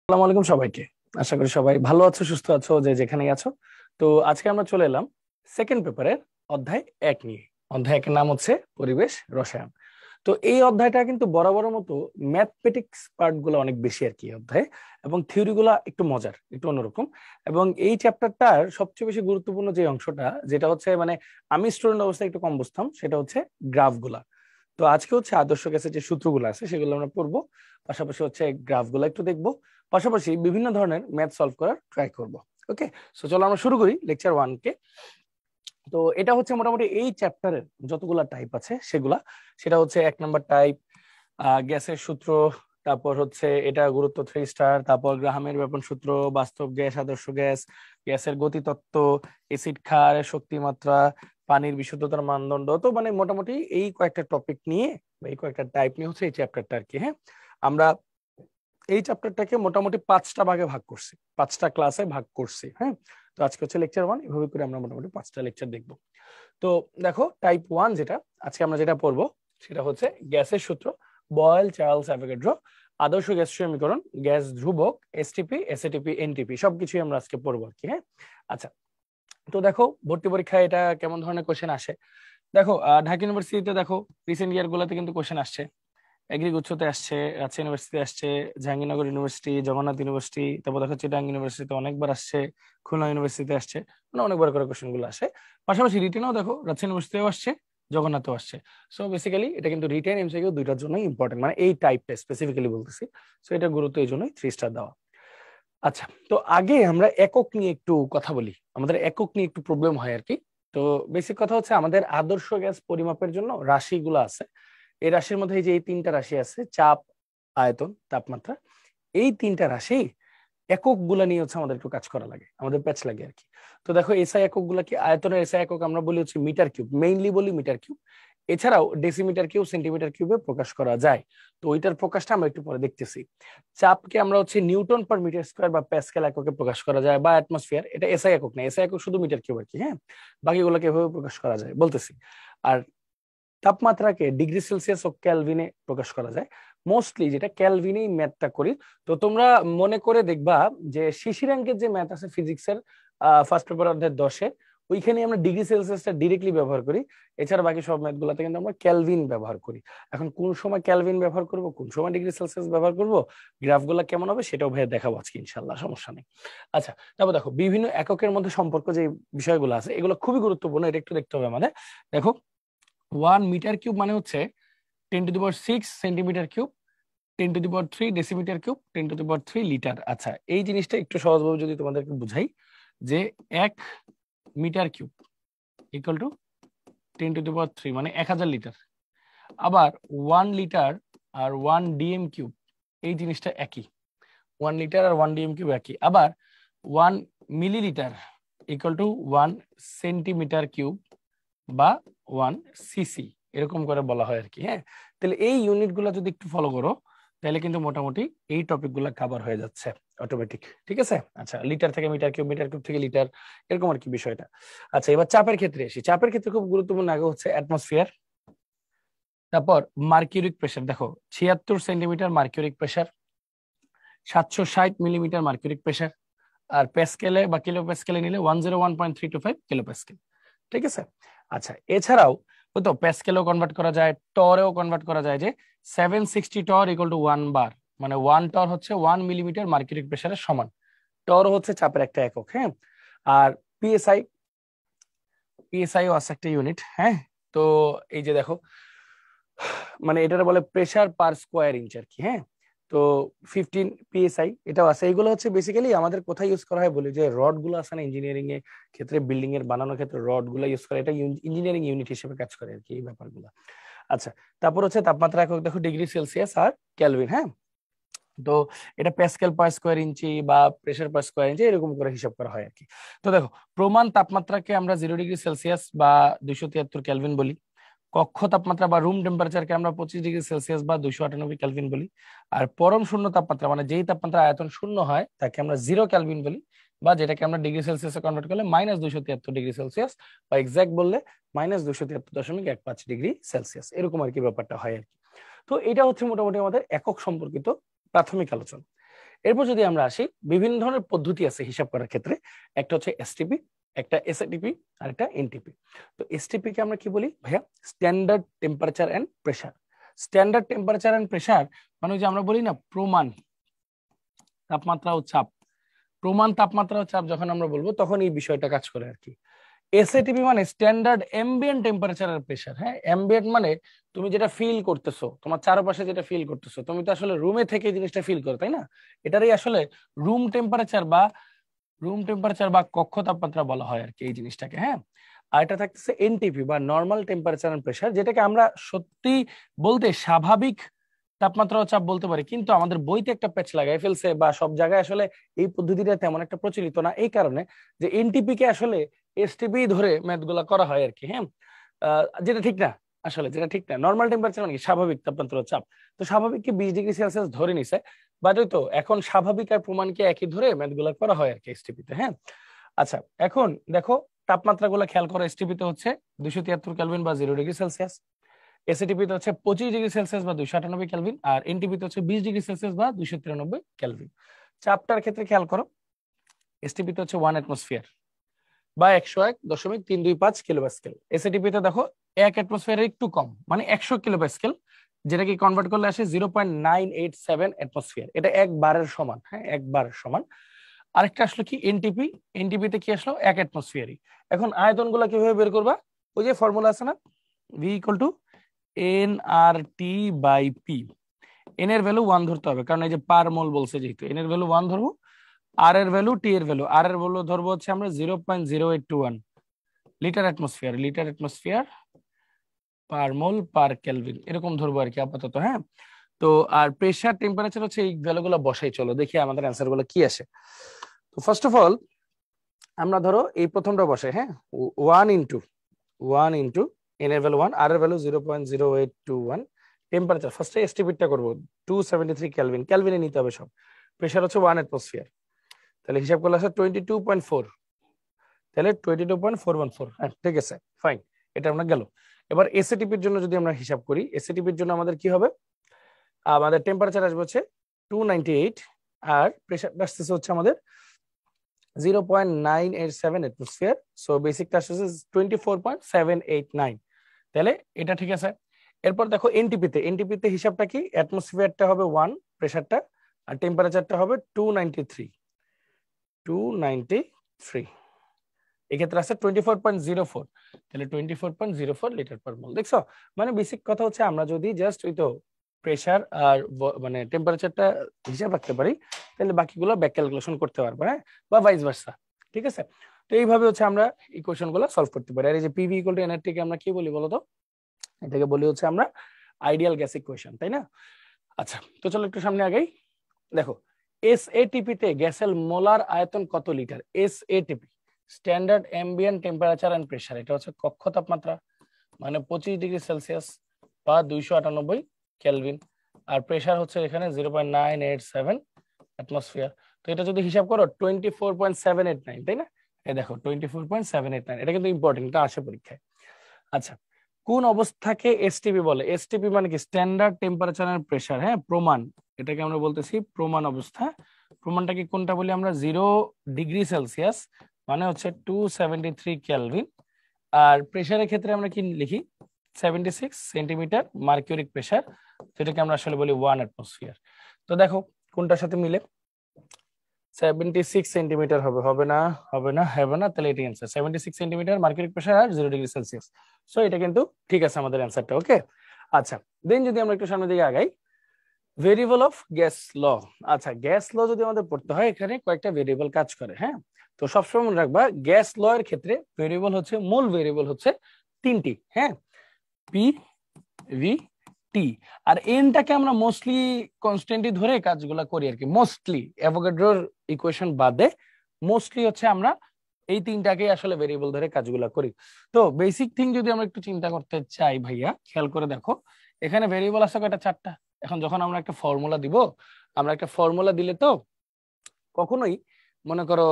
আসসালামু আলাইকুম সবাইকে। আশা করি সবাই ভালো আছো, সুস্থ আছো, যে যেখানেই আছো। তো আজকে আমরা চলে এলাম সেকেন্ড পেপারের অধ্যায় 1 নিয়ে। অধ্যায় 1 এর নাম হচ্ছে পরিবেশ রসায়ন। তো এই অধ্যায়টা কিন্তু বরাবরের মতো ম্যাথমেটিক্স পার্ট গুলো অনেক বেশি আর কি অধ্যায়, এবং থিওরি গুলা একটু মজার, একটু অন্যরকম। এবং এই চ্যাপ্টারটার সবচেয়ে বেশি গুরুত্বপূর্ণ যে অংশটা, যেটা হচ্ছে মানে আমি স্টুডেন্ট অবস্থায় একটু কম বুঝতাম, সেটা হচ্ছে গ্রাফ গুলা। তো আজকে হচ্ছে আদর্শ গ্যাসের যে সূত্রগুলো আছে সেগুলো আমরা পড়বো, পাশাপাশি হচ্ছে গ্রাফ গুলো একটু দেখবো, পাশাপাশি বিভিন্ন ধরনের ম্যাথ সলভ করার ট্রাই করব। ওকে, সো চলো আমরা শুরু করি লেকচার 1 কে। তো এটা হচ্ছে মোটামুটি এই চ্যাপ্টারের যতগুলা টাইপ আছে সেগুলা, সেটা হচ্ছে 1 নম্বর টাইপ গ্যাসের সূত্র, তারপর হচ্ছে এটা গুরুত্ব 3 স্টার, তারপর গ্রাহামের ব্যাপন সূত্র, বাস্তব গ্যাস, আদর্শ গ্যাস, গ্যাসের গতিতত্ত্ব, এসিড ক্ষার শক্তিমাত্রা, পানির বিশুদ্ধতার মানদণ্ড। তো মানে মোটামুটি এই কয়েকটা টপিক নিয়ে বা এই কয়েকটা টাইপ নিয়ে হচ্ছে এই চ্যাপ্টারটা আর কি। হ্যাঁ, আমরা এই চ্যাপ্টারটাকে মোটামুটি 5টা ভাগে ভাগ করছি, 5টা ক্লাসে ভাগ করছি। হ্যাঁ, তো আজকে হচ্ছে লেকচার 1, এভাবে করে আমরা মোটামুটি 5টা লেকচার দেখবো। তো দেখো টাইপ 1 যেটা আজকে আমরা যেটা পড়বো সেটা হচ্ছে গ্যাসের সূত্র, বয়েল চার্লস অ্যাভোগাড্রো, আদর্শ গ্যাস সমীকরণ, গ্যাস ধ্রুবক, এসটিপি, এসএটিপি, এনটিপি, সবকিছুই আমরা আজকে পড়বো আর কি। হ্যাঁ, আচ্ছা। তো দেখো ভর্তি পরীক্ষায় এটা কেমন ধরনের কোশ্চেন আসে। দেখো ঢাকা ইউনিভার্সিটিতে দেখো রিসেন্ট ইয়ার গুলাতে কিন্তু কোশ্চেন আসছে। এগ্রিগুচ্ছতে আসছে, রাজশাহী ইউনিভার্সিটি আসছে, জাহাঙ্গীরনগর ইউনিভার্সিটি, জগন্নাথ ইউনিভার্সিটি, তারপর দেখো চিটাগাং ইউনিভার্সিটিতে অনেকবার আসছে, খুলনা ইউনিভার্সিটিতে আসছে, মানে অনেকবার করে কোশ্চেন গুলো আসে। পাশাপাশি রিটেনও দেখো রাজশাহী ইউনিভার্সিটিতেও আসছে, জগন্নাথও আসছে। সো বেসিক্যালি এটা কিন্তু রিটেন এমসিকিউ দুইটার জন্যই ইম্পর্টেন্ট, মানে এই টাইপটা স্পেসিফিক্যালি বলতেছি। সো এটা গুরুত্ব এই জন্যই 3 স্টার দেওয়া। আচ্ছা, তো আগে আমরা একক নিয়ে একটু কথা বলি, আমাদের একক নিয়ে একটু প্রবলেম হয় আর কি। তো বেসিক কথা হচ্ছে আমাদের আদর্শ গ্যাস পরিমাপের জন্য রাশিগুলো আছে। এই রাশির মধ্যে এই যে এই 3টা রাশি আছে, চাপ, আয়তন, তাপমাত্রা, এই 3টা রাশি একক গুলা নিয়ে হচ্ছে আমাদের একটু কাজ করা লাগে, আমাদের প্যাচ লাগে আর কি। তো দেখো এসআই একক গুলা কি, আয়তনের এসআই একক আমরা বলি হচ্ছে মিটার কিউব, মেইনলি বলি মিটার কিউব। এছাড়াও ডেসিমিটার কিউব, সেন্টিমিটার কিউবে প্রকাশ করা যায়। তো ওইটার প্রকাশটা আমরা একটু পরে দেখতেছি। চাপকে আমরা হচ্ছে নিউটন পার মিটার স্কয়ার বা প্যাসকেল এককে প্রকাশ করা যায়, বা অ্যাটমসফিয়ার, এটা এসআই একক না, এসআই একক শুধু মিটার কিউব আর কি। হ্যাঁ, বাকিগুলোকে এভাবে প্রকাশ করা যায় বলতেছি। আর তাপমাত্রাকে ডিগ্রি সেলসিয়াস ও ক্যালভিনে প্রকাশ করা যায়, মোস্টলি যেটা ক্যালভিনেই ম্যাথটা করি। তো তোমরা মনে করে দেখবা যে শিশিরাঙ্কের যে ম্যাথ আছে ফিজিক্সের ফার্স্ট পেপার অধ্যায় 10-এ, ওইখানে আমরা ডিগ্রি সেলসিয়াসটা ডিরেক্টলি ব্যবহার করি। এছাড়া বাকি সব ম্যাথ গুলাতে কিন্তু আমরা ক্যালভিন ব্যবহার করি। এখন কোন সময় ক্যালভিন ব্যবহার করব, কোন সময় ডিগ্রি সেলসিয়াস ব্যবহার করব, গ্রাফগুলো কেমন হবে সেটাও ভাই দেখাবো আজকে ইনশাল্লাহ, সমস্যা নেই। আচ্ছা, তারপর দেখো বিভিন্ন এককের মধ্যে সম্পর্ক যে বিষয়গুলো আছে এগুলো খুবই গুরুত্বপূর্ণ, এটা একটু দেখতে হবে আমাদের। দেখো 1 মিটার কিউব মানে হচ্ছে 10⁶ centimetre cube, 10⁻³ decimetre cube, 10⁻³ litre. আচ্ছা, এই জিনিসটা একটু সহজভাবে যদি তোমাদেরকে বুঝাই, যে 1 মিটার কিউব ইকুয়াল টু 10⁻³ মানে 1000 লিটার। আবার 1 লিটার আর 1 ডিএম কিউব, এই জিনিসটা একই। 1 লিটার আর 1 ডিএম কিউব একই। আবার 1 millilitre equal to 1 centimetre cube বা 1 সিসি, এরকম করে বলা হয় আর কি। হ্যাঁ, তাহলে এই ইউনিট গুলা যদি একটু ফলো করো, তাহলে কিন্তু মোটামুটি এই টপিক গুলা কভার হয়ে যাচ্ছে অটোমেটিক। ঠিক আছে, আচ্ছা, লিটার থেকে মিটার কিউব, মিটার কিউব থেকে লিটার, এরকম আর কি বিষয়টা। আচ্ছা, এবার চাপের ক্ষেত্রে আসি। চাপের ক্ষেত্রে খুব গুরুত্বপূর্ণ আগে হচ্ছে অ্যাটমসফিয়ার, তারপর মার্কিউরিক প্রেসার। দেখো 76 centimetre mercuric pressure, 760 millimetre mercuric pressure. আর প্যাসকেলে বা কিলো প্যাসকেলে নিলে 101.325 কিলো প্যাসকেল। ঠিক আছে, আচ্ছা, এছাড়াও ওই তো প্যাসকেলেও কনভার্ট করা যায়, টরেও কনভার্ট করা যায়, যে 760 টর ইকুয়াল টু 1 বার, মানে 1 টর হচ্ছে 1 মিলিমিটার মার্কিউরিক প্রেসারের সমান। টর হচ্ছে চাপের একটা একক। হ্যাঁ, আর পিএসআই, পিএসআইও আছে একটা ইউনিট। হ্যাঁ, তো এই যে দেখো, মানে এটার বলে প্রেসার পার স্কোয়ার ইঞ্চ আর কি। হ্যাঁ, তো 15 PSI এটাও আছে। এগুলো হচ্ছে বেসিক্যালি আমাদের কোথায় ইউজ করা হয় বলি, যে রড গুলো আছে না ইঞ্জিনিয়ারিং এর ক্ষেত্রে, বিল্ডিং এর বানানোর ক্ষেত্রে রড গুলো ইউজ করে, এটা ইঞ্জিনিয়ারিং ইউনিট হিসেবে কাজ করে আর কি এই ব্যাপারগুলো। আচ্ছা, তারপর হচ্ছে তাপমাত্রা একক দেখো ডিগ্রি সেলসিয়াস আর ক্যালভিন। হ্যাঁ, তো এটা প্যাসকেল পার স্কোয়ার ইঞ্চি বা প্রেসার পার স্কোয়ার ইঞ্চি এরকম করে হিসাব করা হয় আর কি। তো দেখো প্রমাণ তাপমাত্রাকে আমরা 0 ডিগ্রি সেলসিয়াস বা 273 কেলভিন বলি। কক্ষ তাপমাত্রা বা রুম টেম্পারেচারকে আমরা 25 ডিগ্রি সেলসিয়াস বা 298 কেলভিন বলি। আর পরম শূন্য তাপমাত্রা মানে যেই তাপমাত্রা আয়তন শূন্য হয় তাকে আমরা 0 কেলভিন বলি, বা যেটাকে আমরা ডিগ্রি সেলসিয়াসে কনভার্ট করলে -273 ডিগ্রি সেলসিয়াস, বা এক্সাক্ট বললে -273.15 ডিগ্রি সেলসিয়াস, এরকম আর কি ব্যাপারটা হয় আর কি। তো এটা হচ্ছে মোটামুটি আমাদের একক সম্পর্কিত প্রাথমিক আলোচনা। এরপর যদি আমরা আসি, বিভিন্ন ধরনের পদ্ধতি আছে হিসাব করার ক্ষেত্রে। একটা হচ্ছে এসটিপি, একটা এসএটিপি, আর একটা এনটিপি। তো এসটিপি কে আমরা কি বলি ভাইয়া? Standard temperature and pressure. Standard temperature and pressure মানে যে আমরা বলি না প্রমাণ তাপমাত্রা ও চাপ, প্রমাণ তাপমাত্রা ও চাপ যখন আমরা বলবো তখন এই বিষয়টা কাজ করে আর কি। এসএটিপি মানে স্ট্যান্ডার্ড অ্যাম্বিয়েন্ট টেম্পারেচার আর প্রেসার। হ্যাঁ, অ্যাম্বিয়েন্ট মানে তুমি যেটা ফিল করতেছো, তোমার চারপাশে যেটা ফিল করতেছো, তুমি তো আসলে রুমে থেকে এই জিনিসটা ফিল করো, তাই না? এটারই আসলে রুম টেম্পারেচার বা কক্ষ তাপমাত্রা বলা হয় আর কি এই জিনিসটাকে। হ্যাঁ, আর এটা থাকতেছে এনটিপি বা নর্মাল টেম্পারেচার এন্ড প্রেসার, যেটাকে আমরা সত্যি বলতে স্বাভাবিক তাপমাত্রা ও চাপ বলতে পারি, কিন্তু আমাদের বইতে একটা প্যাচ লাগাই ফেলছে বা সব জায়গায় আসলে এই পদ্ধতিটা তেমন একটা প্রচলিত না, এই কারণে যে এনটিপি কে আসলে এসটিপি ধরে ম্যাথ গুলা করা হয় আর কি। হ্যাঁ, যেটা ঠিক না, আসলে যেটা ঠিক না। নর্মাল টেম্পারেচার মানে কি? স্বাভাবিক তাপমাত্রা ও চাপ। তো স্বাভাবিককে 20 ডিগ্রি সেলসিয়াস ধরে নিছে, বাট ওই তো এখন স্বাভাবিক আর প্রমাণকে একই ধরে ম্যাথ গুলা করা হয় আর কি এসটিপি তে। হ্যাঁ, আচ্ছা এখন দেখো তাপমাত্রা গুলা খেয়াল করো। এসটিপি তে হচ্ছে 273 কেলভিন বা 0 ডিগ্রি সেলসিয়াস, এসএটিপি তে হচ্ছে 25 ডিগ্রি সেলসিয়াস বা 298 কেলভিন, আর এনটিপি তে হচ্ছে 20 ডিগ্রি সেলসিয়াস বা 293 কেলভিন। চাপটার ক্ষেত্রে খেয়াল করো, এসটিপি তে হচ্ছে 1 অ্যাটমসফিয়ার বা 101.325 কিলোপ্যাসকেল। এসএটিপি তে দেখো 1 অ্যাটমসফিয়ার একটু কম, মানে 100 কিলোপ্যাসকেল, যেটাকে কনভার্ট করলে আসে 0.987 অ্যাটমসফিয়ার। এটা 1 বারের সমান। হ্যাঁ, 1 বার সমান। আরেকটা আসলো কি এনটিপি, এনটিপি তে কি আসলো 1 অ্যাটমসফিয়ারই। এখন আয়তন গুলা কিভাবে বের করবা? ওই যে ফর্মুলা আছে না, V equal to N R T by P. N এর ভ্যালু 1 ধরতে হবে, কারণ এই যে পার মোল বলছে, যেহেতু এন এর ভ্যালু 1 ধরবো, আর এর ভ্যালু, টি এর ভ্যালু, আর এর ভ্যালু ধরবো হচ্ছে আমরা 0.0821 litre atmosphere per mole per kelvin, এরকম ধরবো আর কি আপাতত। হ্যাঁ, তো আর প্রেসার টেম্পারেচার হচ্ছে এই ভ্যালুগুলো বসাই, চলো দেখি আমাদের অ্যান্সার গুলো কি আসে। তো ফার্স্ট অফ অল আমরা ধরো এই প্রথমটা বসাই। হ্যাঁ, 1 ইন্টু এন এর ভ্যালু 1, আর এর ভ্যালু 0.0821। টেম্পারেচার ফার্স্টে এস্টিমেটটা করবো 273 কেলভিন, কেলভিনে নিতে হবে সব। প্রেসার হচ্ছে 1 অ্যাটমসফিয়ার, তাহলে হিসাব করলে আসে 22.4, তাহলে 22.414। হ্যাঁ, ঠিক আছে, ফাইন, এটা আমরা গেল। এবার এসএটিপির জন্য যদি আমরা হিসাব করি, এসএটিপির জন্য আমাদের কি হবে? আমাদের টেম্পারেচার আসবে হচ্ছে 298, আর প্রেসার আসতেছে হচ্ছে আমাদের 0.987 অ্যাটমসফিয়ার। সো বেসিকটা আসছে 24.789, তাহলে এটা ঠিক আছে। এরপর দেখো এনটিপিতে, এনটিপিতে হিসাবটা কি? অ্যাটমসফিয়ারটা হবে 1, প্রেসারটা, আর টেম্পারেচারটা হবে 293। এক্ষেত্রে আছে 24.04, তাহলে 24.04 লিটার পার মোল। দেখছো, মানে বেসিক কথা হচ্ছে আমরা যদি জাস্ট ওই তো প্রেসার আর মানে টেম্পারেচারটা হিসাব রাখতে পারি, তাহলে বাকিগুলো ব্যাক ক্যালকুলেশন করতে পারবো। হ্যাঁ, বা ভাইস ভার্সা, ঠিক আছে। তো এইভাবে হচ্ছে আমরা ইকুয়েশন গুলো সলভ করতে পারি। আর এই যে পিভি ইকুয়াল টু এনআরটি কে আমরা কি বলি বলতো? এটাকে বলি হচ্ছে আমরা আইডিয়াল গ্যাস ইকুয়েশন, তাই না? আচ্ছা, তো চলো একটু সামনে আগাই। দেখো এসএটিপি তে গ্যাসের মোলার আয়তন কত লিটার? SATP standard ambient temperature and pressure, এটা হচ্ছে কক্ষ তাপমাত্রা, মানে 25 ডিগ্রি সেলসিয়াস বা 298 কেলভিন, আর প্রেসার হচ্ছে এখানে 0.987 অ্যাটমসফিয়ার। তো এটা যদি হিসাব করো 24.789, তাই না? এই দেখো 24.789, এটা কিন্তু ইম্পর্টেন্ট, এটা আসে পরীক্ষায়। আচ্ছা, কোন অবস্থাকে এসটিপি বলে? এসটিপি মানে কি? Standard temperature and pressure. হ্যাঁ, প্রমাণ, এটাকে আমরা বলতেছি প্রমাণ অবস্থা। প্রমাণটা কি কোনটা বলি আমরা? 0 ডিগ্রি সেলসিয়াস মানে হচ্ছে 273 কেলভিন, আর প্রেসারের ক্ষেত্রে আমরা কি লিখি? 76 সেন্টিমিটার মার্কিউরিক প্রেসার, যেটাকে আমরা আসলে বলি 1 অ্যাটমসফিয়ার। তো দেখো কোনটার সাথে মিলে? 76 সেন্টিমিটার হবে, হবে না, হবে না, হবে না, তাহলে এটাই অ্যান্সার। 76 সেন্টিমিটার মার্কিউরিক প্রেসার আর 0 ডিগ্রি সেলসিয়াস। সো এটা কিন্তু ঠিক আছে আমাদের অ্যান্সারটা। ওকে, আচ্ছা দেন যদি আমরা একটু সামনের দিকে আগাই, ভেরিয়েবল অফ গ্যাস ল। আচ্ছা, গ্যাস ল যদি আমাদের পড়তে হয়, এখানে কয়েকটা ভেরিয়েবল কাজ করে। হ্যাঁ, তো সবসময় মনে রাখবা গ্যাস ল এর ক্ষেত্রে ভেরিয়েবল হচ্ছে, মূল ভেরিয়েবল হচ্ছে 3টি। হ্যাঁ, পি, ভি, টি, আর এনটাকে আমরা মোস্টলি কনস্ট্যান্টই ধরে কাজগুলো করি আর কি। মোস্টলি অ্যাভোগাড্রোর ইকুয়েশন বাদে মোস্টলি হচ্ছে আমরা এই তিনটাকেই আসলে ভেরিয়েবল ধরে কাজগুলো করি। তো বেসিক থিং যদি আমরা একটু চিন্তা করতে চাই ভাইয়া, খেয়াল করে দেখো এখানে ভেরিয়েবল আছে কয়টা? 4টা। এখন যখন আমরা একটা ফর্মুলা দিব, আমরা একটা ফর্মুলা দিলে তো কখনোই মনে করো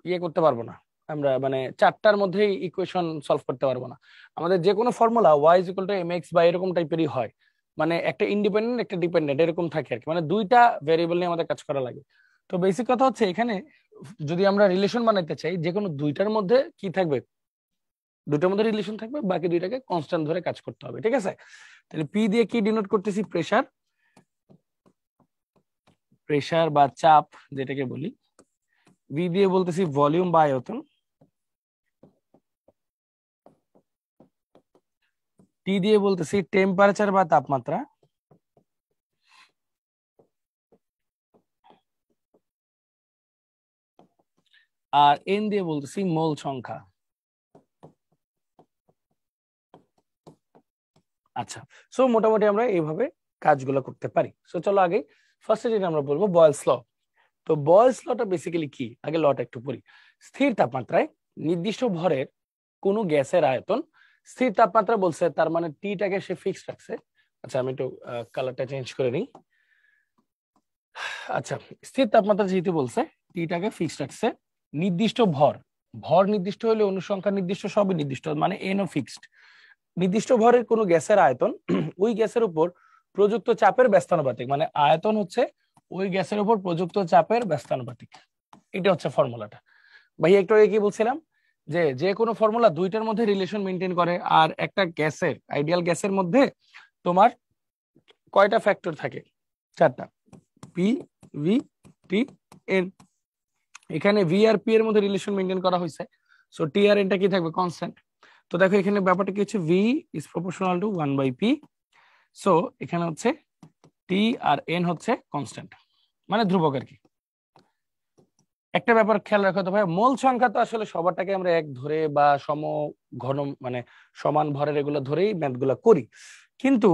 ইয়ে করতে পারবো না, আমরা মানে 4টার মধ্যেই ইকুয়েশন সলভ করতে পারবো না। আমাদের যে কোনো formula y is equal to M x বা এরকম টাইপেরই হয়, মানে একটা ইন্ডিপেন্ডেন্ট একটা ডিপেন্ডেন্ট এরকম থাকে আর কি, মানে দুইটা ভেরিয়েবল নিয়ে আমাদের কাজ করা লাগে। তো বেসিক কথা হচ্ছে এখানে যদি আমরা রিলেশন বানাইতে চাই, যে কোনো দুইটার মধ্যে কি থাকবে, দুইটার মধ্যে রিলেশন থাকবে, বাকি দুইটাকে কনস্ট্যান্ট ধরে কাজ করতে হবে, ঠিক আছে? তাহলে পি দিয়ে কি ডিনোট করতেছি? প্রেসার, প্রেসার বা চাপ যেটাকে বলি। ভি দিয়ে বলতেছি ভলিউম বা আয়তন। টি দিয়ে বলতেছি টেম্পারেচার বা তাপমাত্রা। আর এন দিয়ে বলতেছি মোল সংখ্যা। আচ্ছা, সো মোটামুটি আমরা এইভাবে কাজগুলো করতে পারি। সো চলো আগে ফার্স্টে যেটা আমরা বলবো বয়েলস ল। তো বয়েলস লটা বেসিক্যালি কি, আগে লটা একটু পড়ি। স্থির তাপমাত্রায় নির্দিষ্ট ভরের কোনো গ্যাসের আয়তন, স্থির তাপমাত্রা বলছে তার মানে টিটাকে সে ফিক্সড রাখছে। আচ্ছা আমি একটু কালারটা চেঞ্জ করে নিই। আচ্ছা, স্থির তাপমাত্রা যেহেতু বলছে টিটাকে ফিক্সড রাখছে, নির্দিষ্ট ভর, ভর নির্দিষ্ট হলে অনুসংখ্যা নির্দিষ্ট, সবই নির্দিষ্ট, মানে এনও ফিক্সড। নির্দিষ্ট ভরের কোনো গ্যাসের আয়তন ওই গ্যাসের উপর প্রযুক্ত চাপের ব্যস্তানুপাতিক, মানে আয়তন হচ্ছে ওই গ্যাসের উপর প্রযুক্ত চাপের ব্যস্তানুপাতিক। এটা হচ্ছে ফর্মুলাটা। ভাইয়া একটু আগে কি বলছিলাম, যে যে কোনো ফর্মুলা দুইটার মধ্যে রিলেশন মেনটেন করে। আর একটা গ্যাসের, আইডিয়াল গ্যাসের মধ্যে তোমার কয়টা ফ্যাক্টর থাকে? চারটা, পি, ভি, টি, এন। এখানে ভি আর পি এর মধ্যে রিলেশন মেনটেন করা হয়েছে, সো টি আর এনটা কি থাকবে? কনস্ট্যান্ট। তো দেখো এখানে ব্যাপারটা কি হচ্ছে, V is proportional two 1/p। So এখানে হচ্ছে টি আর এন হচ্ছে কনস্ট্যান্ট, মানে ধ্রুবক আর কি। একটা ব্যাপার খেয়াল রাখো তো ভাই, মোল সংখ্যা তো আসলে সবারটাকে আমরা এক ধরে বা সম ঘন মানে সমান ভরের এগুলো ধরেই ম্যাথ গুলা করি, কিন্তু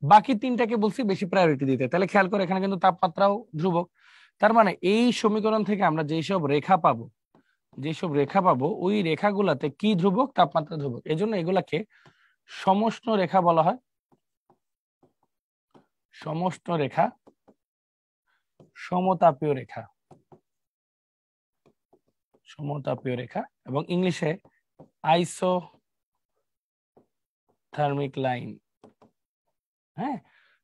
বাকি তিনটাকে বলছি বেশি প্রায়োরিটি দিতে। তাহলে খেয়াল করে এখানে কিন্তু তাপমাত্রাও ধ্রুবক। তার মানে এই সমীকরণ থেকে আমরা যেসব রেখা পাবো ওই রেখাগুলাতে কি ধ্রুবক? তাপমাত্রা ধ্রুবক। এজন্য এগুলাকে সমষ্ণ রেখা বলা হয়। সমষ্ণ রেখা, সমতাপীয় রেখা, সমতাপীয় রেখা, এবং ইংলিশে আইসোথার্মিক লাইন। হ্যাঁ,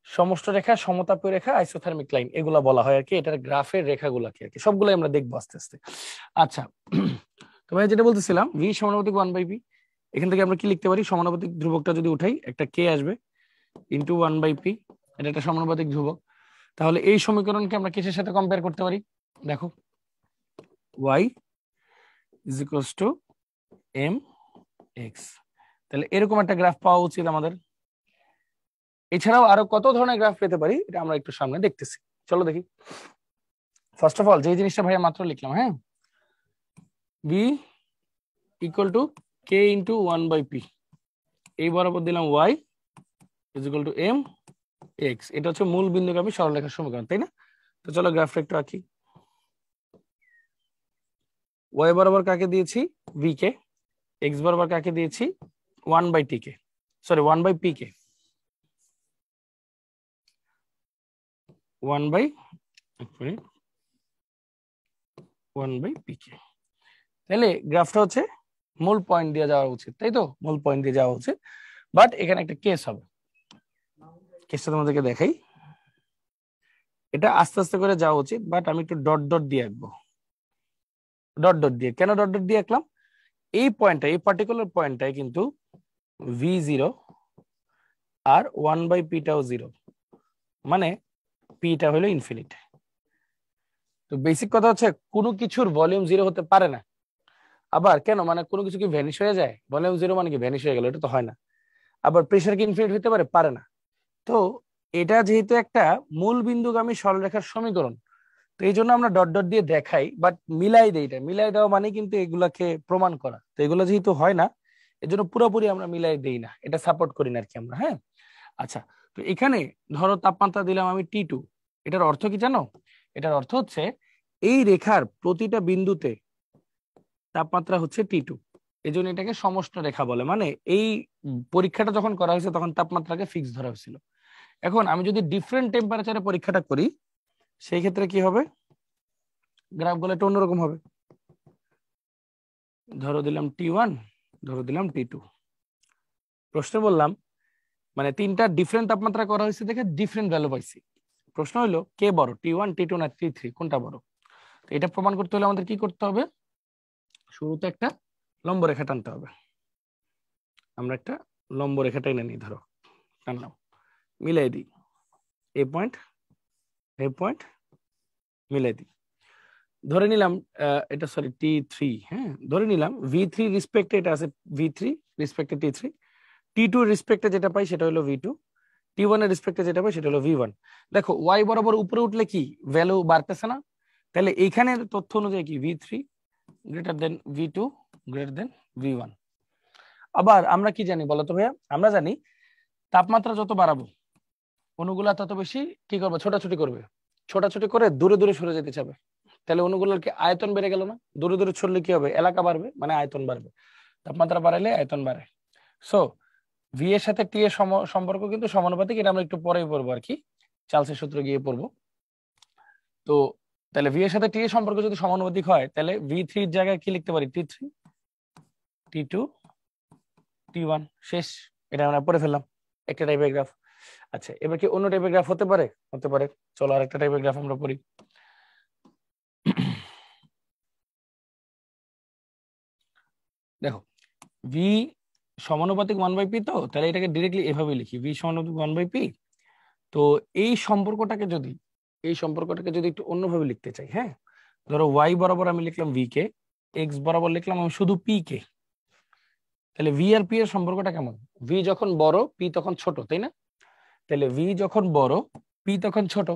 সমষ্ণ রেখা, সমতাপীয় রেখা, আইসোথার্মিক লাইন, এগুলা বলা হয় আর কি। এটার গ্রাফের রেখাগুলাকে আর কি, সবগুলো আমরা দেখবো আস্তে আস্তে। আচ্ছা, তো ভাই যেটা বলতেছিলাম, ভি সমানুপাতিক 1/p। এখান থেকে আমরা কি লিখতে পারি? সমানুপাতিক ধ্রুবকটা যদি উঠাই, একটা কে আসবে ইন্টু 1/p, এটা একটা সমানুপাতিক ধ্রুবক। তাহলে এই সমীকরণকে আমরা কিসের সাথে কম্পেয়ার করতে পারি? দেখো, y is equals two mx। তাহলে এরকম একটা গ্রাফ পাওয়া উচিত আমাদের। এছাড়াও আরো কত ধরনের গ্রাফ পেতে পারি এটা আমরা একটু সামনে দেখতেছি, চলো দেখি। ফার্স্ট অফ অল যে জিনিসটা ভাইয়া মাত্র লিখলাম, হ্যাঁ, B equal to K into 1/p, এই বরাবর দিলাম y is equal to M X. এটা হচ্ছে মূল বিন্দুগামী সরলরেখার সমীকরণ, তাই না? তো চলো গ্রাফটা একটু আঁকি। y বরাবর কাকে দিয়েছি? V K. এক্স বরাবর কাকে দিয়েছি? 1/t কে, সরি 1/p কে, 1/p কে। তাহলে গ্রাফটা হচ্ছে মূল পয়েন্ট দিয়ে যাওয়া উচিত, তাই তো? মূল পয়েন্ট দিয়ে যাওয়া উচিত, বাট এখানে একটা কেস হবে। কেসটা তোমাদেরকে দেখাই। এটা আস্তে আস্তে করে যাওয়া উচিত, বাট আমি একটু ডট ডট দিয়ে আঁকবো। ডট ডট দিয়ে, কেন ডট ডট দিয়ে আঁকলাম? এই পয়েন্টটা, এই পার্টিকুলার পয়েন্টটায় কিন্তু ভি জিরো আর 1/pটাও জিরো, মানে পিটা হলো ইনফিনিট। তো বেসিক কথা হচ্ছে কোনো কিছুর ভলিউম জিরো হতে পারে না। আবার কেন, মানে কোনো কিছু কি ভ্যানিশ হয়ে যায়? ভলিউম জিরো মানে কি ভ্যানিশ হয়ে গেল? এটা তো হয় না। আবার প্রেসার কি ইনফিনিট হতে পারে? পারে না। তো এটা যেহেতু একটা মূল বিন্দুগামী সরলরেখার সমীকরণ, তো এই জন্য আমরা ডট ডট দিয়ে দেখাই, বাট মিলাই দেই। এটা মিলাই দেওয়া মানে কিন্তু এগুলাকে প্রমাণ করা, তো এগুলো যেহেতু হয় না এর জন্য পুরোপুরি আমরা মিলাই দেই না, এটা সাপোর্ট করি না আর কি আমরা। হ্যাঁ, আচ্ছা, তো এখানে ধরো তাপমাত্রা দিলাম আমি T2। এটার অর্থ কি জানো? এটার অর্থ হচ্ছে এই রেখার প্রতিটা বিন্দুতে তাপমাত্রা হচ্ছে T2, এই জন্য এটাকে সমষ্ণ রেখা বলে। মানে এই পরীক্ষাটা যখন করা হয়েছে তখন তাপমাত্রাকে ফিক্স ধরা হয়েছিল। এখন আমি যদি ডিফারেন্ট টেম্পারেচারে পরীক্ষাটা করি, সেই ক্ষেত্রে কি হবে? গ্রাফগুলো একটু অন্যরকম হবে। ধরো দিলাম T1, ধরো দিলাম T2। প্রশ্ন বললাম মানে তিনটা ডিফারেন্ট তাপমাত্রা করা হয়েছে দেখে ডিফারেন্ট ভ্যালু পাইছি। প্রশ্ন হলো কে বড়, T1, T2 না T3, কোনটা বড়? এটা প্রমাণ করতে হলে আমাদের কি করতে হবে, শুরুতে একটা লম্ব রেখা টানতে হবে। আমরা একটা লম্ব রেখা টেনে নিই, ধরো টানলাম, মিলাই দিই, এ পয়েন্ট মিলাই দিই, ধরে নিলাম এটা সরি T3, হ্যাঁ ধরে নিলাম V3 রেসপেক্টে এটা আছে, V3 রেসপেক্টে T3, T2 রেসপেক্টে যেটা পাই সেটা হলো V2, T1 এর রেসপেক্টে যেটা পাই সেটা হলো V1। দেখো y বরাবর উপরে উঠলে কি ভ্যালু বাড়তেছে না, তাহলে এইখানের তথ্য অনুযায়ী কি V3 greater than V2 greater than V1। আবার আমরা কি জানি বলতো ভাইয়া, আমরা জানি তাপমাত্রা যত বাড়াবো অণুগুলা তত বেশি কি করবে, ছোটাছুটি করবে, ছোটাছুটি করে দূরে দূরে সরে যেতে চাবে, তাহলে অণুগুলোর কি আয়তন বেড়ে গেল না, দূরে দূরে ছড়লে কি হবে, এলাকা বাড়বে মানে আয়তন বাড়বে, তাপমাত্রা বাড়ালে আয়তন বাড়ে। সো ভি এর সাথে টি এর সম্পর্ক কিন্তু সমানুপাতিক, এটা আমরা একটু পরেই পড়বো আর কি, চার্লসের সূত্র গিয়ে পড়বো। তো তাহলে ভি এর সাথে টি এর সম্পর্ক যদি সমানুপাতিক হয় তাহলে V3 এর জায়গায় কি লিখতে পারি, T3 T2 T1, শেষ। এটা আমরা পড়ে ফেললাম একটা টাইপের গ্রাফ। আচ্ছা এবার কি অন্য টাইপের গ্রাফ হতে পারে, হতে পারে, চলো আরেকটা টাইপের গ্রাফ আমরা পড়ি। দেখো ভি সমানুপাতিক 1/p, তো তাহলে এটাকে ডিরেক্টলি এভাবে লিখি, ভি সমানুপাতিক 1/p। তো এই সম্পর্কটাকে যদি একটু অন্যভাবে লিখতে চাই, হ্যাঁ ধরো ওয়াই বরাবর আমি লিখলাম ভি কে, এক্স বরাবর লিখলাম আমি শুধু পি কে, তাহলে ভি আর পি এর সম্পর্কটা কেমন, ভি যখন বড় পি তখন ছোট, তাই না? তাহলে ভি যখন বড় পি তখন ছোট,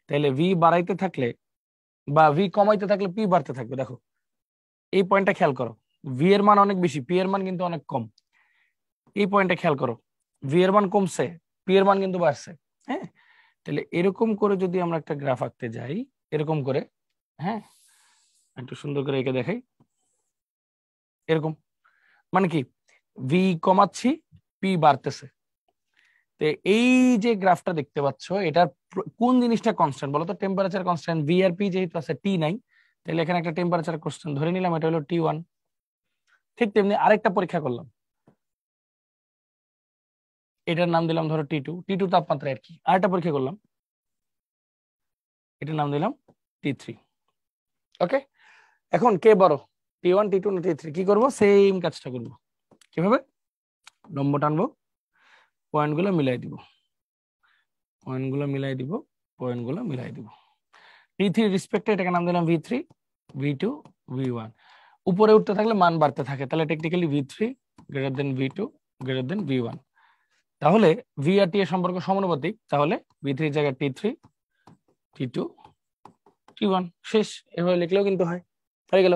তাহলে ভি বাড়াইতে থাকলে বা ভি কমাইতে থাকলে পি বাড়তে থাকবে। দেখো এই পয়েন্টটা খেয়াল করো, ভি এর মান অনেক বেশি, পি এর মান কিন্তু অনেক কম। এই পয়েন্টটা খেয়াল করো, ভি এর মান কমছে, পি এর মান কিন্তু বাড়ছে। হ্যাঁ তাহলে এরকম করে যদি আমরা একটা গ্রাফ আঁকতে যাই, এরকম করে, হ্যাঁ একটু সুন্দর করে এঁকে দেখাই, এরকম মানে কি ভি কমাচ্ছি পি বাড়তেছে। তো এই যে গ্রাফটা দেখতে পাচ্ছ এটার কোন জিনিসটা কনস্ট্যান্ট বলো তো, টেম্পারেচার কনস্ট্যান্ট, ভি আর পি যেহেতু আছে টি নাই, তাহলে এখানে একটা টেম্পারেচার কনস্ট্যান্ট ধরে নিলাম, এটা হলো T1। ঠিক তেমনি আরেকটা পরীক্ষা করলাম, এটার নাম দিলাম ধরো T2 তাপমাত্রা আর কি, আরেকটা পরীক্ষা করলাম, এটার নাম দিলাম T3। ওকে, এখন কে বড়, T1 T2 না T3, কি করব, সেম কাজটা করব, কিভাবে, লম্ব টানবো, পয়েন্টগুলো মিলাই দিব, পয়েন্টগুলো মিলাই দিব, পয়েন্টগুলো মিলাই দিব, T3 রেসপেক্টে এটাকে নাম দিলাম V3 V2 V1। উপরে উঠতে থাকলে মান বাড়তে থাকে, তাহলে technically V3 greater than V2 greater than V1। তাহলে ভি আর টি এর সম্পর্ক সমানুপাতিক, তাহলে V3 এর জায়গায় T3 T2 T1, শেষ। এভাবে লিখলেও কিন্তু হয়, হয়ে গেল।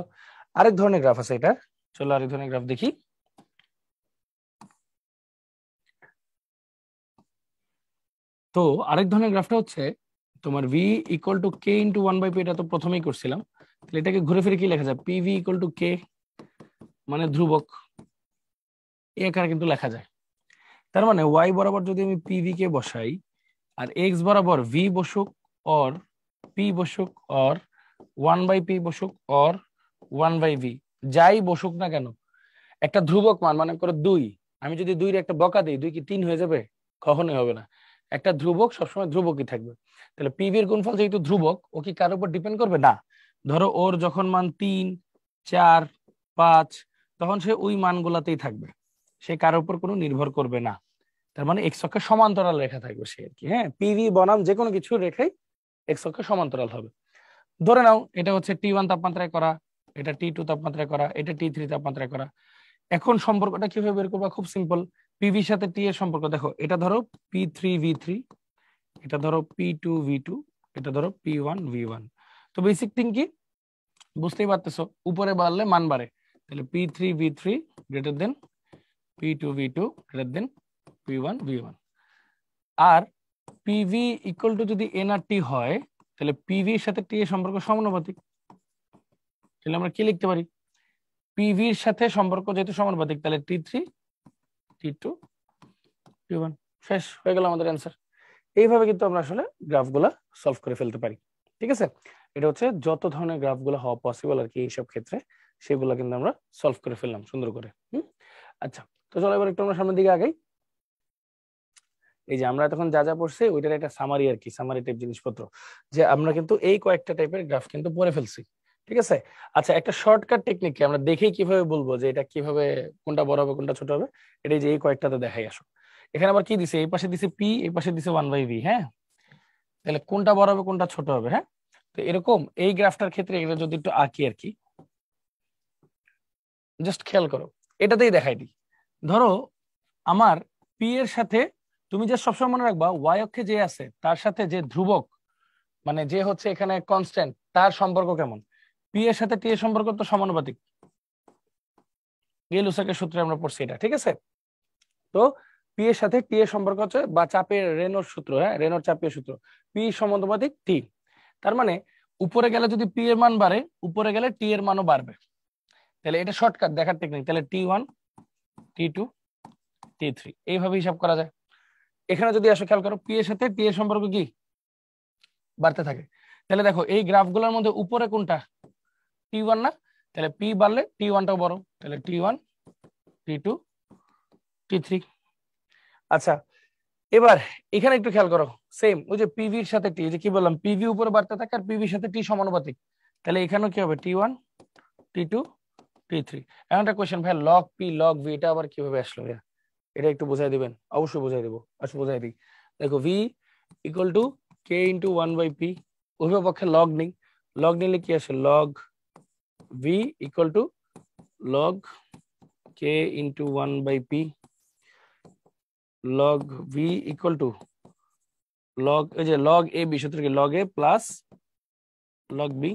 আরেক ধরনের গ্রাফ আছে এটা, চলো আরেক ধরনের গ্রাফ দেখি। তো আরেক ধরনের গ্রাফটা হচ্ছে তোমার V equal to K into 1/p, এটা তো প্রথমেই করছিলাম, তাহলে এটাকে ঘুরে ফিরে কি লেখা যায়, পিভি ইকুয়াল টু কে, মানে ধ্রুবক, এই আকারে কিন্তু লেখা যায়। তার মানে ওয়াই বরাবর যদি আমি পিভি কে বসাই আর এক্স বরাবর ভি বসুক অর পি বসুক অর 1/p বসুক অর 1/v, যাই বসুক না কেন, একটা ধ্রুবক মান মানে করে 2, আমি যদি 2 এর একটা বকা দিই 2 কি 3 হয়ে যাবে, কখনোই হবে না। একটা ধ্রুবক সবসময় ধ্রুবকই থাকবে। তাহলে পিভি এর গুণফল যেহেতু ধ্রুবক, ও কি কার উপর ডিপেন্ড করবে না, ধরো ওর যখন মান 3 4 5 তখন সে ওই মানগুলাতেই থাকবে, সে কার উপর কোনো নির্ভর করবে না। তার মানে এক্স অক্ষের সমান্তরাল রেখা থাকবে সে আর কি। হ্যাঁ পিভি বনাম যে কোনো কিছু রেখাই এক্স অক্ষের সমান্তরাল হবে। ধরে নাও এটা হচ্ছে T1 তাপমাত্রায় করা, এটা T2 তাপমাত্রায় করা, এটা T3 তাপমাত্রায় করা। এখন সম্পর্কটা কিভাবে বের করবা, খুব সিম্পল, পিভির সাথে টি এর সম্পর্ক দেখো, এটা ধরো P3V3, এটা ধরো P2V2, এটা ধরো P1V1। তো বেসিক থিং কি বুঝতেই পারতেছো, উপরে বাড়লে মান বাড়ে, তাহলে P3V3 greater than P2V2 greater than P1V1। আর পিভি ইকুয়াল টু যদি এন আর টি হয়, তাহলে পিভি এর সাথে টি এর সম্পর্ক সমানুপাতিক, তাহলে আমরা কি লিখতে পারি, পিভির সাথে সম্পর্ক যেহেতু সমানুপাতিক, তাহলে T3 T2 T1, শেষ হয়ে গেল আমাদের অ্যান্সার। এইভাবে কিন্তু আমরা আসলে গ্রাফগুলা সলভ করে ফেলতে পারি। ঠিক আছে, এটা হচ্ছে যত ধরনের গ্রাফগুলো হওয়া পসিবল আর কি এইসব ক্ষেত্রে, সেগুলো কিন্তু আমরা সলভ করে ফেললাম সুন্দর করে। আচ্ছা তো চলো এবার একটু আমরা সামনের দিকে আগাই। এই যে আমরা তখন যা যা পড়ছি ওইটার একটা সামারি আর কি, সামারি টাইপ জিনিসপত্র, যে আমরা কিন্তু এই কয়েকটা টাইপের গ্রাফ কিন্তু পড়ে ফেলছি। ঠিক আছে। আচ্ছা, একটা শর্টকাট টেকনিক কি আমরা দেখেই কিভাবে বলবো যে এটা কিভাবে, কোনটা বড় হবে কোনটা ছোট হবে, এটাই যে এই কয়েকটাতে দেখাই আসো। এখানে আবার কি দিছে, এই পাশে দিছে পি, এই পাশে দিছে 1/v। হ্যাঁ, তাহলে কোনটা বড় হবে কোনটা ছোট হবে। হ্যাঁ, তো এরকম এই গ্রাফটার ক্ষেত্রে এগুলো যদি একটু আঁকি আর কি, জাস্ট খেয়াল করো, এটাতেই দেখাই দিই। ধরো আমার পি এর সাথে, তুমি যে সবসময় মনে রাখবা ওয়াই অক্ষে যে আছে তার সাথে যে ধ্রুবক, মানে যে হচ্ছে এখানে কনস্ট্যান্ট, তার সম্পর্ক কেমন। পি এর সাথে টি এর সম্পর্ক তো সমানুপাতিক, গেলুসাকের সূত্রে আমরা পড়ছি এটা। ঠিক আছে। তো পি এর সাথে টি এর সম্পর্ক হচ্ছে, বা চাপের রেনোর সূত্র, হ্যাঁ রেনোর চাপের সূত্র, পি সমানুপাতিক টি। তার মানে উপরে গেলে যদি পি এর মান বাড়ে, উপরে গেলে টি এর মানও বাড়বে। তাহলে এটা শর্টকাট দেখার টেকনিক। তাহলে T1 T2 T3 এইভাবে হিসাব করা যায়। এখানে যদি আসো খেয়াল করো, পি এর সাথে টি এর সম্পর্ক কি বাড়তে থাকে। তাহলে দেখো এই গ্রাফগুলোর মধ্যে উপরে কোনটা, T1 না, তাহলে পি বাড়লে T1টাও বড়, তাহলে T1 T2 T3। আচ্ছা, এবার এখানে একটু খেয়াল করো, সেম ওই যে পিভির সাথে টি, যে কি বললাম, পিভি উপরে বাড়তে থাকে আর পিভির সাথে টি সমানুপাতিক। তাহলে এখানেও কি হবে, T1 T2 T3। এখন একটা কোয়েশ্চেন, ভাই লগ পি লগ ভি এটা আবার কিভাবে আসলো ভাইয়া, এটা একটু বোঝাই দিবেন। অবশ্যই বোঝাই দেবো, আচ্ছা বোঝাই দিই। দেখো V equal to K into 1/p, উভয় পক্ষে লগ নেই, লগ নিলে কি আসে, log V equal two log কে into 1/p, log V equal two log, এই যে লগ এ বি সূত্র কি, লগ এ প্লাস লগ বি।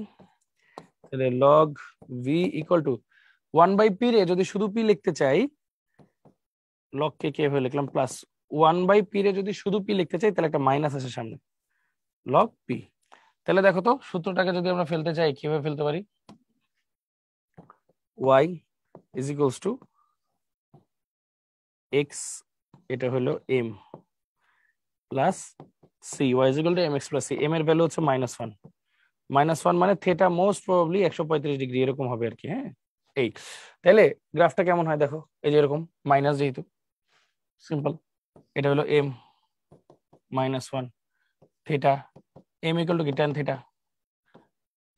তাহলে log V equal two 1/p রে যদি শুধু পি লিখতে চাই, লগ কে কে হয়ে লিখলাম, প্লাস 1/p রে যদি শুধু পি লিখতে চাই তাহলে একটা মাইনাস আসে সামনে, লগ পি। তাহলে দেখো তো সূত্রটাকে যদি আমরা ফেলতে চাই কিভাবে ফেলতে পারি, y is equals to x, এটা হলো m plus C, y is equal to mx plus C, m এর ভ্যালু হচ্ছে -1, -1 মানে থেটা মোস্ট প্রবাবলি 135 ডিগ্রি এরকম হবে আর কি। হ্যাঁ, এই তাহলে গ্রাফটা কেমন হয় দেখো, এই যে এরকম মাইনাস, যেহেতু সিম্পল, এটা হলো m -1 theta, m equal to কি tan থেটা,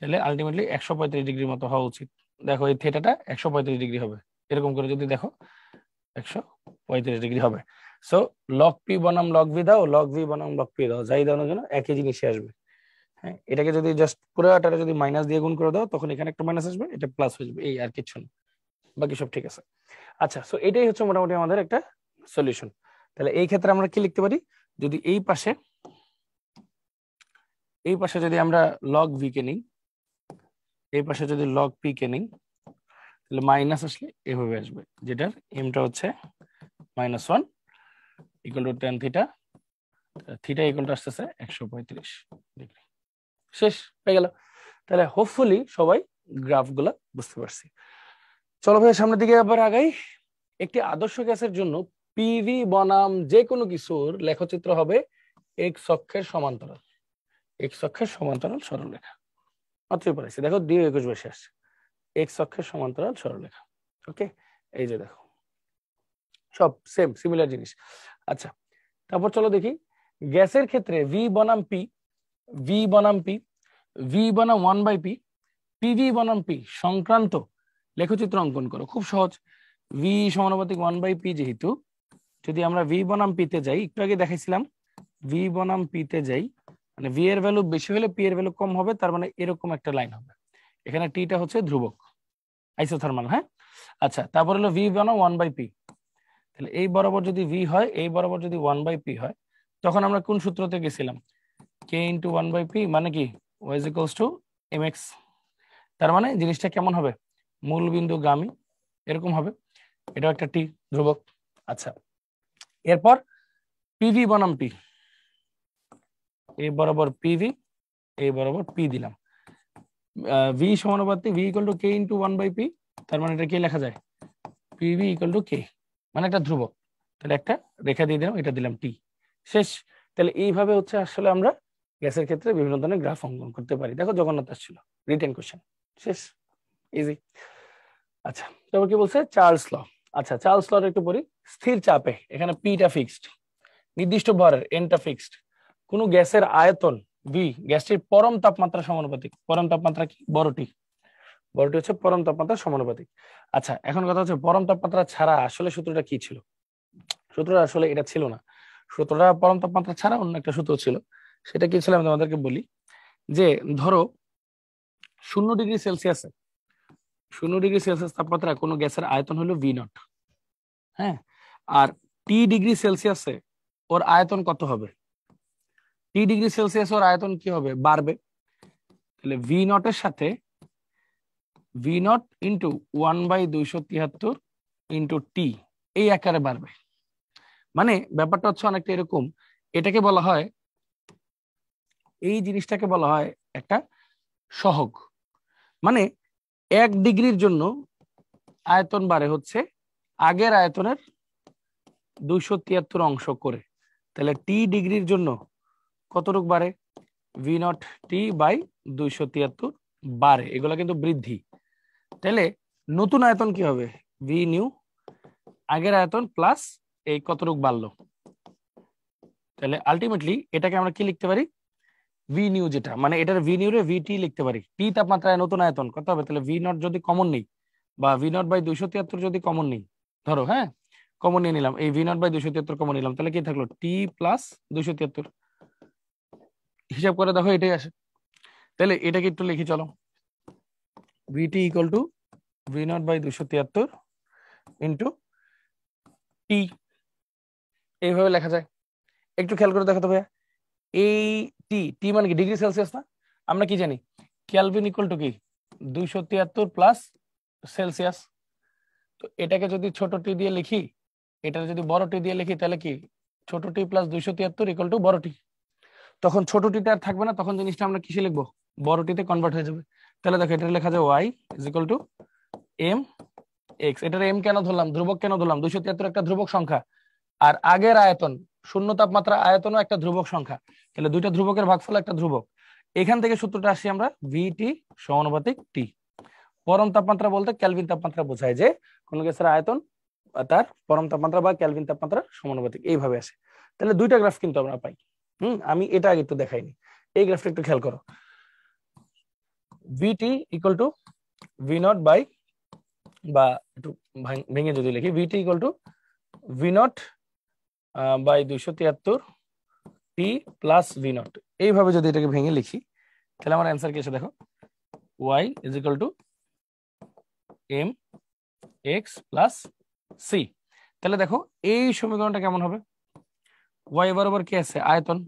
তাহলে আলটিমেটলি 135 ডিগ্রির মতো হওয়া উচিত। দেখো এই থেটাটা 135 ডিগ্রি হবে, এরকম করে যদি দেখো 135 ডিগ্রি হবে। সো লগ পি বনাম লগ ভি দাও, লগ ভি বনাম লগ পি দাও, যাই দাও না কেন একই জিনিসই আসবে। হ্যাঁ, এটাকে যদি জাস্ট পুরোটারে যদি মাইনাস দিয়ে গুণ করে দাও তখন এখানে একটা মাইনাস আসবে, এটা প্লাস হয়ে যাবে, এই আর কিছু না, বাকি সব ঠিক আছে। আচ্ছা, সো এটাই হচ্ছে মোটামুটি আমাদের একটা সলিউশন। তাহলে এই ক্ষেত্রে আমরা কি লিখতে পারি, যদি এই পাশে যদি আমরা লগ ভি কে নিই, এই পাশে যদি লগ পি কে নিই, তাহলে মাইনাস আসলে এভাবে আসবে, যেটার এমটা হচ্ছে -1 equal to tan theta, theta equal to আসতেছে 135 ডিগ্রি। শেষ হয়ে গেল। তাহলে হোপফুলি সবাই গ্রাফগুলা বুঝতে পারছি। চলো ভাই সামনের দিকে আবার আগাই। একটি আদর্শ গ্যাসের জন্য পিভি বনাম যে কোনো কিছুর লেখচিত্র হবে এক্স অক্ষের সমান্তরাল, এক্স অক্ষের সমান্তরাল সরলরেখা। মাত্রই পড়াইছি, দেখো 2 21 বসে আসছে, এক্স অক্ষের সমান্তরাল সরলরেখা। ওকে, এই যে দেখো সব সেম সিমিলার জিনিস। আচ্ছা, তারপর চলো দেখি গ্যাসের ক্ষেত্রে ভি বনাম পি, ভি বনাম পি, ভি বনাম 1/p, পিভি বনাম পি সংক্রান্ত লেখচিত্র অঙ্কন করো। খুব সহজ, ভি সমানুপাতিক 1/p, যেহেতু যদি আমরা ভি বনাম পি তে যাই, একটু আগে দেখাইছিলাম ভি বনাম পি তে যাই, মানে ভি এর ভ্যালু বেশি হলে পি এর ভ্যালু কম হবে, তার মানে এরকম একটা লাইন হবে। এখানে টিটা হচ্ছে ধ্রুবক, আইসোথার্মাল। হ্যাঁ, আচ্ছা, তারপর হলো ভি বনাম 1/p, তাহলে এই বরাবর যদি ভি হয়, এই বরাবর যদি 1/p হয়, তখন আমরা কোন সূত্রতে গেছিলাম, কে ইন্টু 1/p, মানে কি y is equals two mx। তার মানে জিনিসটা কেমন হবে, মূল বিন্দু গামী এরকম হবে, এটাও একটা টি ধ্রুবক। আচ্ছা, এরপর পিভি বনাম পি, এই বরাবর পিভি, এই বরাবর পি দিলাম, ভি সমানুপাতিক V equal to K into 1/p, তার মানে এটা কি লেখা যায়, পিভি ইকুয়াল টু কে, মানে একটা ধ্রুবক, তাহলে একটা রেখা দিয়ে দিলাম, এটা দিলাম টি। শেষ। তাহলে এইভাবে হচ্ছে আসলে আমরা গ্যাসের ক্ষেত্রে বিভিন্ন ধরনের গ্রাফ অঙ্কন করতে পারি। দেখো জগন্নাথ আসছিল, রিটেন কোশ্চেন, শেষ, ইজি। আচ্ছা, তারপর কি বলছে, চার্লস ল। আচ্ছা, চার্লস ল একটু পড়ি। স্থির চাপে, এখানে পিটা ফিক্সড, নির্দিষ্ট ভরের এনটা ফিক্সড, কোন গ্যাসের আয়তন ভি গ্যাসটির পরম তাপমাত্রা সমানুপাতিক। পরম তাপমাত্রা কি? বড়টি। বড়টি হচ্ছে পরম তাপমাত্রা সমানুপাতিক। আচ্ছা, এখন কথা হচ্ছে পরম তাপমাত্রা ছাড়া আসলে সূত্রটা কি ছিল? সূত্রটা আসলে এটা ছিল না। সূত্রটা পরম তাপমাত্রা ছাড়া অন্য একটা সূত্র ছিল। সেটা কি ছিল আমি তোমাদেরকে বলি, যে ধরো 0°C 0°C তাপমাত্রা কোনো গ্যাসের আয়তন হলো ভি নট। হ্যাঁ, আর T°C ওর আয়তন কত হবে? T°C ওর আয়তন কি হবে? বাড়বে। তাহলে ভি নটের সাথে V naught into 1/273 into T এই আকারে বাড়বে। মানে ব্যাপারটা হচ্ছে অনেকটা এরকম, এটাকে বলা হয়, এই জিনিসটাকে বলা হয় একটা সহগ। মানে 1 ডিগ্রির জন্য আয়তন বাড়ে হচ্ছে আগের আয়তনের 273 অংশ করে। তাহলে T ডিগ্রির জন্য কতটুকু বাড়ে? ভি নট টি বাই 273 বাড়ে। এগুলো কিন্তু বৃদ্ধি। তাহলে নতুন আয়তন কি হবে? ভি নিউ আগের আয়তন প্লাস এই কতটুকু বাড়লো। তাহলে আলটিমেটলি এটাকে আমরা কি লিখতে পারি? ভি নিউ, যেটা মানে এটার ভি নিউ রে ভি টি লিখতে পারি। টি তাপমাত্রায় নতুন আয়তন কত হবে? তাহলে ভি নট যদি কমন নেই, বা ভি নট বাই 273 যদি কমন নেই, ধরো হ্যাঁ কমন নিয়ে নিলাম, এই ভি নট বাই 273 কমন নিলাম, তাহলে কি থাকলো? টি প্লাস 273। হিসাব করে দেখো এটাই আসে। তাহলে এটাকে একটু লিখি চলো, VT equal to V not by 273 into T, এইভাবে লেখা যায়। একটু খেয়াল করে দেখো তো ভাইয়া, এই টি টি মানে কি? ডিগ্রি সেলসিয়াস না? আমরা কি জানি? কেলভিন ইকুয়াল টু কি? 273 প্লাস সেলসিয়াস। তো এটাকে যদি ছোট টি দিয়ে লিখি, এটা যদি বড় টি দিয়ে লিখি, তাহলে কি? ছোট টি প্লাস 273 ইকুয়াল টু বড় টি। তখন ছোট টিটা আর থাকবে না, তখন জিনিসটা আমরা কিসে লিখবো? বড় টিতে কনভার্ট হয়ে যাবে। তাহলে দেখো এটা লেখা যায় Y is equal to M X. এটার এম কেন ধরলাম? ধ্রুবক কেন ধরলাম? 273 একটা ধ্রুবক সংখ্যা, আর আগের আয়তন শূন্য তাপমাত্রা আয়তনও একটা ধ্রুবক সংখ্যা। তাহলে দুইটা ধ্রুবকের ভাগফল একটা ধ্রুবক। এখান থেকে সূত্রটা আসি আমরা, ভিটি সমানুপাতিক টি। পরম তাপমাত্রা বলতে কেলভিন তাপমাত্রা বোঝায়, যে কোন গ্যাসের আয়তন তার পরম তাপমাত্রা বা কেলভিন তাপমাত্রা সমানুপাতিক, এইভাবে আসে। তাহলে দুইটা গ্রাফ কিন্তু আমরা পাই। আমি এটা আগে একটু দেখাইনি, এই গ্রাফটা একটু খেয়াল করো। VT equal to V not by, বা একটু ভেঙে যদি লিখি, VT equal to V not by 273 T plus V nought, এইভাবে যদি এটাকে ভেঙে লিখি, তাহলে আমার অ্যান্সার কি এসে দেখো, Y is equal to M X plus C. তাহলে দেখো এই সমীকরণটা কেমন হবে? ওয়াই বরাবর কি আছে? আয়তন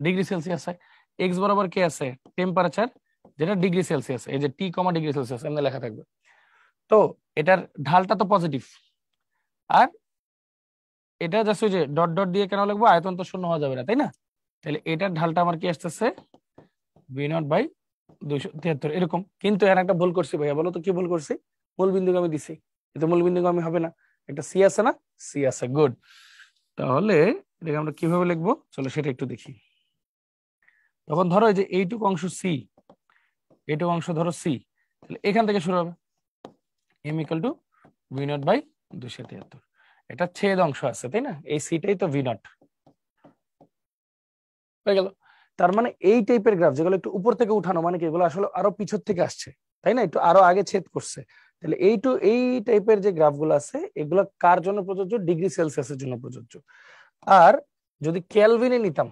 ডিগ্রি সেলসিয়াস, এক্স বরাবর কি আছে? টেম্পারেচার, যেটা ডিগ্রি সেলসিয়াস, এই যে টি কমা ডিগ্রি সেলসিয়াস এমনি লেখা থাকবে। তো এটার ঢালটা তো পজিটিভ, আর এটা জাস্ট ওই যে ডট ডট দিয়ে কেন লিখবো? আয়তন তো শূন্য হওয়া যাবে না, তাই না? তাহলে এটার ঢালটা আমার কি আসতেছে? ভি নট বাই 273 এরকম। কিন্তু এর একটা ভুল করছি ভাইয়া, বলো তো কি ভুল করছি? মূল বিন্দুগামী দিছি, এটা মূল বিন্দুগামী হবে না, একটা সি আছে না? সি আছে, গুড। তাহলে এটাকে আমরা কিভাবে লিখবো চলো সেটা একটু দেখি। তখন ধরো এই যে এইটুকু অংশ সি, এইটুকু অংশ ধরো সি, তাহলে এখান থেকে শুরু হবে M equal to V not by 273। এটা ছেদ অংশ আছে, তাই না? এই সিটাই তো ভি নট হয়ে গেল। তার মানে এই টাইপের গ্রাফ যেগুলো একটু উপর থেকে উঠানো, মানে কি এগুলো আসলে আরো পিছন থেকে আসছে, তাই না? একটু আরো আগে ছেদ করছে। তাহলে এই টাইপের যে গ্রাফগুলো আছে, এগুলো কার জন্য প্রযোজ্য? ডিগ্রি সেলসিয়াসের জন্য প্রযোজ্য। আর যদি কেলভিনে নিতাম,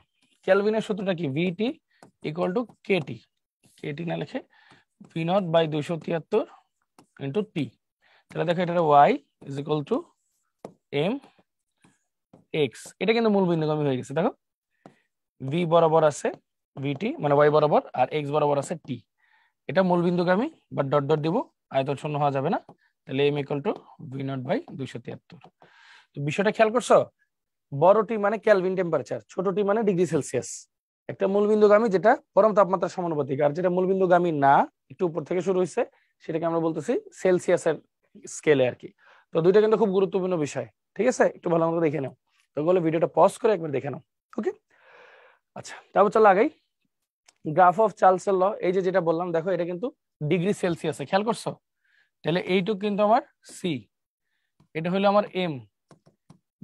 কেলভিনের সূত্রটা কি? VT equal to KT, KT না লিখে V not by 273 into T. তাহলে দেখো এটা Y is equal to M X. এটা কিন্তু মূল বিন্দুগামী হয়ে গেছে। দেখো ভি বরাবর আছে ভিটি মানে ওয়াই বরাবর, আর এক্স বরাবর আছে টি। এটা মূল বিন্দুগামী, বাট ডট ডট দিব, আয়তন শূন্য হওয়া যাবে না। তাহলে M equal to V not by 273। তো বিষয়টা খেয়াল করছো? বড় টি মানে কেলভিন টেম্পারেচার, ছোট টি মানে ডিগ্রি সেলসিয়াস। একটা মূলবিন্দুগামী যেটা পরম তাপমাত্রা সমানুপাতিক, আর যেটা মূলবিন্দুগামী না, একটু উপর থেকে শুরু হয়েছে, সেটাকে আমরা বলতেছি সেলসিয়াসের স্কেলে আর কি। তো দুইটা কিন্তু খুব গুরুত্বপূর্ণ বিষয়, ঠিক আছে? একটু ভালো মতো দেখে নাও। তো বলে ভিডিওটা পজ করে একবার দেখে নাও, ওকে? আচ্ছা, তারপর চলো আগাই। গ্রাফ অফ চার্লসের ল, এই যে যেটা বললাম, দেখো এটা কিন্তু ডিগ্রি সেলসিয়াসে, খেয়াল করছো? তাহলে এইটুক কিন্তু আমার সি, এটা হলো আমার M,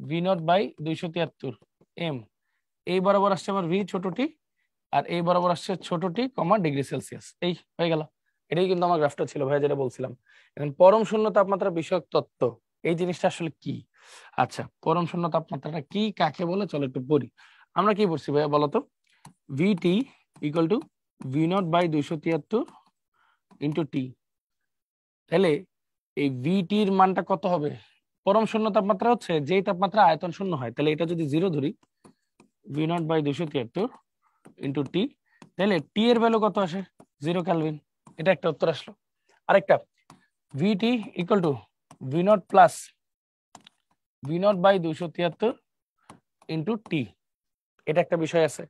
V not by 273 M, এই বরাবর আসছে আমার ভি ছোট টি, আর এই বরাবর আসছে ছোট টি কমা ডিগ্রি সেলসিয়াস। এই হয়ে গেল। এটাই কিন্তু আমার গ্রাফটা ছিল ভাই, যেটা বলছিলাম। এখন পরম শূন্য তাপমাত্রা বিষয়ক তত্ত্ব, এই জিনিসটা আসলে কি? আচ্ছা, পরম শূন্য তাপমাত্রাটা কি, কাকে বলে, চলো একটু পড়ি। আমরা কি পড়ছি ভাইয়া বলতো? VT equal to V not by 273 into T. তাহলে এই ভিটির মানটা কত হবে? পরম শূন্য তাপমাত্রা হচ্ছে যেই তাপমাত্রা আয়তন শূন্য হয়। তাহলে এটা যদি 0 ধরি, V naught by 273 into T, তাহলে টি এর ভ্যালু কত আসে? 0 কেলভিন। এটা একটা উত্তর আসলো। আরেকটা, VT equal to V naught plus V not by 273 into T, এটা একটা বিষয় আছে।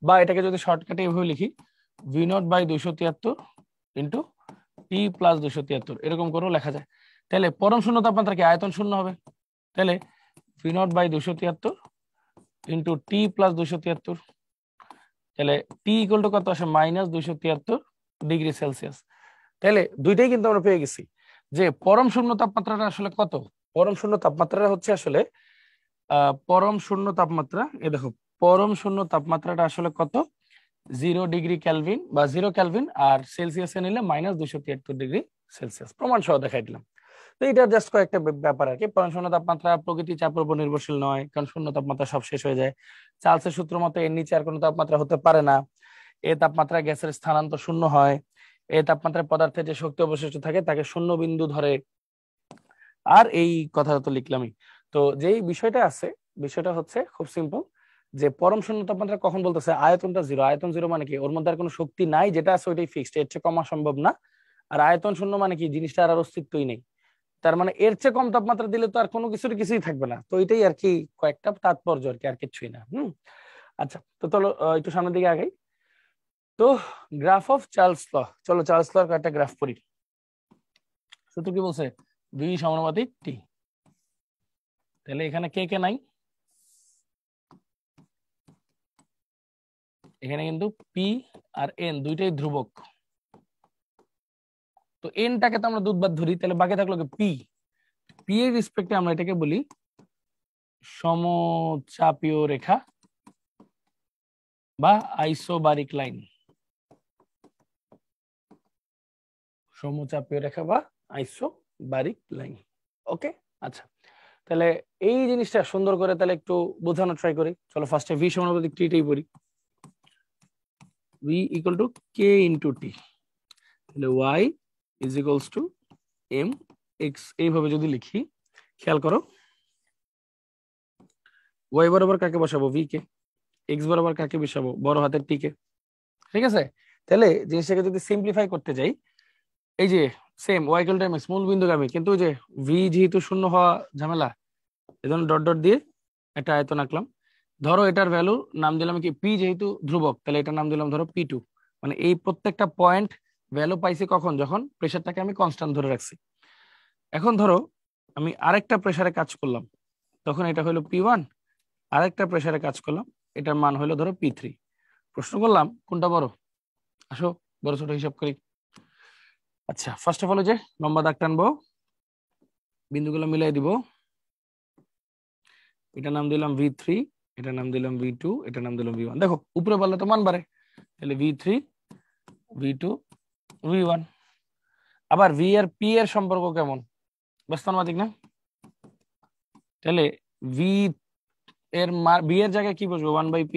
বা এটাকে যদি শর্টকাটে এভাবে লিখি, V not by 273 into T plus 273, এরকম করেও লেখা যায়। তাহলে পরম শূন্য তাপমাত্রা কি আয়তন শূন্য হবে? তাহলে V not by 273 into T plus 273, তাহলে টি ইকুয়াল টু কত আসে? Minus 273 degree Celsius. তাহলে দুইটাই কিন্তু আমরা পেয়ে গেছি যে পরম শূন্য তাপমাত্রাটা আসলে কত। পরম শূন্য তাপমাত্রাটা হচ্ছে আসলে পরম শূন্য তাপমাত্রা, এ দেখো, পরম শূন্য তাপমাত্রাটা আসলে কত? 0 ডিগ্রি কেলভিন বা 0 কেলভিন, আর সেলসিয়াসে নিলে মাইনাস 273 ডিগ্রি সেলসিয়াস। প্রমাণ সহ দেখাই দিলাম। তো এটা জাস্ট কয়েকটা ব্যাপার আর কি। পরম শূন্য তাপমাত্রা প্রকৃতি চাপের উপর নির্ভরশীল নয়, কারণ শূন্য তাপমাত্রা সব শেষ হয়ে যায়। চার্লসের সূত্র মতে এর নিচে আর কোনো তাপমাত্রা হতে পারে না। এই তাপমাত্রায় গ্যাসের স্থানান্তর শূন্য হয়। এই তাপমাত্রায় পদার্থের যে শক্তি অবশিষ্ট থাকে তাকে শূন্য বিন্দু ধরে। আর এই কথা তো লিখলামই। তো যেই বিষয়টা আছে, বিষয়টা হচ্ছে খুব সিম্পল, যে পরম শূন্য তাপমাত্রা কখন বলতেছে? আয়তনটা 0। আয়তন 0 মানে কি? ওর মধ্যে আর কোনো শক্তি নাই, যেটা আছে ওইটাই ফিক্সড, এর চেয়ে কমা সম্ভব না। আর আয়তন শূন্য মানে কি? জিনিসটা আর অস্তিত্বই নেই। তার মানে এর চেয়ে কম তাপমাত্রা দিলে তো আর কোনো কিছুই থাকবে না। তো এটাই আর কি কয়েকটা তাৎপর্য আর কি, আর কিছুই না। আচ্ছা, তো চলো একটু সামনের দিকে আগাই। তো গ্রাফ অফ চার্লস ল, চলো চার্লস লর কয়েকটা গ্রাফ পড়ি। সূত্র কি বলছে? ভি সমানুপাতিক টি। তাহলে এখানে কে কে নাই, এখানে কিন্তু পি আর এন দুইটাই ধ্রুবক। তো এনটাকে তো আমরা দুধবাদ ধরি, তাহলে বাকি থাকলো কি? পি। পি এর রেসপেক্টে আমরা এটাকে বলি সমচাপীয় রেখা বা আইসোবারিক লাইন। সমচাপীয় রেখা বা আইসোবারিক লাইন। ওকে, আচ্ছা। তাহলে এই জিনিসটা সুন্দর করে তাহলে একটু বোঝানো ট্রাই করি। চলো ফার্স্টে ভি সমানুপাতিক টিটাই পড়ি। V equal to K into T. তাহলে Y is equals to M X, এইভাবে যদি লিখি, খেয়াল করো, ওয়াই বরাবর কাকে বসাবো? V K. এক্স বরাবর কাকে বসাবো? বড় হাতের টি কে। ঠিক আছে? তাহলে জিনিসটাকে যদি সিম্পলিফাই করতে যাই, এই যে same Y equal to M X, মূল বিন্দুগামী, কিন্তু ওই যে ভি যেহেতু শূন্য হওয়া ঝামেলা, এজন্য ডট ডট দিয়ে একটা আয়তন আঁকলাম। ধরো এটার ভ্যালু নাম দিলাম কি? পি, যেহেতু ধ্রুবক তাহলে এটার নাম দিলাম ধরো পি টু। মানে এই প্রত্যেকটা পয়েন্ট ভ্যালু পাইছি কখন? যখন প্রেসারটাকে আমি কনস্ট্যান্ট ধরে রাখছি। এখন ধরো আমি আরেকটা প্রেসারে কাজ করলাম, তখন এটা হলো পি ওয়ান। আরেকটা প্রেসারে কাজ করলাম, এটার মান হলো ধরো পি থ্রি। প্রশ্ন করলাম কোনটা বড়? আসো বড় ছোট হিসাব করি। আচ্ছা, ফার্স্ট অফ অল যে লম্বা দাগ টানবো, বিন্দুগুলো মিলাই দিব। এটার নাম দিলাম ভি থ্রি, এটার নাম দিলাম ভি টু, এটার নাম দিলাম ভি ওয়ান। দেখো উপরে বললে তো মান বাড়ে, তাহলে V three, V two, V one. আবার ভি আর পি এর সম্পর্ক কেমন? বাস্তবানুপাতিক না? তাহলে ভি এর বি এর জায়গায় কি বসবে? 1/p।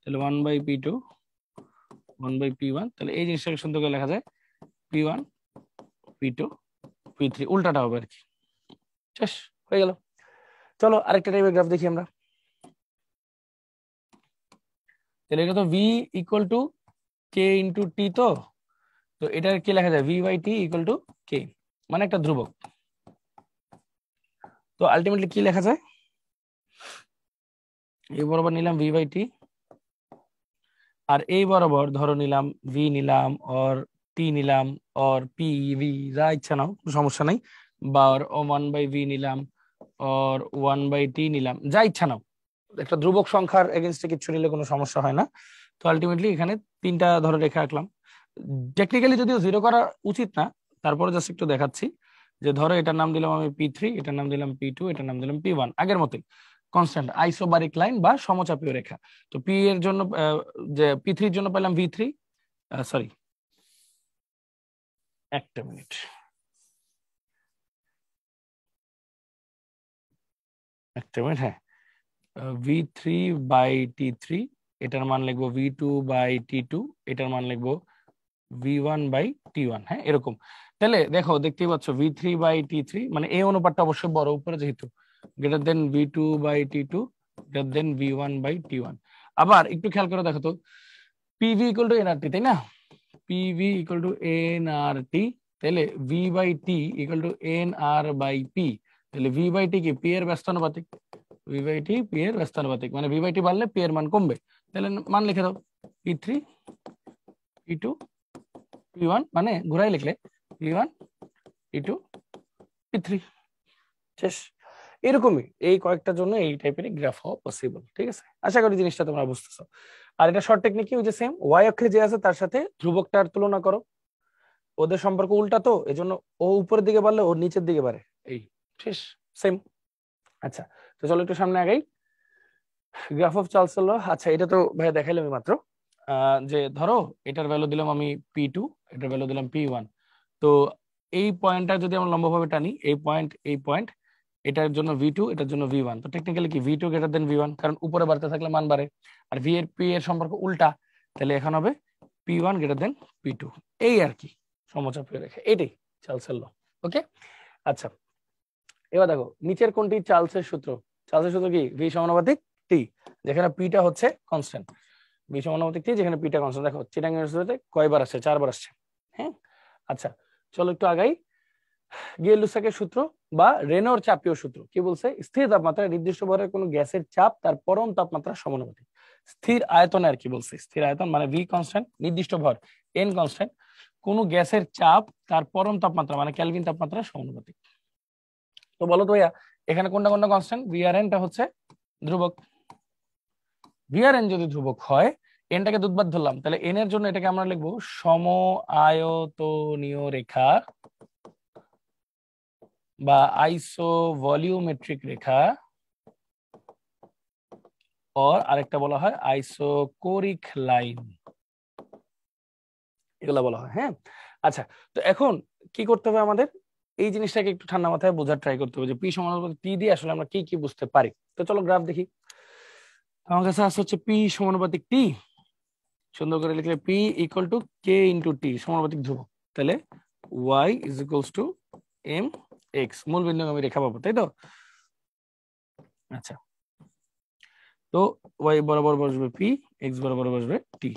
তাহলে 1/p2, 1/p1। তাহলে এই জিনিসটাকে সুন্দর করে লেখা যায় p1, p2, p3, উল্টাটা হবে আর কি। শেষ হয়ে গেল। চলো আরেকটা টাইপের গ্রাফ দেখি আমরা। তাহলে এটা তো v equal to K into T. তো তো এটা কি লেখা যায়? v/t ইকুয়াল টু কে, মানে একটা ধ্রুবক। তো আলটিমেটলি কি লেখা যায়? এই বরাবর নিলাম v/t, আর এই বরাবর ধরো নিলাম ভি, নিলাম অর টি, নিলাম অর পি ভি, যা ইচ্ছা নাও, সমস্যা নাই। বা ও 1/v নিলাম অর 1/t নিলাম, যা ইচ্ছা নাও। একটা ধ্রুবক সংখ্যার এগেনস্টে কিছু নিলে কোনো সমস্যা হয় না। তো আলটিমেটলি এখানে তিনটা ধরে রেখে রাখলাম। টেকনিক্যালি যদিও জিরো করা উচিত না, তারপরে জাস্ট একটু দেখাচ্ছি যে ধরো এটার নাম দিলাম আমি পি থ্রি, এটার নাম দিলাম পি টু, এটার নাম দিলাম পি ওয়ান, আগের মতোই। কনস্ট্যান্ট আইসোবারিক লাইন বা সমচাপীয় রেখা। তো পি এর জন্য যে পি3 এর জন্য পেলাম V3, সরি একটা মিনিট, হ্যাঁ, V3/T3, এটার মান লিখবো V2/T2, এটার মান লিখবো V1/T1, হ্যাঁ এরকম। তাহলে দেখো দেখতেই পাচ্ছ V3/T3 মানে এই অনুপাতটা অবশ্যই বড় উপরে যেহেতু, greater than V2/T2, greater than V1/T1। আবার একটু খেয়াল করে দেখো তো, PV ইকুয়াল টু NRT, তাই না? PV ইকুয়াল টু NRT, তাহলে V/T ইকুয়াল টু NR/P, তাহলে V/T কি P এর ব্যস্তানুপাতিক, V/T P এর ব্যস্তানুপাতিক, মানে V/T বাড়লে P এর মান কমবে। তাহলে মান লিখে দাও P3 P2 P1, মানে ঘুরাই লিখলে P1 P2 P3, শেষ। এরকমই এই কয়েকটার জন্য এই টাইপের গ্রাফ হওয়া পসিবল, ঠিক আছে? আশা করি জিনিসটা তোমরা বুঝতেছো। আর এটা শর্ট টেকনিক কি, ওই যে সেম ওয়াই অক্ষে যে আছে তার সাথে ধ্রুবকটার তুলনা করো, ওদের সম্পর্ক উল্টা, তো এজন্য ও উপরের দিকে বাড়লে ও নিচের দিকে বাড়ে, এই শেষ, সেম। আচ্ছা, তো চলো একটু সামনে আগাই। গ্রাফ অফ চার্লস ল, আচ্ছা এটা তো ভাই দেখাইলাম মাত্র, যে ধরো এটার ভ্যালু দিলাম আমি P2, এটার ভ্যালু দিলাম P1। তো এই পয়েন্টটা যদি আমরা লম্বভাবে টানি, এই পয়েন্ট এটার জন্য V2, এটার জন্য V1, তো টেকনিক্যালি কি V2 গ্রেটার দেন V1, কারণ উপরে বাড়তে থাকলে মান বাড়ে, আর V এর P এর সম্পর্ক উল্টা, তাহলে এখন হবে P1 গ্রেটার দেন P2, এই আর কি সমচাপীয় রেখা, এটাই চার্লসের ল। ওকে, আচ্ছা এবার দেখো নিচের কোনটি চার্লসের সূত্র? চার্লসের সূত্র কি? V সমানুপাতিক T, যেখানে P টা হচ্ছে কনস্ট্যান্ট, V সমানুপাতিক T যেখানে P টা কনস্ট্যান্ট। দেখো চিটাং ইউনিভার্সিটিতে কয়বার আসছে? 4বার আসছে, হ্যাঁ। আচ্ছা চলো একটু আগাই। গিয়ে-লুসাকের সূত্র বা রেনর চাপীয় সূত্র কি বলছে? স্থির তাপমাত্রায় নির্দিষ্ট ভরের কোনো গ্যাসের চাপ তার পরম তাপমাত্রার সমানুপাতিক। স্থির আয়তনে আর কি বলছে, স্থির আয়তন মানে V কনস্ট্যান্ট, নির্দিষ্ট ভর N কনস্ট্যান্ট, কোন গ্যাসের চাপ তার পরম তাপমাত্রা মানে কেলভিন তাপমাত্রার সমানুপাতিক। তো বলো তো ভাইয়া এখানে কোনটা কোনটা কনস্ট্যান্ট? VRN টা হচ্ছে ধ্রুবক, VRN যদি ধ্রুবক হয়, এনটাকে দুধবাদ ধরলাম, তাহলে এন এর জন্য এটাকে আমরা লিখবো সম আয়তনীয় রেখা বা আইসো ভলিউমেট্রিক রেখা, আর আরেকটা বলা হয় আইসোকোরিক লাইন, এগুলা বলা হয়, হ্যাঁ। আচ্ছা, তো এখন কি করতে হবে আমাদের? এই জিনিসটাকে একটু ঠান্ডা মাথায় বোঝার ট্রাই করতে হবে যে পি সমানুপাতিক টি দিয়ে আসলে আমরা কি কি বুঝতে পারি। তো চলো গ্রাফ দেখি। আমার কাছে আসছে হচ্ছে পি সমানুপাতিক টি, সুন্দর করে লিখলে P equal to K into T, সমানুপাতিক ধ্রুবক, তাহলে Y is equals to M X, মূল বিন্দু আমি রেখা পাবো, তাই তো? আচ্ছা, তো ওয়াই বরাবর বসবে পি, এক্স বরাবর বসবে টি।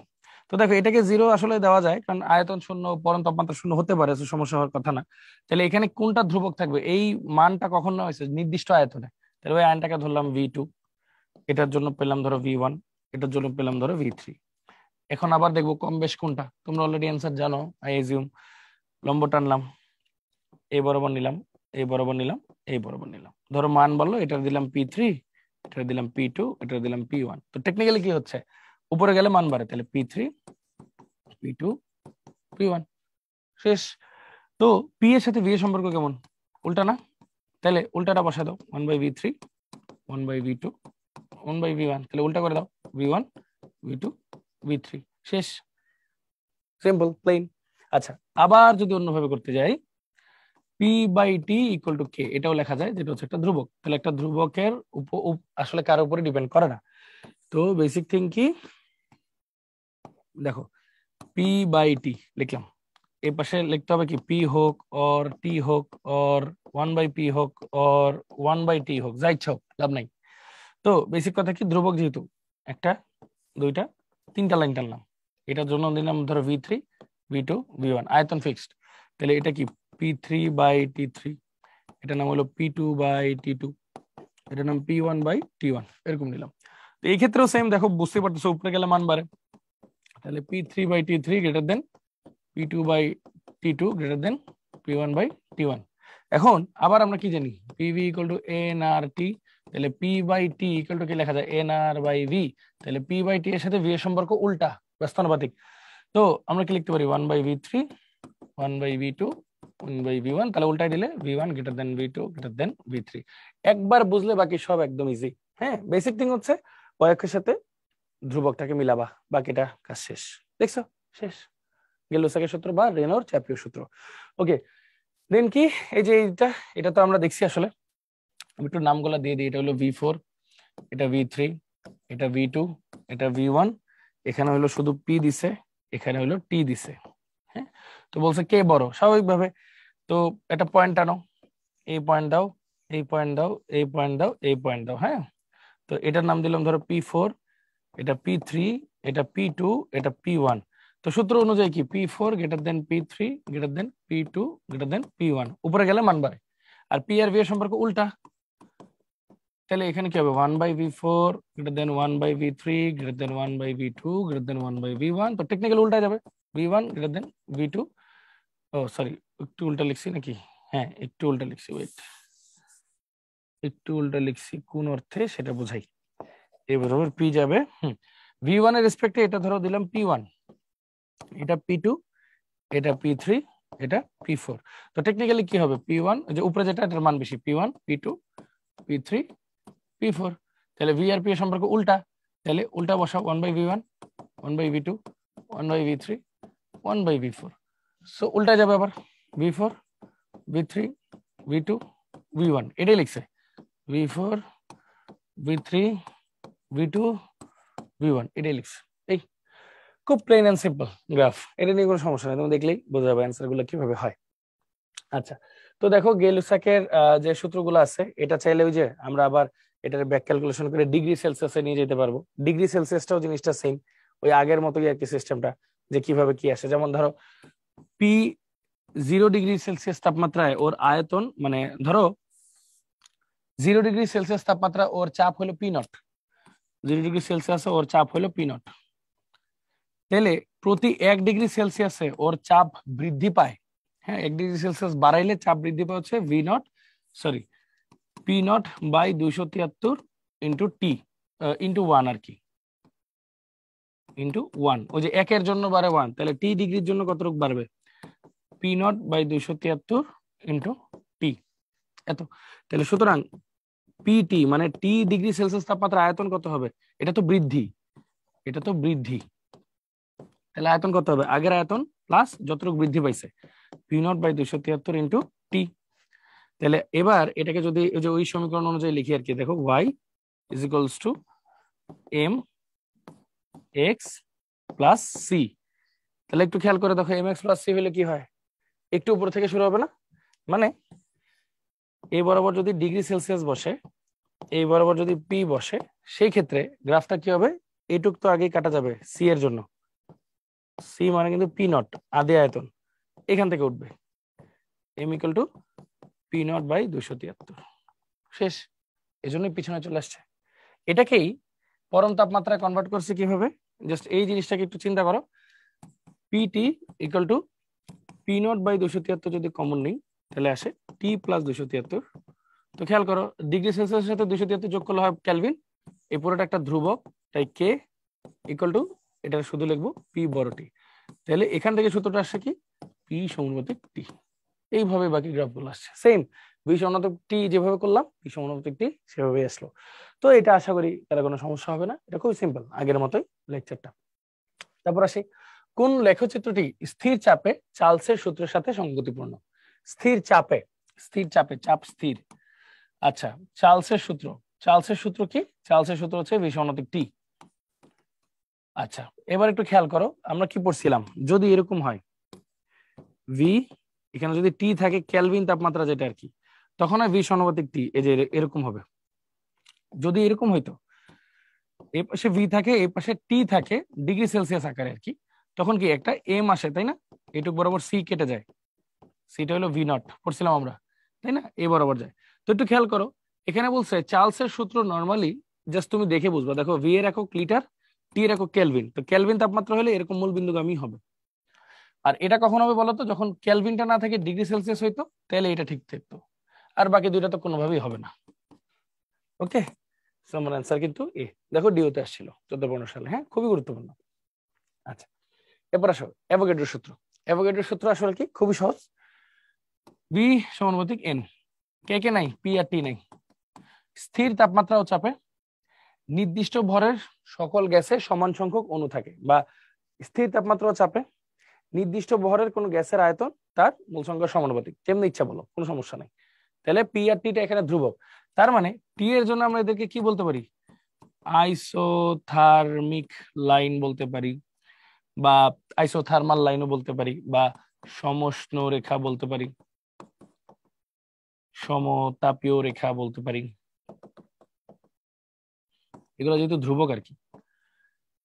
তো দেখো এটাকে 0 আসলে দেওয়া যায়, কারণ আয়তন শূন্য, পরম তাপমাত্রা শূন্য হতে পারে, সমস্যা হওয়ার কথা না। তাহলে এখানে কোনটা ধ্রুবক থাকবে? এই মানটা কখন নেওয়া হয়েছে? নির্দিষ্ট আয়তনে। তাহলে ওই আয়নটাকে ধরলাম V2, এটার জন্য পেলাম ধরো V1, এটার জন্য পেলাম ধরো V3। এখন আবার দেখবো কম বেশ কোনটা, তোমরা অলরেডি অ্যান্সার জানো, আই এজিউম। লম্ব টানলাম, এই বরাবর নিলাম, এই বরাবর নিলাম, এই বরাবর নিলাম, ধরো মান বললো এটার দিলাম P3, এটা দিলাম P2, এটা দিলাম P1। তো টেকনিক্যালি কি হচ্ছে? উপরে গেলে মান বাড়ে, তাহলে P3 P2 P1, শেষ। তো P এর সাথে V এর সম্পর্ক কেমন? উল্টা না? তাহলে উল্টাটা বসা দাও, 1/V3 1/V2 1/V1, তাহলে উল্টা করে দাও, V1 V2 V3, শেষ, সিম্পল প্লেন। আচ্ছা, আবার যদি অন্যভাবে করতে যাই, P/T ইকুয়াল টু কে, এটাও লেখা যায়, যেটা হচ্ছে একটা ধ্রুবক। তাহলে একটা ধ্রুবকের আসলে কার উপরে ডিপেন্ড করে না। তো বেসিক থিং কি, দেখো P/T লিখলাম, এই পাশে লিখতে হবে কি P হোক অর T হোক অর 1/P হোক অর 1/T হোক, যা ইচ্ছা হোক, লাভ নাই। তো বেসিক কথা কি, ধ্রুবক যেহেতু একটা, দুইটা, তিনটা লাইন টানলাম, এটার জন্য দিলাম ধরো V3 V2 V1, আয়তন ফিক্সড, তাহলে এটা কি P3/T3, এটা নাম হলো P2/T2, এটার নাম P1/T1, এরকম নিলাম। তো এই ক্ষেত্রেও সেম, দেখো বুঝতে পারতেছো উপরে গেলে মান বাড়ে, তাহলে P3/T3 greater than P2/T2 greater than P1/T1। এখন আবার আমরা কি জানি, PV ইকুয়াল টু NRT, তাহলে P/T ইকুয়াল টু কি লেখা যায়? NR/V, তাহলে P/T এর সাথে V এর সম্পর্ক উল্টা, ব্যস্তানুপাতিক। তো আমরা কি লিখতে পারি? 1/V3 1/V2 1/V1, তাহলে উল্টাই দিলে V1 greater than V2 greater than V3। একবার বুঝলে বাকি সব একদম ইজি। হ্যাঁ, বেসিক থিং হচ্ছে অক্ষের সাথে ধ্রুবকটাকে মিলাবা, বাকিটা কাজ শেষ। দেখছো, শেষ। গেলোসাকের সূত্র বা রেনর চ্যাপিয় সূত্র। ওকে, দেন কি, এই যে এটা তো আমরা দেখছি আসলে। আমি একটু নামগুলা দিয়ে দিই। এটা হলো V4, এটা V3, এটা V2, এটা V1, এখানে হলো শুধু P দিছে, এখানে হলো T দিছে। হ্যাঁ, তো বলছে কে বড়, স্বাভাবিকভাবে তো একটা পয়েন্ট আনো, এই পয়েন্ট দাও, এই পয়েন্ট দাও, এই পয়েন্ট দাও, এই পয়েন্ট দাও। হ্যাঁ, তো এটার নাম দিলাম ধরো P4, এটা P3, এটা P2, এটা P1। তো সূত্র অনুযায়ী কি P4 greater than P3 greater than P2 greater দেন P1, উপরে গেলে মান বাড়ে। আর P আর V এর সম্পর্ক উল্টা, তাহলে এখানে কি হবে 1/V4 greater than 1/V3 greater than 1/V2 greater than 1/V1। তো টেকনিক্যাল উল্টা যাবে, V1 গ্রেটার দেন V2। ও সরি, একটু উল্টা লিখছি নাকি? হ্যাঁ, একটু উল্টা লিখছি, ওয়েট, একটু উল্টা লিখছি। কোন অর্থে সেটা বোঝাই। এই বরাবর P যাবে। V1 এর রেসপেক্টে এটা ধরো দিলাম P1, এটা P2, এটা P3, এটা P4। তো টেকনিক্যালি কি হবে P1, যে উপরে যেটা এটার মান বেশি, P1 P2 P3 P4। তাহলে V আর P এর সম্পর্ক উল্টা, তাহলে উল্টা বসাও 1/V1 1/V2 1/V3 1/V4। So উল্টা যাবে আবার V4 V3 V2 V1, এটাই লিখছে V4 V3 V2 V1, এটাই লিখছে। এই খুব প্লেন এন্ড সিম্পল গ্রাফ, এটা নিয়ে কোনো সমস্যা নেই, তুমি দেখলেই বোঝা যাবে অ্যান্সার গুলো কিভাবে হয়। আচ্ছা, তো দেখো গেলুসাকের যে সূত্রগুলো আছে, এটা চাইলে ওই যে আমরা আবার এটার ব্যাক ক্যালকুলেশন করে ডিগ্রি সেলসিয়াসে নিয়ে যেতে পারবো। ডিগ্রি সেলসিয়াসটাও জিনিসটা সেম, ওই আগের মতোই আর কি সিস্টেমটা, যে কিভাবে কি আসে। যেমন ধরো P 0 ডিগ্রি সেলসিয়াস তাপমাত্রায় ওর আয়তন, মানে ধরো 0 ডিগ্রি সেলসিয়াস তাপমাত্রা ওর চাপ হলো P0, 0 ডিগ্রি সেলসিয়াস ওর চাপ হলো P0। তাহলে প্রতি 1 ডিগ্রি সেলসিয়াসে ওর চাপ বৃদ্ধি পায়। হ্যাঁ, 1 ডিগ্রি সেলসিয়াস বাড়াইলে চাপ বৃদ্ধি পায় হচ্ছে P0/273 ইন্টু T ইন্টু 1 আর কি, ইন্টু 1। ওই যে 1 এর জন্য বাড়ে 1, তাহলে T ডিগ্রির জন্য কতটুকু বাড়বে P0/273 ইন্টু T, এত। তাহলে সুতরাং PT মানে T ডিগ্রি সেলসিয়াস তাপমাত্রা আয়তন কত হবে? এটা তো বৃদ্ধি, এটা তো বৃদ্ধি, তাহলে আয়তন কত হবে? আগের আয়তন প্লাস যতটুকু বৃদ্ধি পাইছে P0/273 ইন্টু T। তাহলে এবার এটাকে যদি ওই সমীকরণ অনুযায়ী লিখি আর কি, দেখো y is equals two mx plus c। তাহলে একটু খেয়াল করে দেখো mx প্লাস c হলে কি হয়, একটু উপর থেকে শুরু হবে না? মানে এই বরাবর যদি ডিগ্রি সেলসিয়াস বসে, এই বরাবর যদি p বসে, সেই ক্ষেত্রে গ্রাফটা কি হবে, এইটুক তো আগেই কাটা যাবে c এর জন্য। c মানে কিন্তু P0 আদি আয়তন, এখান থেকে উঠবে m ইকুয়াল টু P0/273, শেষ। এজন্যই পিছনে চলে আসছে। এটাকেই পরম তাপমাত্রায় কনভার্ট করছে কিভাবে, জাস্ট এই জিনিসটাকে একটু চিন্তা করো। পিটি ইকুয়াল টু P0/273 যদি কমন নেই, তাহলে আসে T প্লাস 273। তো খেয়াল করো ডিগ্রি সেলসিয়াসের সাথে 273 যোগ করলে হয় কেলভিন, এই পুরোটা একটা ধ্রুবক, তাই K ইকুয়াল টু, এটা শুধু লিখবো P বড় T। তাহলে এখান থেকে সূত্রটা আসছে কি P সমানুপাতিক T। এইভাবে বাকি গ্রাফগুলো আসছে সেম, V সমানুপাতিক T যেভাবে করলাম P সমানুপাতিক T সেভাবেই আসলো। তো এটা আশা করি তার কোনো সমস্যা হবে না, এটা খুব সিম্পল আগের মতোই লেকচারটা। তারপর আসি, কোন লেখচিত্রটি স্থির চাপে চার্লসের সূত্রের সাথে সঙ্গতিপূর্ণ? স্থির চাপে, স্থির চাপে, চাপ স্থির। আচ্ছা, চার্লসের সূত্র, চার্লসের সূত্র কি? চার্লসের সূত্র হচ্ছে V সমানুপাতিক T। আচ্ছা, এবার একটু খেয়াল করো, আমরা কি পড়ছিলাম, যদি এরকম হয় V, এখানে যদি T থাকে কেলভিন তাপমাত্রা যেটা আর কি, তখন হয় V সমানুপাতিক T, এই যে এরকম হবে। যদি এরকম হইতো এই পাশে V থাকে এই পাশে T থাকে ডিগ্রি সেলসিয়াস আকারে আর কি, তখন কি একটা M আসে তাই না, এটুক বরাবর C কেটে যায়, সিটা হলো V0 পড়ছিলাম আমরা তাই না, এই বরাবর যায়। তো একটু খেয়াল করো, এখানে বলছে চার্লসের সূত্র নরমালি জাস্ট তুমি দেখে বুঝবা, দেখো V এর একক লিটার, T এর একক কেলভিন, তো কেলভিন তাপমাত্রা হলে এরকম মূল বিন্দুগামী হবে। আর এটা কখন হবে বলতো, যখন কেলভিনটা না থাকে ডিগ্রি সেলসিয়াস হইতো, তাহলে এটা ঠিক থাকতো, আর বাকি দুইটা তো কোনোভাবেই হবে না। ওকে, আমার অ্যান্সার কিন্তু এ, দেখো ডিওতে আসছিল 14-15 সালে। হ্যাঁ, খুবই গুরুত্বপূর্ণ। আচ্ছা, এরপর আসো অ্যাভোগাড্রোর সূত্র। অ্যাভোগাড্রোর সূত্র আসলে কি, খুবই সহজ। V সমানুপাতিক N, কে কে নাই, P আর T নাই। স্থির তাপমাত্রা ও চাপে নির্দিষ্ট ভরের সকল গ্যাসে সমান সংখ্যক অণু থাকে, বা স্থির তাপমাত্রা ও চাপে নির্দিষ্ট ভরের কোন গ্যাসের আয়তন তার মূল সংখ্যার সমানুপাতিক। যেমনি ইচ্ছা বলো, কোনো সমস্যা নাই। তাহলে পি আর টিটা এখানে ধ্রুবক, তার মানে টি এর জন্য আমরা এদেরকে কি বলতে পারি? আইসোথার্মিক লাইন বলতে পারি, বা আইসোথার্মাল লাইনও বলতে পারি, বা সমষ্ণ রেখা বলতে পারি, সমতাপীয় রেখা বলতে পারি। এগুলো যেহেতু ধ্রুবক আর কি।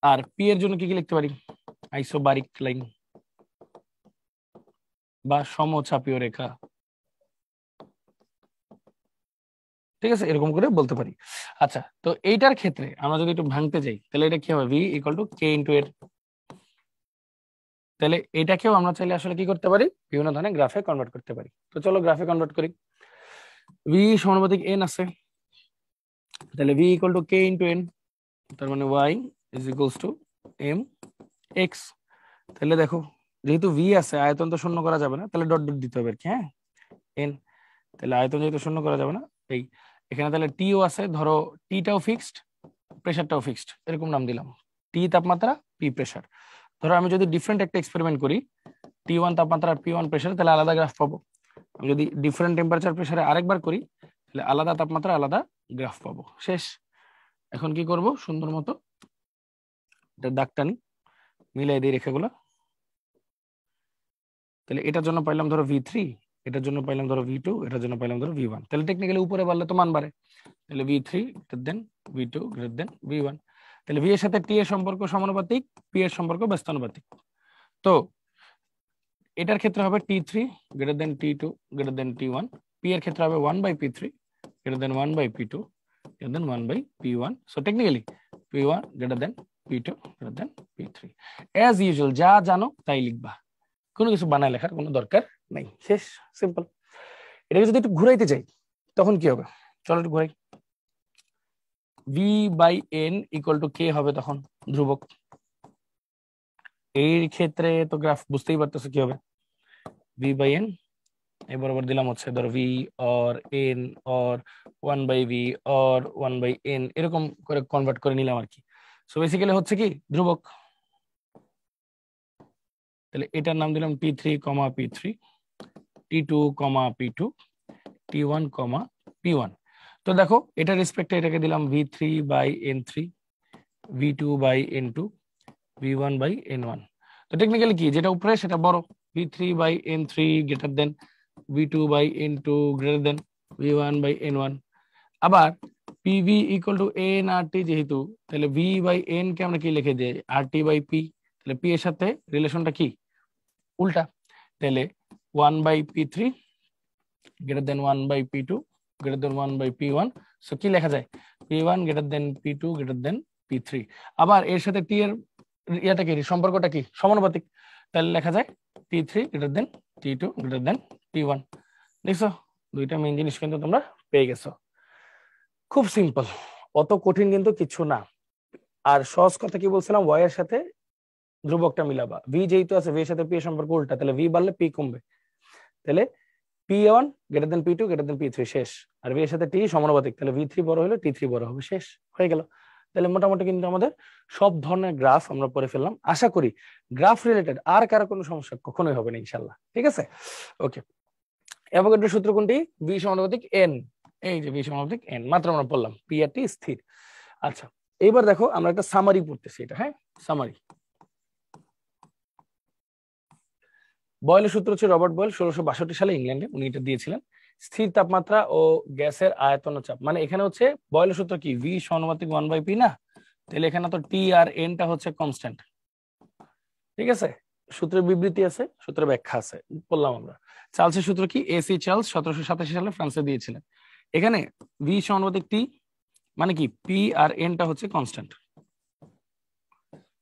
আর পি এর জন্য কি কি লিখতে পারি? আইসোবারিক লাইন বা সমচাপীয় রেখা, ঠিক আছে, এরকম করে বলতে পারি। আচ্ছা, তো এইটার ক্ষেত্রে আমরা যদি একটু ভাঙতে যাই, তাহলে এটা কি হবে? V equal to K into এর। তাহলে এটাকেও আমরা চাইলে আসলে কি করতে পারি? বিভিন্ন ধরনের গ্রাফে কনভার্ট করতে পারি। তো চলো গ্রাফে কনভার্ট করি। ভি সমানুপাতিক এন আছে, তাহলে V equal to K into N, তার মানে Y is equals to M X. তাহলে দেখো, যেহেতু ভি আছে, আয়তন তো শূন্য করা যাবে না, তাহলে ডট ডট দিতে হবে আর কি। হ্যাঁ, এন, তাহলে আয়তন যেহেতু শূন্য করা যাবে না, এই এখানে তাহলে টিও আছে, ধরো টিটাও ফিক্সড, প্রেসারটাও ফিক্সড, এরকম নাম দিলাম। টি তাপমাত্রা, পি প্রেসার। ধরো আমি যদি ডিফারেন্ট একটা এক্সপেরিমেন্ট করি, টি ওয়ান তাপমাত্রা আর পি ওয়ান প্রেসার, তাহলে আলাদা গ্রাফ পাবো। আমি যদি ডিফারেন্ট টেম্পারেচার প্রেসারে আরেকবার করি, তাহলে আলাদা তাপমাত্রা আলাদা গ্রাফ পাবো। শেষ। এখন কি করব? সুন্দর মতো দাগ টানি, মিলাই দিই রেখাগুলো। তাহলে এটার জন্য পাইলাম ধরো ভি3, এটার জন্য পাইলাম ধরো ভি2, এটার জন্য পাইলাম ধরো ভি1। তাহলে টেকনিক্যালি উপরে বাড়লে তো মান বাড়ে, তাহলে ভি3 greater than V two greater than V one. তাহলে ভি এর সাথে টি এর সম্পর্ক সমানুপাতিক, পি এর সম্পর্ক ব্যস্তানুপাতিক। তো এটার ক্ষেত্রে হবে T three greater than T two greater than T one, P এর ক্ষেত্রে হবে 1/p3 greater than 1/p2 greater than 1/p1। So technically p1 greater than p2 greater than p3। As usual যা জানো তাই লিখবা, কোনো কিছু বানায় লেখার কোনো দরকার নাই। শেষ, সিম্পল। এটাকে যদি একটু ঘুরাইতে চাই, তখন কি হবে? চলো একটু ঘুরাই। V by N equal to K হবে তখন ধ্রুবক। এই ক্ষেত্রে তো গ্রাফ বুঝতেই পারতেছো কি হবে? ভি বাই এন, এই বরাবর দিলাম হচ্ছে ধরো V or N or 1/v or 1/n, এরকম করে কনভার্ট করে নিলাম আর কি। সো বেসিক্যালি হচ্ছে কি ধ্রুবক। তাহলে এটার নাম দিলাম টি3 কমা পি3, টি2 কমা পি2, টি1 কমা পি1। তো দেখো এটার রেসপেক্টে এটাকে দিলাম ভি3 বাই এন3, ভি2 বাই এন2, ভি1 বাই এন1। তো টেকনিক্যালি কি, যেটা উপরে সেটা বড়, ভি3 বাই এন3 গ্রেটার দেন ভি2 বাই এন2 গ্রেটার দেন ভি1 বাই এন1। আবার PV equal to N R T যেহেতু, তাহলে ভি বাই এন কে আমরা কি লিখে দিই? আর টি বাই পি। তাহলে পি এর সাথে রিলেশনটা কি? উল্টা। তাহলে 1/p3 greater than 1/p2 greater than 1/p1। So কি লেখা যায়? p1 greater than p2 greater than p3। আবার এর সাথে টি এর ইয়াটা কি, সম্পর্কটা কি? সমানুপাতিক। তাহলে লেখা যায় t3 greater than t2 greater than p1। দেখছো, দুইটা মেইন জিনিস কিন্তু তোমরা পেয়ে গেছো। খুব সিম্পল, অত কঠিন কিন্তু কিছু না। আর সহজ কথা কি বলছিলাম, ওয়াই এর সাথে ধ্রুবকটা মিলাবা। ভি যেহেতু আছে, ভি এর সাথে পি এর সম্পর্ক উল্টা, তাহলে ভি বাড়লে পি কমবে। তাহলে P one greater than পি2 greater than পি3, শেষ। আর ভি এর সাথে টি সমানুপাতিক, তাহলে ভি3 বড় হলে টি3 বড় হবে, শেষ হয়ে গেল। তাহলে মোটামুটি কিন্তু আমাদের সব ধরনের গ্রাফ আমরা পড়ে ফেললাম। আশা করি গ্রাফ রিলেটেড আর কারো কোনো সমস্যা কখনোই হবে না ইনশাল্লাহ। ঠিক আছে, ওকে। অ্যাভোগাড্রোর সূত্র কোনটি? ভি সমানুপাতিক এন। এই যে ভি সমানুপাতিক এন, মাত্র আমরা পড়লাম পি আর টি স্থির। আচ্ছা, এবার দেখো আমরা একটা সামারি পড়তেছি, এটা হ্যাঁ সামারি। বয়েলের সূত্র হচ্ছে, রবার্ট বয়েল 1662 সালে ইংল্যান্ডে উনি এটা দিয়েছিলেন। স্থির তাপমাত্রা ও গ্যাসের আয়তন ও চাপ, মানে এখানে হচ্ছে বয়েলের সূত্র কি? ভি সমানুপাতিক 1/p না? তাহলে এখানে তো টি আর এনটা হচ্ছে কনস্ট্যান্ট। ঠিক আছে, সূত্রের বিবৃতি আছে, সূত্রের ব্যাখ্যা আছে, বললাম আমরা। চার্লসের সূত্র কি? এসি চার্লস 1787 সালে ফ্রান্সে দিয়েছিলেন। এখানে ভি সমানুপাতিক টি, মানে কি পি আর এনটা হচ্ছে কনস্ট্যান্ট।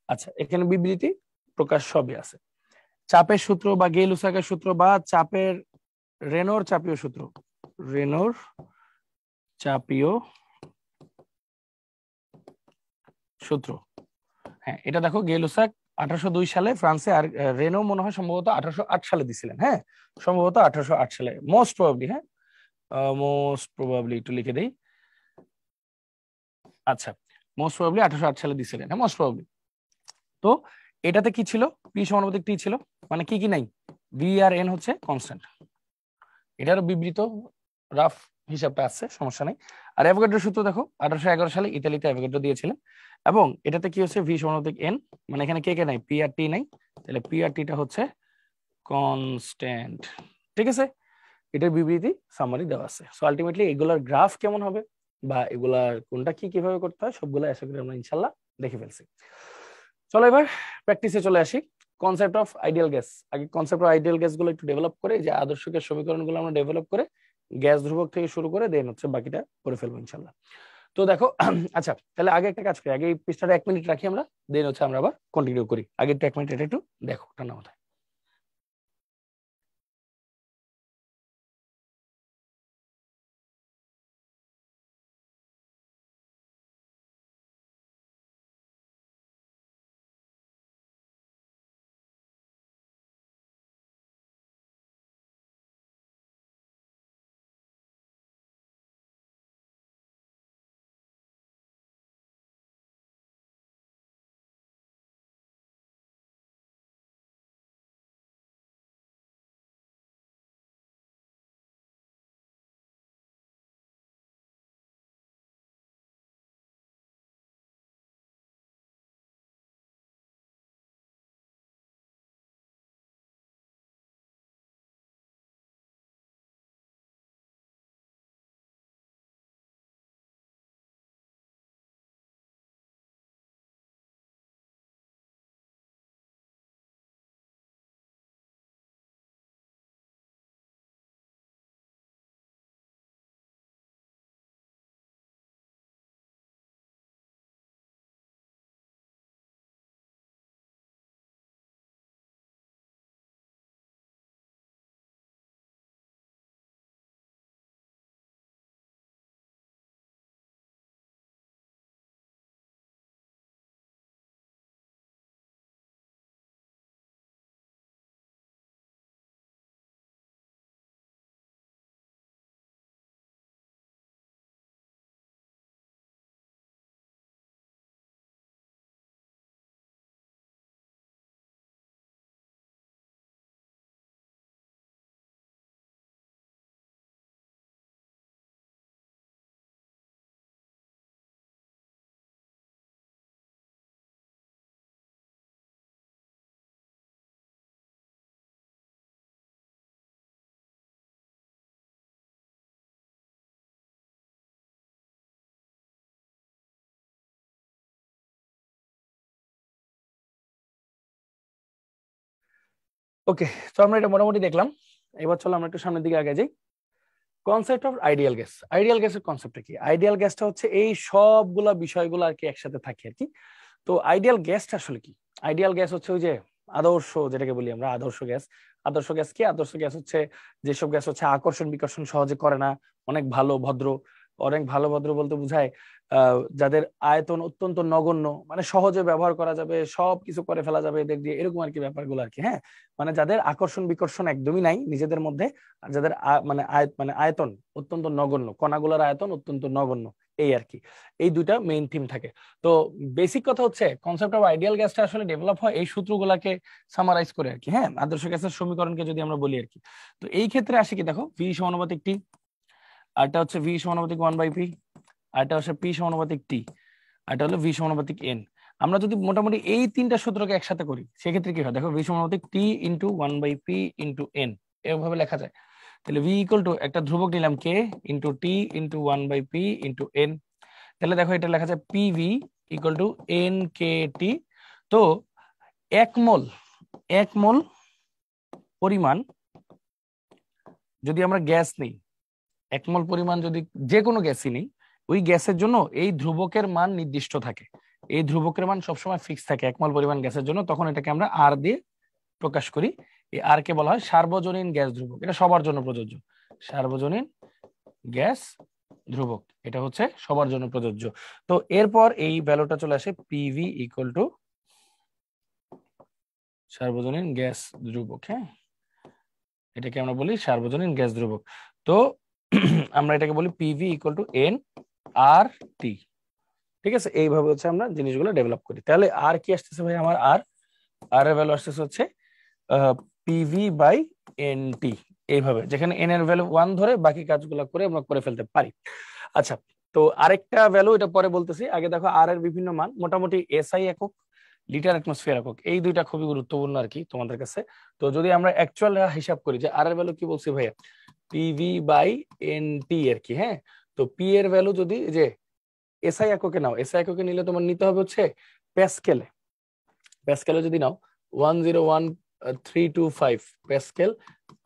আচ্ছা, এখানে বিবৃতি প্রকাশ সবই আছে। চাপের সূত্র বা গেই-লুসাকের সূত্র বা চাপের রেনোর চাপীয় সূত্র, রেনোর চাপীয় সূত্র। হ্যাঁ, এটা দেখো গেই-লুসাক 1802 সালে ফ্রান্সে, আর রেনো মনে হয় সম্ভবত 1808 সালে দিছিলেন। হ্যাঁ, সম্ভবত 1808 সালে, মোস্ট প্রবাবলি। হ্যাঁ, মোস্ট প্রবাবলি একটু লিখে দেই। আচ্ছা, মোস্ট প্রবাবলি 1808 সালে দিছিলেন, হ্যাঁ মোস্ট প্রবাবলি। তো এটাতে কি ছিল, পি সমানুপাতিক টি ছিল, মানে কি কি নাই, ভি আর এন হচ্ছে কনস্ট্যান্ট। এটারও বিবৃত রাফ হিসাবটা আছে, সমস্যা নেই। আর অ্যাভোগাড্রোর সূত্র দেখো 1811 সালে ইতালিতে অ্যাভোগাড্রো দিয়েছিলেন, এবং এটাতে কি হচ্ছে ভি সমানুপাতিক এন, মানে এখানে কে কে নাই, পি আর টি নাই, তাহলে পি আর টিটা হচ্ছে কনস্ট্যান্ট। ঠিক আছে, এটার বিবৃতি সামারি দেওয়া আছে। সো আলটিমেটলি এগুলার গ্রাফ কেমন হবে বা এগুলার কোনটা কি কিভাবে করতে হয় সবগুলো আশা করি আমরা ইনশাল্লাহ দেখে ফেলছি। চলো এবার প্র্যাকটিসে চলে আসি। কনসেপ্ট অফ আইডিয়াল গ্যাস, আগে কনসেপ্ট অফ আইডিয়াল গ্যাস গুলো একটু ডেভেলপ করে, যে আদর্শ গ্যাস সমীকরণগুলো আমরা ডেভেলপ করে গ্যাস ধ্রুবক থেকে শুরু করে দেন হচ্ছে বাকিটা করে ফেলবো ইনশাল্লাহ। তো দেখো আচ্ছা তাহলে আগে একটা কাজ করি, আগে এই পৃষ্ঠাটা 1 মিনিট রাখি আমরা, দেন হচ্ছে আমরা আবার কন্টিনিউ করি। আগে একটু 1 মিনিট এটা একটু দেখো ঠান্ডা মাথায়। ওকে, তো আমরা এটা মোটামুটি দেখলাম। এবার চলো আমরা একটু সামনের দিকে আগে যাই। Concept of ideal gas, ideal গ্যাসের কনসেপ্টটা কি? আইডিয়াল গ্যাসটা হচ্ছে এই সবগুলা বিষয়গুলো আর কি একসাথে থাকে আর কি। তো আইডিয়াল গ্যাসটা আসলে কি? আইডিয়াল গ্যাস হচ্ছে ওই যে আদর্শ, যেটাকে বলি আমরা আদর্শ গ্যাস। আদর্শ গ্যাস কি? আদর্শ গ্যাস হচ্ছে যেসব গ্যাস হচ্ছে আকর্ষণ বিকর্ষণ সহজে করে না, অনেক ভালো ভদ্র। অনেক ভালো ভদ্র বলতে বোঝায় যাদের আয়তন অত্যন্ত নগণ্য, মানে সহজে ব্যবহার করা যাবে, সব কিছু করে ফেলা যাবে এদের দিয়ে, এরকম আর কি ব্যাপারগুলো আর কি। হ্যাঁ, মানে যাদের আকর্ষণ বিকর্ষণ একদমই নাই নিজেদের মধ্যে, আর যাদের মানে আয়তন অত্যন্ত নগণ্য, কণাগুলোর আয়তন অত্যন্ত নগণ্য, এই আর কি। এই দুইটা মেইন থিম থাকে। তো বেসিক কথা হচ্ছে কনসেপ্ট অফ আইডিয়াল গ্যাসটা আসলে ডেভেলপ হয় এই সূত্রগুলোকে সামারাইজ করে আর কি। হ্যাঁ, আদর্শ গ্যাসের সমীকরণকে যদি আমরা বলি আর কি। তো এই ক্ষেত্রে আসে কি, দেখো ভি সমানুপাতিক টি, আরটা হচ্ছে ভি সমানুপাতিক 1/p, আরটা হচ্ছে পি সমানুপাতিক টি, আরটা হলো ভি সমানুপাতিক এন। আমরা যদি মোটামুটি এই তিনটা সূত্রকে একসাথে করি সেক্ষেত্রে কি হয়, দেখো ভি সমানুপাতিক টি ইন্টু 1/p ইন্টু এন, এভাবে লেখা যায়। তাহলে ভি ইকুয়াল টু একটা ধ্রুবক নিলাম K into T into 1/p into N. তাহলে দেখো এটা লেখা যায় PV equal to N K T. তো এক মোল, এক মোল পরিমাণ যদি আমরা গ্যাস নিই, এক মোল পরিমাণ যদি যে কোনো গ্যাসই নেই, ওই গ্যাসের জন্য এই ধ্রুবকের মান নির্দিষ্ট থাকে। এই ধ্রুবকের মান সবসময় ফিক্স থাকে এক মোল পরিমাণ গ্যাসের জন্য, তখন এটাকে আমরা আর দিয়ে প্রকাশ করি। এই আর কে বলা হয় সার্বজনীন গ্যাস ধ্রুবক। এটা সবার জন্য প্রযোজ্য, সার্বজনীন গ্যাস ধ্রুবক, এটা হচ্ছে সবার জন্য প্রযোজ্য। তো এরপর এই ভ্যালুটা চলে আসে পিভি ইকুয়াল টু সার্বজনীন গ্যাস ধ্রুবক। হ্যাঁ, এটাকে আমরা বলি সার্বজনীন গ্যাস ধ্রুবক। তো আমরা এটাকে বলি PV equal to N R টি। ঠিক আছে, এইভাবে হচ্ছে আমরা জিনিসগুলো ডেভেলপ করি। তাহলে আর কি আসতেছে ভাই, আমার আর এর ভ্যালু আসতেছে হচ্ছে পিভি বাই এনটি, এইভাবে, যেখানে এন এর ভ্যালু 1 ধরে বাকি কাজগুলো করে আমরা করে ফেলতে পারি। আচ্ছা, তো আরেকটা ভ্যালু এটা পরে বলতেছি, আগে দেখো আর এর বিভিন্ন মান, মোটামুটি এসআই একক, লিটার অ্যাটমসফিয়ার একক, এই দুইটা খুবই গুরুত্বপূর্ণ আর কি তোমাদের কাছে। তো যদি আমরা অ্যাকচুয়াল হিসাব করি যে আর এর ভ্যালু কি বলছি ভাইয়া, পিভি বাই এনটি আর কি। হ্যাঁ, তো পি এর ভ্যালু যদি যে এসআই এককে নাও, এসআই এককে নিলে তোমার নিতে হবে হচ্ছে প্যাসকেলে। প্যাসকেলে যদি নাও 101,325 প্যাসকেল,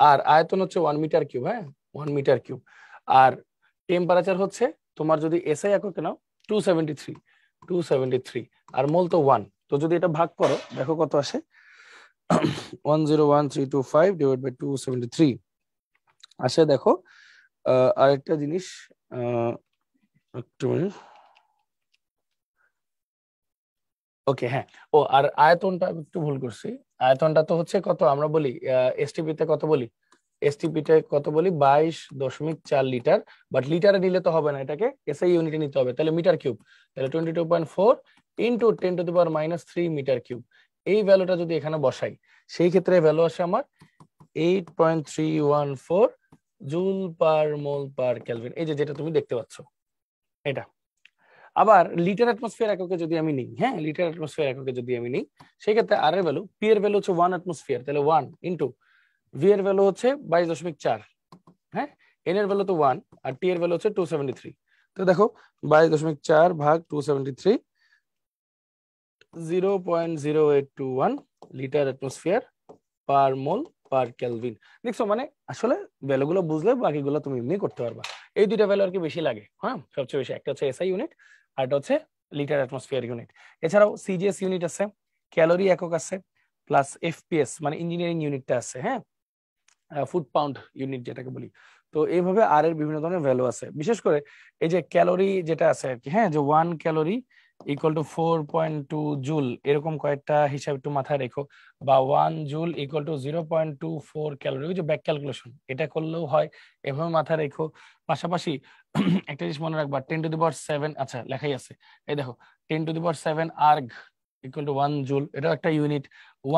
আর আয়তন হচ্ছে 1 মিটার কিউব। হ্যাঁ, 1 মিটার কিউব। আর টেম্পারেচার হচ্ছে তোমার যদি এসআই এককে নাও 273, আর মোল তো 1। তো যদি এটা ভাগ করো দেখো কত আসে, 101,325 ডিভাইড বাই 273 আসে। দেখো আরেকটা জিনিস, একটু মিনিট। ওকে, হ্যাঁ, ও আর আয়তনটা একটু ভুল করছি। আয়তনটা তো হচ্ছে কত আমরা বলি, এসটিপি তে কত বলি, এসটিপি তে কত বলি 22.4 লিটার। বাট লিটারে নিলে তো হবে না, এটাকে এসআই ইউনিটে নিতে হবে। তাহলে মিটার কিউব, তাহলে 22.4 ইন্টু 10⁻³ মিটার কিউব। এই ভ্যালুটা যদি এখানে বসাই, সেই ক্ষেত্রে ভ্যালু আসে আমার 8.314 joule per mole per kelvin, এই যে যেটা তুমি দেখতে পাচ্ছ এটা। আবার লিটার অ্যাটমসফিয়ার এককে যদি আমি নিই, হ্যাঁ, লিটার অ্যাটমসফিয়ার এককে যদি আমি নিই, সেই ক্ষেত্রে আর এর ভ্যালু, পি এর ভ্যালু হচ্ছে 1 অ্যাটমসফিয়ার, তাহলে 1 ইন্টু ভি এর ভ্যালু হচ্ছে 22.4, হ্যাঁ, এন এর ভ্যালু তো 1, আর টি এর ভ্যালু হচ্ছে 273। তো দেখো 22.4 ভাগ 273, 0.0821 litre atmosphere per mole per kelvin. দেখছো, মানে আসলে ভ্যালুগুলো বুঝলে বাকিগুলো তুমি এমনি করতে পারবা। এই দুইটা ভ্যালু আর কি বেশি লাগে, হ্যাঁ, সবচেয়ে বেশি। একটা হচ্ছে এসআই ইউনিট, আর একটা হচ্ছে লিটার অ্যাটমসফিয়ার ইউনিট। এছাড়াও সিজিএস ইউনিট আছে, ক্যালোরি একক আছে, প্লাস এফপিএস মানে ইঞ্জিনিয়ারিং ইউনিটটা আছে, হ্যাঁ, ফুড পাউন্ড ইউনিট যেটাকে বলি। তো এইভাবে আর এর বিভিন্ন ধরনের ভ্যালু আছে। বিশেষ করে এই যে ক্যালোরি যেটা আছে আর কি, হ্যাঁ, যে 1 ক্যালোরি ইকুয়াল টু 4.2 জুল, এরকম কয়েকটা হিসাব একটু মাথায় রেখো। বা 1 জুল ইকুয়াল টু 0.24 ক্যালোরি, ওই যে ব্যাক ক্যালকুলেশন, এটা করলেও হয়, এভাবে মাথায় রেখো। পাশাপাশি একটা জিনিস মনে রাখবা, 10⁻7, আচ্ছা লেখাই আছে, এই দেখো 10⁻7 আর্গ ইকুয়াল টু 1 জুল, এটাও একটা unit.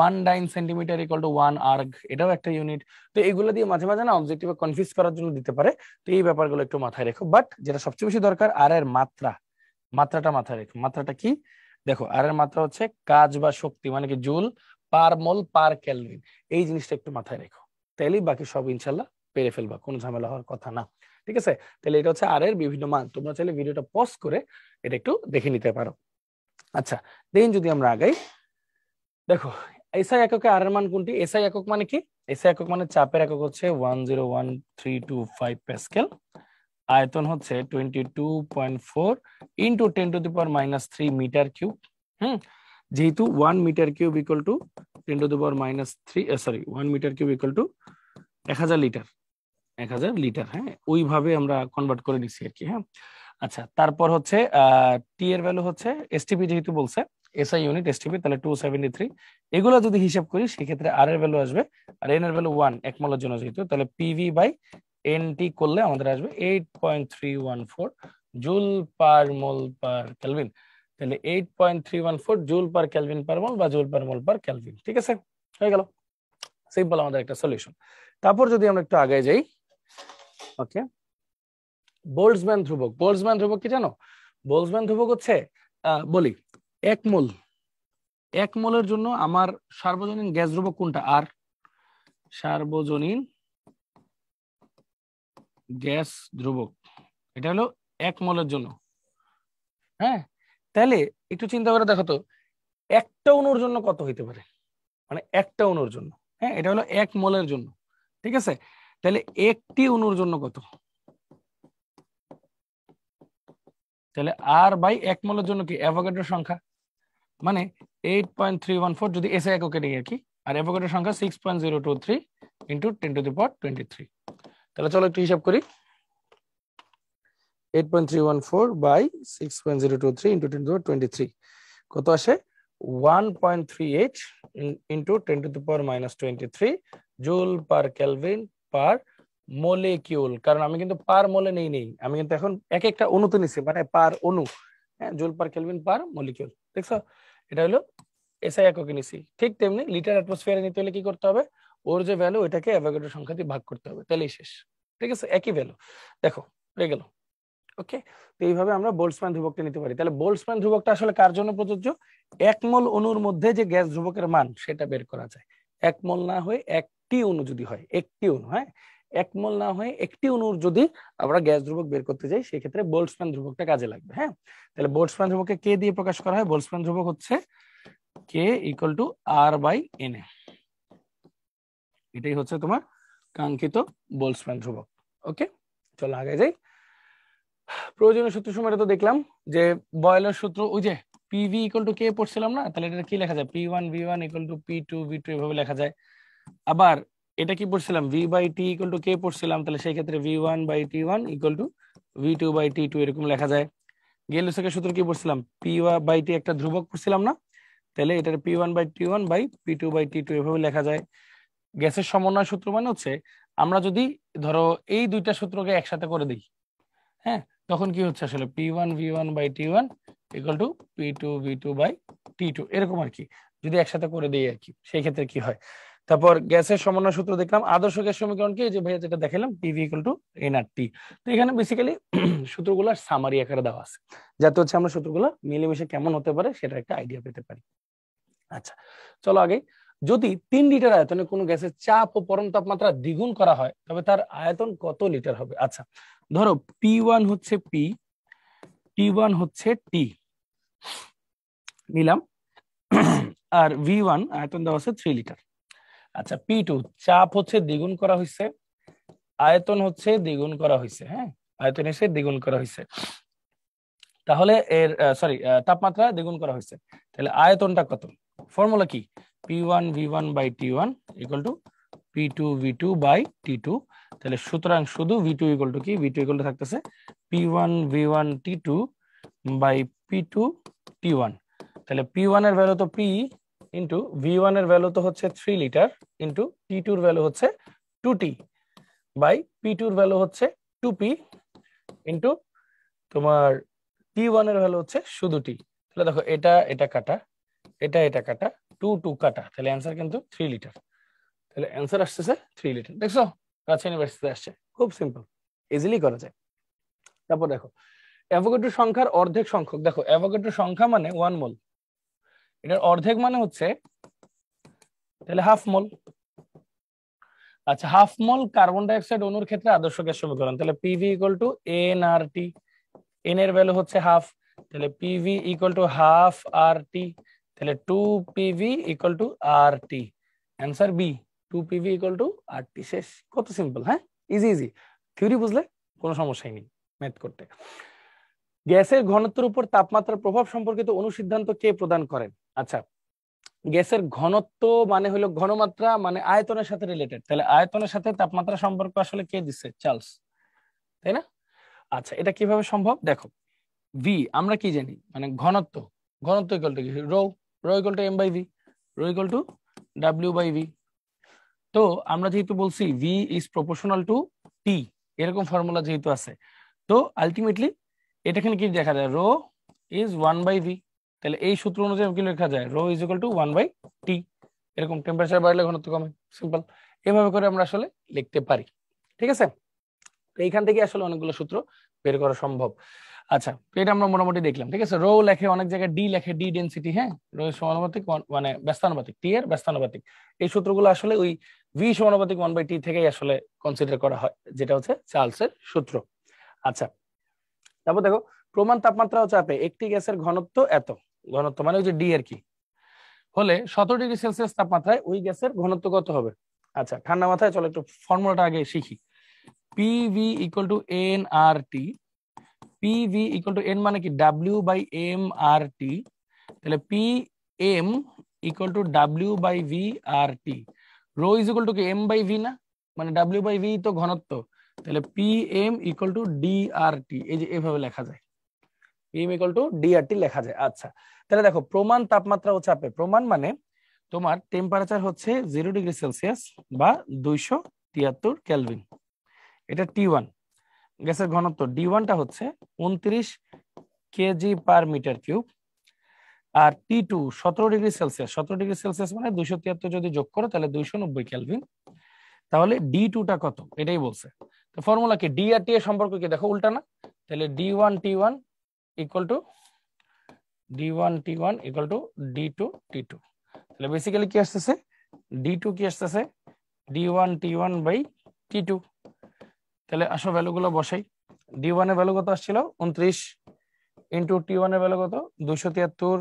1 dine centimetre equal to 1 erg, এটাও একটা ইউনিট। তো এগুলো দিয়ে মাঝে মাঝে না অবজেক্টিভে কনফিউজ করার জন্য দিতে পারে। তো এই ব্যাপারগুলো একটু মাথায় রেখো। বাট যেটা সবচেয়ে বেশি দরকার, আর এর মাত্রাটা মাথায় রেখো। মাত্রাটা কি দেখো, আর এর মাত্রা হচ্ছে কাজ বা শক্তি, মানে কি joule per mole per kelvin. এই জিনিসটা একটু মাথায় রেখো, তাইলেই বাকি সব ইনশাল্লাহ পেরে ফেলবা, কোনো ঝামেলা হওয়ার কথা না। ঠিক আছে, তাহলে এটা হচ্ছে আর এর বিভিন্ন মান। তোমরা চাইলে ভিডিওটা পজ করে এটা একটু দেখে নিতে পারো। আচ্ছা, দেন যদি আমরা আগাই, দেখো এসআই এককে আর এর মান কোনটি? এসআই একক মানে কি? এসআই একক মানে চাপের একক হচ্ছে 101,325 প্যাসকেল, আয়তন হচ্ছে 22.4 ইন্টু 10⁻³ মিটার কিউব। যেহেতু 1 metre cube equal to 10⁻³ sorry 1 metre cube equal to 1000 litre, 1000 litre, হ্যাঁ, ওইভাবে আমরা কনভার্ট করে নিচ্ছি আর কি। হ্যাঁ, আচ্ছা, তারপর হচ্ছে টি এর ভ্যালু হচ্ছে এসটিপি, যেহেতু বলছে এসআই ইউনিট এসটিপি, তাহলে 273। এগুলো যদি হিসাব করি সেক্ষেত্রে আর এর ভ্যালু আসবে, আর এন এর ভ্যালু 1 এক মোলের জন্য যেহেতু, তাহলে পিভি বাই এনটি করলে আমাদের আসবে 8.314 joule per mole per kelvin. তাহলে 8.314 জুল পার কেলভিন পার মোল বা joule per mole per kelvin. ঠিক আছে, হয়ে গেল, সিম্পল আমাদের একটা সলিউশন। তারপর যদি আমরা একটু আগে যাই, ওকে, বোল্টজম্যান ধ্রুবক। বোল্টজম্যান ধ্রুবক কি জানো? বোল্টজম্যান ধ্রুবক হচ্ছে বলি, এক মোল, এক মোলের জন্য আমার সার্বজনীন গ্যাস ধ্রুবক কোনটা? আর সার্বজনীন গ্যাস ধ্রুবক, এটা হলো এক মোলের জন্য। হ্যাঁ, তাহলে একটু চিন্তা করে দেখো তো, একটা অণুর জন্য কত হইতে পারে, মানে একটা অণুর জন্য। হ্যাঁ, এটা হলো এক মোলের জন্য, ঠিক আছে। তাহলে একটি অণুর জন্য কত? তাহলে আর বাই এক মোলের জন্য কি অ্যাভোগাড্রোর সংখ্যা, মানে 8.314 যদি এসআই এককে নিই আর কি, আর অ্যাভোগাড্রোর সংখ্যা 6.023 ইন্টু 10⁻23। তাহলে চলো একটু হিসাব করি, 8.314 বাই 6.023 ইন্টু 10⁻23 কত আসে? 1.38 into 10⁻23 joule per kelvin per molecule. কারণ আমি কিন্তু পার মোলে নেই, আমি কিন্তু এখন এক একটা অণুতে নিছি, মানে পার অণু, হ্যাঁ, joule per kelvin per molecule. দেখছো, এটা হলো এসআই এককে নিছি। ঠিক তেমনি লিটার অ্যাটমসফিয়ারে নিতে হলে কি করতে হবে, ওর যে ভ্যালু ওটাকে অ্যাভোগাড্রো সংখ্যা দিয়ে ভাগ করতে হবে, তাহলেই শেষ। ঠিক আছে, একই ভ্যালু। দেখো হয়ে গেল। ওকে, তো এইভাবে আমরা বোল্টজম্যান ধ্রুবকটা নিতে পারি। তাহলে বোল্টজম্যান ধ্রুবকটা আসলে কার জন্য প্রযোজ্য? এক মোল অণুর মধ্যে যে গ্যাস ধ্রুবকের মান সেটা বের করা যায়। এক মোল না হয়ে একটি অণু যদি হয়, একটি অণু, হ্যাঁ, এক মোল না হয়ে একটি অণুর যদি আমরা গ্যাস ধ্রুবক বের করতে যাই, সেক্ষেত্রে বোল্টজম্যান ধ্রুবকটা কাজে লাগবে। হ্যাঁ, তাহলে বোল্টজম্যান ধ্রুবককে কে দিয়ে প্রকাশ করা হয়? বোল্টজম্যান ধ্রুবক হচ্ছে কে ইকুয়াল টু R/Na। এটাই হচ্ছে তোমার কাঙ্ক্ষিত বোল্টজম্যান ধ্রুবক। ওকে, চলো আগে যাই। প্রয়োজনীয় সূত্র সময় তো দেখলাম যে বয়লের সূত্র, ওই যে পিভি ইকুয়াল টু কে পড়ছিলাম না, তাহলে এটা কি লেখা যায়? P1V1 ইকুয়াল টু P2V2 এভাবে লেখা যায়। আবার এটা কি পড়ছিলাম? V/T ইকুয়াল টু কে পড়ছিলাম, তাহলে সেই ক্ষেত্রে V1/T1 ইকুয়াল টু V2/T2 এরকম লেখা যায়। গেলুসেকের সূত্র কি পড়ছিলাম? P/T একটা ধ্রুবক পড়ছিলাম না, তাহলে এটার P1/T1 বাই P2/T2 এভাবে লেখা যায়। গ্যাসের সমন্বয় সূত্র মানে হচ্ছে আমরা যদি ধরো এই দুইটা সূত্রকে একসাথে করে দিই, হ্যাঁ, তখন কি হচ্ছে আসলে P1V1/T1 ইকুয়াল টু P2V2/T2 এরকম আর কি, যদি একসাথে করে দিই আর কি, সেই ক্ষেত্রে কি হয়। তারপর গ্যাসের সমন্বয় সূত্র দেখলাম, আদর্শ গ্যাস সমীকরণ কি, যে ভাইয়া যেটা দেখালাম, পিভি ইকুয়াল টু nRT। তো এখানে বেসিক্যালি সূত্রগুলো সামারি আকারে দেওয়া আছে, যাতে হচ্ছে আমরা সূত্রগুলো মিলেমিশে কেমন হতে পারে সেটা একটা আইডিয়া পেতে পারি। আচ্ছা, চলো আগে, যদি 3 লিটার আয়তনে কোনো গ্যাসের চাপ ও পরম তাপমাত্রা দ্বিগুণ করা হয় তবে তার আয়তন কত লিটার হবে? আচ্ছা, ধরো P1 হচ্ছে P, T1 হচ্ছে T নিলাম, আর V1 আয়তন দেওয়া আছে 3 লিটার। আচ্ছা, P2 চাপ হচ্ছে দ্বিগুণ করা হয়েছে, আয়তন হচ্ছে দ্বিগুণ করা হয়েছে, হ্যাঁ, আয়তন এসে দ্বিগুণ করা হয়েছে, তাহলে এর সরি তাপমাত্রা দ্বিগুণ করা হয়েছে, তাহলে আয়তনটা কত? ফর্মুলা কি? P1V1/T1 equal to P2V2/T2। তাহলে সুতরাং শুধু V2 ইকুয়াল টু কি? V2 ইকুয়াল টু থাকতেছে P1V1T2 বাই P2T1। তাহলে P1 এর ভ্যালু তো P ইন্টু V1 এর ভ্যালু তো হচ্ছে 3 লিটার ইন্টু T2 এর ভ্যালু হচ্ছে 2T বাই P2 এর ভ্যালু হচ্ছে 2P ইন্টু তোমার T1 এর ভ্যালু হচ্ছে শুধু T। তাহলে দেখো এটা এটা কাটা, এটা কাটা, 2 কাটা, তাহলে অ্যান্সার কিন্তু 3 লিটার। তাহলে অ্যান্সার আসতেছে 3 লিটার। দেখছো, রাজশাহী ইউনিভার্সিটিতে আসছে, খুব সিম্পল, ইজিলি করা যায়। তারপর দেখো অ্যাভোগাড্রো সংখ্যার অর্ধেক সংখ্যক, দেখো অ্যাভোগাড্রো সংখ্যা মানে 1 মোল, এটার অর্ধেক মানে হচ্ছে তাহলে হাফ মোল। আচ্ছা, half mole carbon dioxide অণুর ক্ষেত্রে আদর্শ গ্যাস সমীকরণ, তাহলে PV equal to nRT, N এর ভ্যালু হচ্ছে হাফ, তাহলে PV equal to half RT, তাহলে 2PV equal to RT। Answer B, 2PV equal to RT। শেষ, কত সিম্পল, হ্যাঁ, ইজি ইজি, থিওরি বুঝলে কোনো সমস্যাই নেই ম্যাথ করতে। গ্যাসের ঘনত্বের উপর তাপমাত্রার প্রভাব সম্পর্কিত অনুসিদ্ধান্ত কে প্রদান করেন? আচ্ছা, গ্যাসের ঘনত্ব মানে হলো ঘনমাত্রা মানে আয়তনের সাথে রিলেটেড, তাহলে আয়তনের সাথে তাপমাত্রা সম্পর্ক আসলে কে দিচ্ছে? চার্লস, তাই না? আচ্ছা, এটা কিভাবে সম্ভব? দেখো ভি আমরা কি জানি, মানে ঘনত্ব, ঘনত্ব ইকুয়াল টু কি? Rho, rho equal to m/v, rho equal to w/v। তো আমরা যেহেতু বলছি V is proportional to T, এরকম ফর্মুলা যেহেতু আছে, তো আলটিমেটলি এটা এখানে কি দেখা যায়? রো ইজ 1/v, তাহলে এই সূত্র অনুযায়ী কি লেখা যায়? Rho is equal to 1/t। এরকম টেম্পারেচার বাড়লে ঘনত্ব কমে, সিম্পল, এভাবে করে আমরা আসলে লিখতে পারি। ঠিক আছে, তো এইখান থেকে আসলে অনেকগুলো সূত্র বের করা সম্ভব। আচ্ছা, তো এটা আমরা মোটামুটি দেখলাম। ঠিক আছে, রো লেখে অনেক জায়গায় ডি লেখে, ডি ডেনসিটি, হ্যাঁ, রো সমানুপাতিক মানে ব্যস্তানুপাতিক, টি এর ব্যস্তানুপাতিক। এই সূত্রগুলো আসলে ওই ভি সমানুপাতিক 1/t থেকেই আসলে কনসিডার করা হয়, যেটা হচ্ছে চার্লসের সূত্র। আচ্ছা, তারপর দেখো প্রমাণ তাপমাত্রা ও চাপে একটি গ্যাসের ঘনত্ব এত, ঘনত্ব মানে ওই যে ডি আর কি, হলে 17°C তাপমাত্রায় ওই গ্যাসের ঘনত্ব কত হবে? আচ্ছা, ঠান্ডা মাথায় চলো একটু ফর্মুলাটা আগে শিখি। PV equal to nRT, PV equal to N মানে কি? W/m/RT, তাহলে PM equal to W/v/RT। Rho is equal to কি? m/v না, মানে W/v তো ঘনত্ব, তাহলে PM ইকুয়াল টু DRT, এই যে এভাবে লেখা যায়, PM ইকুয়াল টু DRT লেখা যায়। আচ্ছা, তাহলে দেখো প্রমাণ তাপমাত্রা ও চাপে, প্রমাণ মানে তোমার টেম্পারেচার হচ্ছে 0°C বা 273 কেলভিন, এটা T1। গ্যাসের ঘনত্ব D1টা হচ্ছে 29 কেজি পার মিটার কিউব, আর T2 17 degree Celsius, 17 degree Celsius মানে 273 যদি যোগ করো তাহলে 290 কেলভিন। তাহলে D2 টা কত এটাই বলছে। তো ফর্মুলা কি, ডি আর টি এর সম্পর্ক কি দেখো উল্টা না, তাহলে D1T1 equal to D1T1 equal to D2T2। তাহলে বেসিক্যালি কি আসতেছে, D2 কি আসতেছে D1T1 বাই T2। তাহলে আসো ভ্যালুগুলো বসাই। D1 এর ভ্যালু কত আসছিল 29 ইন্টু T1 এর ভ্যালু কত 273,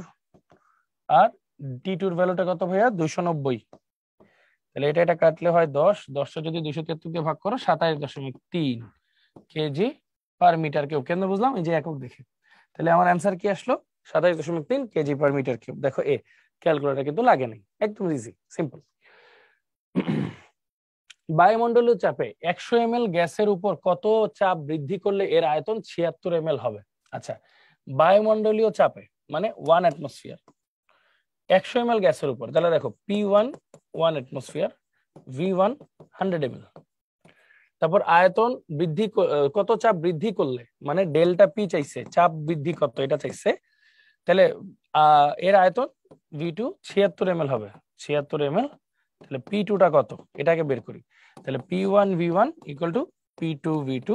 আর D2 এর ভ্যালুটা কত ভাইয়া 290। তাহলে এটা কাটলে হয় 10, 10টা যদি 273 দিয়ে ভাগ করো 27.3 কেজি পার মিটার কিউব। কেন বুঝলাম, এই যে একক দেখে। তাহলে আমার অ্যান্সার কি আসলো 27.3 কেজি পার মিটার কিউব। দেখো এ ক্যালকুলেটর কিন্তু লাগে নাই, একদম ইজি সিম্পল। বায়ুমণ্ডলীয় চাপে 100 ml গ্যাসের উপর কত চাপ বৃদ্ধি করলে এর আয়তন 76 ml হবে। আচ্ছা, বায়ুমণ্ডলীয় চাপে মানে 1 অ্যাটমসফিয়ার 100 ml গ্যাসের উপর, তাহলে দেখো P1 1 অ্যাটমসফিয়ার, V1 100 ml। তারপর আয়তন বৃদ্ধি কত চাপ বৃদ্ধি করলে, মানে ডেল্টা পি চাইছে, চাপ বৃদ্ধি কত এটা চাইছে। তাহলে এর আয়তন V2 76 ml হবে, 76 ml। তাহলে P2 টা কত এটাকে বের করি। তাহলে P1 V1 equal to P2 V2।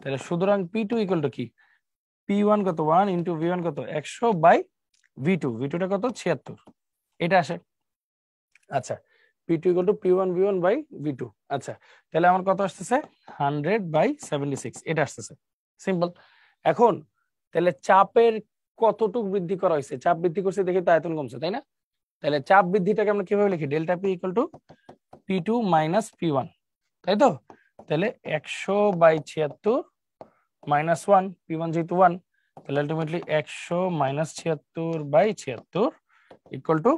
তাহলে সুতরাং P2 ইকুয়াল টু কি, P1 কত 1 ইন্টু V1 কত 100 বাই V2, V2 টা কত 76, এটা আসে। আচ্ছা, P2 equal to P1 V1 by V2। আচ্ছা, তাহলে আমার কত আসতেছে 100/76, এটা আসতেছে সিম্পল। এখন তাহলে চাপের কতটুকু বৃদ্ধি করা হয়েছে, চাপ বৃদ্ধি করছে দেখি তো আয়তন কমছে, তাই না? তাহলে চাপ বৃদ্ধিটাকে আমরা কিভাবে লিখি, delta P equal two P2 minus P1, তাই তো? তাহলে 100/76 মাইনাস 1, P1 যেহেতু 1, তাহলে আলটিমেটলি 100 মাইনাস 76/76 ইকুয়াল টু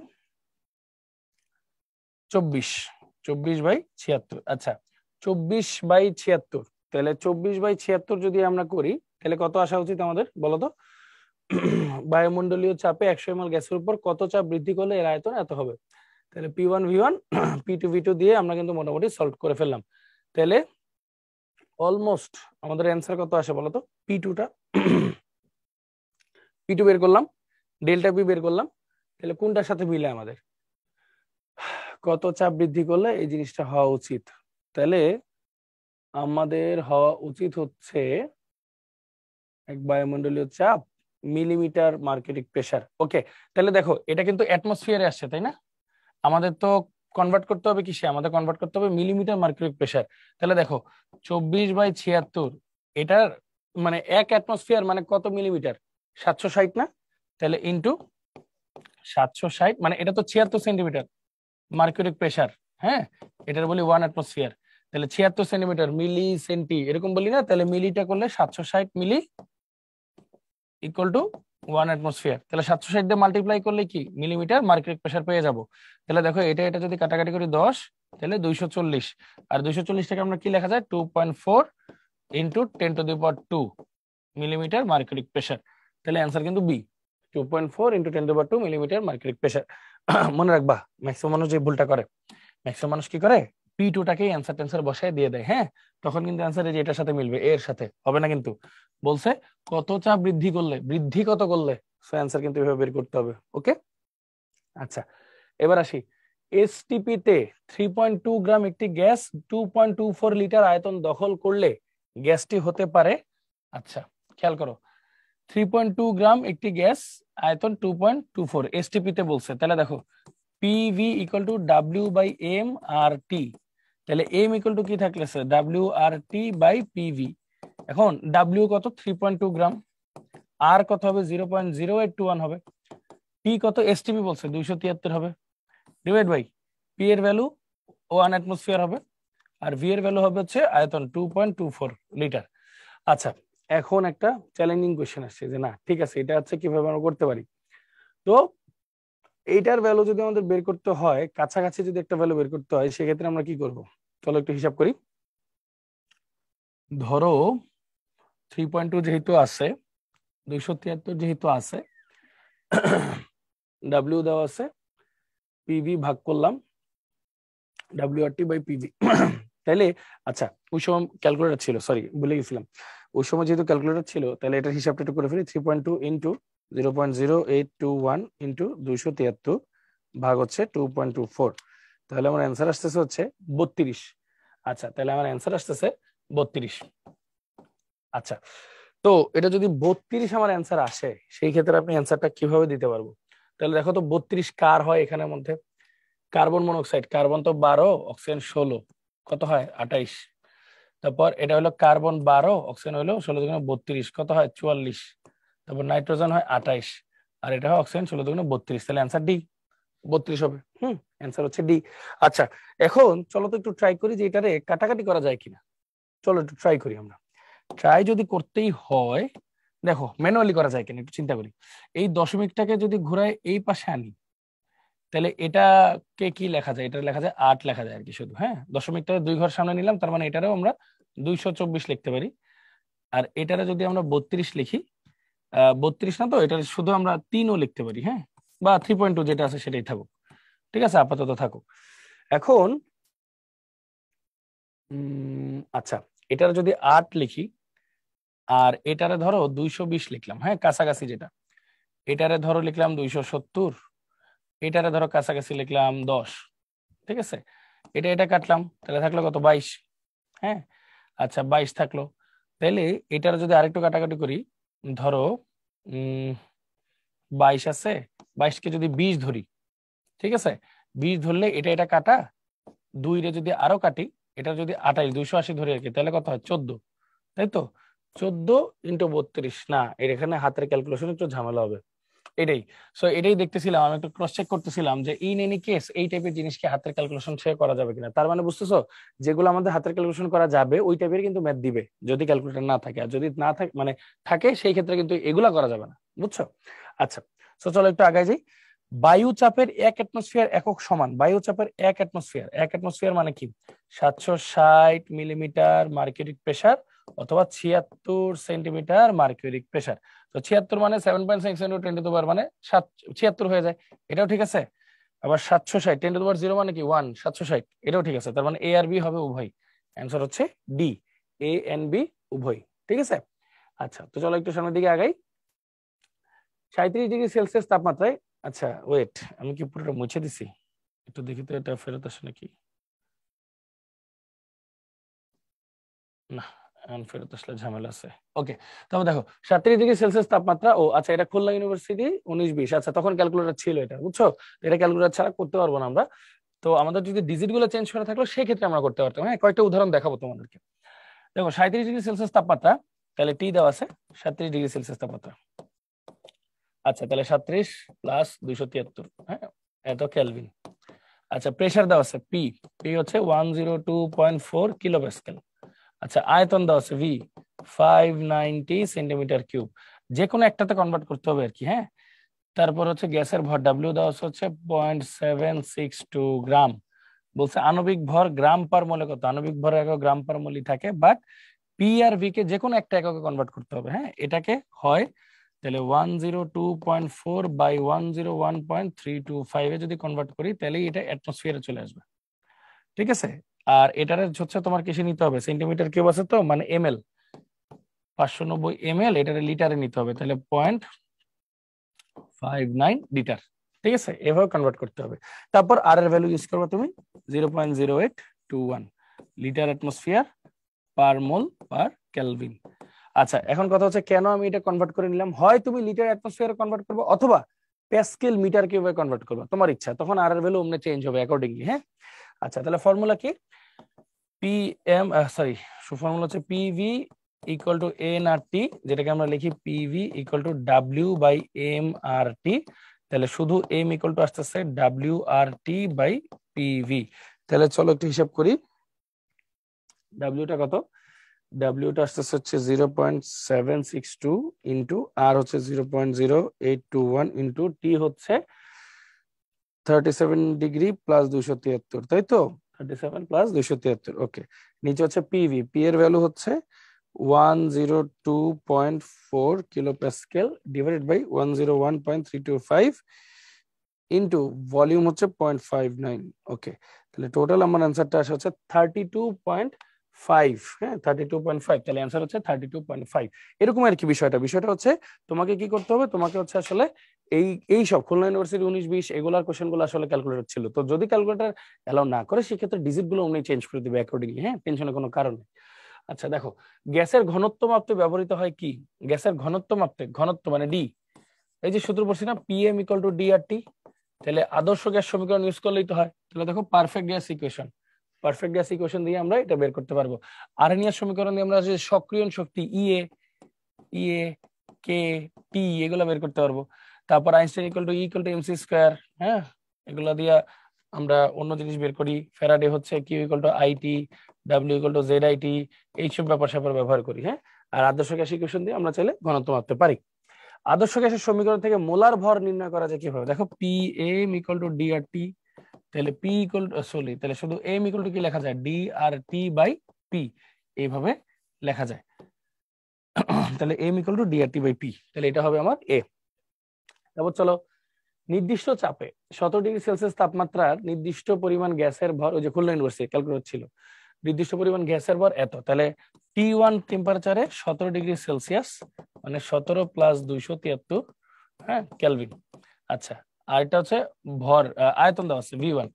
24/76। আচ্ছা, 24/76, তাহলে 24/76 যদি আমরা করি তাহলে কত আসা উচিত আমাদের বলো তো? বায়ুমণ্ডলীয় চাপে 100 ml গ্যাসের উপর কত চাপ বৃদ্ধি করলে এর আয়তন এত হবে। তাহলে P1 V1 P2 V2 দিয়ে আমরা কিন্তু মোটামুটি সলভ করে ফেললাম। তাহলে অলমোস্ট আমাদের অ্যান্সার কত আসে বলতো, P2 টা P2 বের করলাম, ডেল্টা পি বের করলাম। তাহলে কোনটার সাথে মিলে আমাদের কত চাপ বৃদ্ধি করলে এই জিনিসটা হওয়া উচিত? তাহলে আমাদের হওয়া উচিত হচ্ছে এক বায়ুমণ্ডলীয় চাপ মিলিমিটার মার্কিউরিক প্রেসার। ওকে, তাহলে দেখো এটা কিন্তু অ্যাটমসফিয়ারে আসছে, তাই না? আমাদের তো কনভার্ট করতে হবে কিসে, আমাদের কনভার্ট করতে হবে মিলিমিটার মার্কিউরিক প্রেসার। তাহলে দেখো 24/76, এটার মানে এক অ্যাটমসফিয়ার মানে কত মিলিমিটার, 760 না? তাহলে ইন্টু 760 মানে এটা তো 76 সেন্টিমিটার মার্কিউরিক প্রেসার। হ্যাঁ, এটার বলি 1 অ্যাটমসফিয়ার, তাহলে 76 সেন্টিমিটার মিলি সেন্টি এরকম বলি না? তাহলে মিলিটা করলে 760 মিলি ইকুয়াল টু 1 অ্যাটমসফিয়ার। তাহলে 760 দিয়ে মাল্টিপ্লাই করলে কি মিলিমিটার মার্কিউরিক প্রেসার পেয়ে যাব। তাহলে দেখো এটা যদি কাটাকাটি করি 10, তাহলে 240, আর 240টাকে আমরা কি লেখা যায় 2.4 ইন্টু 10⁻², মিলিমিটার মার্কিউরিক প্রেসার। তাহলে অ্যান্সার কিন্তু B, 2.4 into 10⁻² millimetre mercuric pressure. মনে রাখবা, ম্যাক্সিমাম মানুষ যে ভুলটা করে, ম্যাক্সিমাম মানুষ কি করে P2 টাকেই অ্যান্সার টেন্সার বসায় দিয়ে দেয়। হ্যাঁ, তখন কিন্তু অ্যান্সার এই যে এটার সাথে মিলবে, এর সাথে হবে না। কিন্তু বলছে কত চাপ বৃদ্ধি করলে, বৃদ্ধি কত করলে, সো অ্যান্সার কিন্তু এভাবে বের করতে হবে। ওকে, আচ্ছা এবার আসি। এসটিপি তে 3.2 গ্রাম একটি গ্যাস 2.24 লিটার আয়তন দখল করলে গ্যাসটি হতে পারে। আচ্ছা খেয়াল করো, 3.2 গ্রাম একটি গ্যাস আয়তন 2.24 এসটিপি তে বলছে। তাহলে দেখো PV equal to W by M R T. তাহলে এম ইকুয়াল টু কি থাকলেছে W R T by PV. এখন ডাব্লিউ কত 3.2 গ্রাম, আর কত হবে 0.0821 হবে, টি কত এসটিপি বলছে 273 হবে, ডিভাইড বাই পি এর ভ্যালু 1 অ্যাটমসফিয়ার হবে, আর ভি এর ভ্যালু হবে হচ্ছে আয়তন 2.24 লিটার। আচ্ছা, এখন একটা চ্যালেঞ্জিং কোশ্চেন আসছে যে না ঠিক আছে এটা হচ্ছে কিভাবে আমরা করতে পারি। তো এইটার ভ্যালু যদি আমাদের বের করতে হয়, কাছাকাছি যদি একটা ভ্যালু বের করতে হয়, সেক্ষেত্রে আমরা কি করব, চলো একটু হিসাব করি। ধরো 3.2 যেহেতু আছে, 273 যেহেতু আছে, ডাব্লিউ দেওয়া আছে, পিভি ভাগ করলাম W R T by PV. তাইলে আচ্ছা ওই সময় ক্যালকুলেটর ছিল, সরি ভুলে গেছিলাম। ওই সময় যেহেতু ক্যালকুলেটর ছিল তাহলে এটার হিসাবটা একটু করে ফেলি। 3.2 ইন্টু 0.0821 ইন্টু 273 ভাগ হচ্ছে 2.24, তাহলে আমার অ্যান্সার আসতেছে হচ্ছে 32। আচ্ছা, তাহলে আমার অ্যান্সার আসতেছে 32। আচ্ছা, তো এটা যদি 32 আমার অ্যান্সার আসে, সেই ক্ষেত্রে আপনি অ্যান্সারটা কিভাবে দিতে পারবো? তাহলে দেখো তো 32 কার হয় এখানের মধ্যে? কার্বন মনোক্সাইড, কার্বন তো 12, অক্সিজেন 16, কত হয় 28। তারপর এটা হলো কার্বন 12, অক্সিজেন হলো 16 দুগুণে 32, কত হয় 44। তারপর নাইট্রোজেন হয় 28, আর এটা হয় অক্সিজেন 16 দুগুণে 32, তাহলে অ্যান্সার ডি, 32 হবে। অ্যান্সার হচ্ছে ডি। আচ্ছা, এখন চলো তো একটু ট্রাই করি যে এটারে কাটাকাটি করা যায় কিনা। চলো একটু ট্রাই করি আমরা। ট্রাই যদি করতেই হয়, দেখো ম্যানুয়ালি করা যায় কিনা একটু চিন্তা করি। এই দশমিকটাকে যদি ঘুরায় এই পাশে আনি, তাহলে এটাকে কি লেখা যায়? এটা লেখা যায় 8 লেখা যায় আর কি শুধু। হ্যাঁ, দশমিকটা 2 ঘর সামনে নিলাম, তার মানে এটারও আমরা 224 লিখতে পারি। আর এটারে যদি আমরা 32 লিখি, 32 না তো, এটা শুধু আমরা 3ও লিখতে পারি। হ্যাঁ, বা 3.2 যেটা আছে সেটাই থাকুক, ঠিক আছে, আপাতত থাকুক। এখন আচ্ছা, এটার যদি 8 লিখি আর এটারে ধরো 220 লিখলাম, হ্যাঁ কাছাকাছি যেটা, এটারে ধরো লিখলাম 270, এটারে ধরো কাছাকাছি লিখলাম 10, ঠিক আছে, এটা কাটলাম, তাহলে থাকলো কত 22। হ্যাঁ, আচ্ছা 22 থাকলো। তাহলে এটার যদি আরেকটু কাটাকাটি করি, ধরো 22 আছে, 22কে যদি 20 ধরি, ঠিক আছে, 20 ধরলে এটা কাটা, 2 রে যদি আরো কাটি, এটা যদি 28, 280 ধরি আর কি, তাহলে কত হয় 14, তাই তো। 14 ইন্টু 32, না এর এখানে হাতের ক্যালকুলেশন একটু ঝামেলা হবে। এটাই, সো এটাই দেখতেছিলাম, আমি একটু ক্রস চেক করতেছিলাম যে ইন এনি কেস এই টাইপের জিনিসকে হাতের ক্যালকুলেশন সে করা যাবে কিনা। তার মানে বুঝতেছো, যেগুলো আমাদের হাতের ক্যালকুলেশন করা যাবে ওই টাইপের কিন্তু ম্যাথ দিবে, যদি ক্যালকুলেটর না থাকে। আর যদি না থাকে মানে থাকে, সেই ক্ষেত্রে কিন্তু এগুলা করা যাবে না, বুঝছো? আচ্ছা, সো চলো একটু আগে যাই। বায়ু চাপের 1 অ্যাটমসফিয়ার একক সমান, বায়ু চাপের 1 অ্যাটমসফিয়ার, 1 অ্যাটমসফিয়ার মানে কি? 760 মিলিমিটার মার্কিউরিক প্রেসার অথবা 76 সেন্টিমিটার মার্কিউরিক প্রেসার। তো 76 মানে 7.6 ইনটু 10 টু দি পাওয়ার মানে 76 হয়ে যায়, এটাও ঠিক আছে। আবার 760 10 টু দি পাওয়ার 0 মানে কি 1, 760, এটাও ঠিক আছে। তার মানে এ আর বি হবে উভয়। অ্যান্সার হচ্ছে ডি, এ এন্ড বি উভয়, ঠিক আছে। আচ্ছা, তো চলো একটু সামনের দিকে আগাই। 37 ডিগ্রি সেলসিয়াস তাপমাত্রায়, আচ্ছা ওয়েট, আমি কি পুরোটা মুছে দিছি? একটু দেখি তো এটা ফেরত আসে নাকি। না, এখন ফেরত আসলে ঝামেলা আছে। ওকে, তবে দেখো 37 ডিগ্রি সেলসিয়াস তাপমাত্রা, ও আচ্ছা এটা খুলনা ইউনিভার্সিটি 1920, আচ্ছা তখন ক্যালকুলেটর ছিল এটা, বুঝছো? এটা ক্যালকুলেটর ছাড়া করতে পারবো না আমরা। তো আমাদের যদি ডিজিট গুলো চেঞ্জ করে থাকলো সেই ক্ষেত্রে আমরা করতে পারতাম। হ্যাঁ, কয়েকটা উদাহরণ দেখাবো তোমাদেরকে। দেখো 37 ডিগ্রি সেলসিয়াস তাপমাত্রা, তাহলে টি দেওয়া আছে 37 ডিগ্রি সেলসিয়াস তাপমাত্রা। আচ্ছা, তাহলে 37 প্লাস 273, হ্যাঁ এত কেলভিন। আচ্ছা, প্রেসার দেওয়া আছে পি, পি হচ্ছে 102.4 কিলো প্যাসকেল। আচ্ছা, আয়তন দেওয়া আছে ভি 590 সেন্টিমিটার কিউব, যে কোনো একটাতে কনভার্ট করতে হবে আর কি। হ্যাঁ, তারপর হচ্ছে গ্যাসের ভর ডাব্লিউ দেওয়া হচ্ছে 0.762 গ্রাম। বলছে আণবিক ভর গ্রাম পার মোলে কত? আণবিক ভর একক গ্রাম পার মোলই থাকে, বাট পি আর ভি কে যে কোনো একটা এককে কনভার্ট করতে হবে। হ্যাঁ, এটাকে হয় তাহলে 102.4 বাই 101.325 এ যদি কনভার্ট করি, তাহলে এটা অ্যাটমসফিয়ারে চলে আসবে, ঠিক আছে। আর এটারে হচ্ছে তোমার কিসে নিতে হবে? সেন্টিমিটার কিউব আছে তো, মানে এমএল, 590 এমএল, এটারে লিটারে নিতে হবে, তাহলে 0.59 লিটার, ঠিক আছে, এভাবে কনভার্ট করতে হবে। তারপর আর এর ভ্যালু ইউজ করবে তুমি 0.0821 litre atmosphere per mole per kelvin. আচ্ছা, এখন কথা হচ্ছে কেন আমি এটা কনভার্ট করে নিলাম? হয় তুমি লিটার অ্যাটমসফিয়ারে কনভার্ট করবে, অথবা প্যাসকেল মিটার কিউবে কনভার্ট করবে, তোমার ইচ্ছা, তখন আর এর ভ্যালু অমনে চেঞ্জ হবে অ্যাকর্ডিংলি। হ্যাঁ, আচ্ছা, তাহলে ফর্মুলা কি? ফর্মুলা হচ্ছে PV equal to N R T, যেটাকে আমরা লিখি PV equal to W by M R T. তাহলে শুধু এম ইকুয়াল টু আসতেছে W R T by PV. তাহলে চলো একটু হিসাব করি, ডাব্লিউটা কত? ডাব্লিউটা আসতেছে হচ্ছে 0.762 ইন্টু আর হচ্ছে 0.0821 ইন্টু টি হচ্ছে 37 ডিগ্রি প্লাস 273, তাই তো, 37 প্লাস 273। ওকে, নিচে হচ্ছে পিভি, পি এর ভ্যালু হচ্ছে 102.4 kilo pascal divided by 101.325 into volume হচ্ছে 0.59। ওকে, তাহলে টোটাল আমার অ্যান্সারটা আসে হচ্ছে 32.3 5, হ্যাঁ 32.5, তাহলে অ্যান্সার হচ্ছে 32.5। এরকম আর কি বিষয়টা হচ্ছে তোমাকে কি করতে হবে, তোমাকে হচ্ছে আসলে এই সব খুলনা ইউনিভার্সিটি 19-20 এগুলার কোশ্চেন গুলো আসলে ক্যালকুলেটর ছিল, তো যদি ক্যালকুলেটর অ্যালাউ না করে সেক্ষেত্রে ডিজিট গুলো অমনি চেঞ্জ করে দিবে অ্যাকর্ডিংলি, হ্যাঁ টেনশনের কোনো কারণ নেই। আচ্ছা দেখো, গ্যাসের ঘনত্ব মাপতে ব্যবহৃত হয় কি, গ্যাসের ঘনত্ব মাপতে, ঘনত্ব মানে ডি, এই যে সূত্র পড়ছি না PM ইকুয়াল টু DRT, তাহলে আদর্শ গ্যাস সমীকরণ ইউজ করলেই তো হয়, তাহলে দেখো perfect gas equation, perfect gas equation দিয়ে আমরা এটা বের করতে পারবো। আরএনএর সমীকরণ দিয়ে আমরা যে সক্রিয়ণ শক্তি ইএ কে টি এগুলো বের করতে পারবো। তারপর Einstein equal to MC square, হ্যাঁ এগুলা দিয়ে আমরা অন্য জিনিস বের করি। ফ্যারাডে হচ্ছে Q equal to IT, W equal to Z IT, এইসব ব্যাপার স্যাপার ব্যবহার করি, হ্যাঁ। আর আদর্শ গ্যাস ইকুয়েশন দিয়ে আমরা চাইলে ঘনত্ব মাপতে পারি। আদর্শ গ্যাসের সমীকরণ থেকে মোলার ভর নির্ণয় করা যায় কিভাবে, দেখো P M equal to DRT, তাহলে পি ইকুয়াল সরি তাহলে শুধু এম ইকুয়াল টু কি লেখা যায় ডিআরটি বাই পি, এইভাবে লেখা যায়। তাহলে M equal to DRT by P, তাহলে এটা হবে আমার এ। তারপর চলো, নির্দিষ্ট চাপে 17°C তাপমাত্রার নির্দিষ্ট পরিমাণ গ্যাসের ভর, ওই যে খুলনা ইউনিভার্সিটি ক্যালকুলেট ছিল, নির্দিষ্ট পরিমাণ গ্যাসের ভর এত, তাহলে T1 টেম্পারেচারে 17°C মানে 17 প্লাস 273, হ্যাঁ কেলভিন। আচ্ছা আর এটা হচ্ছে ভর, আয়তন দেওয়া আছে V1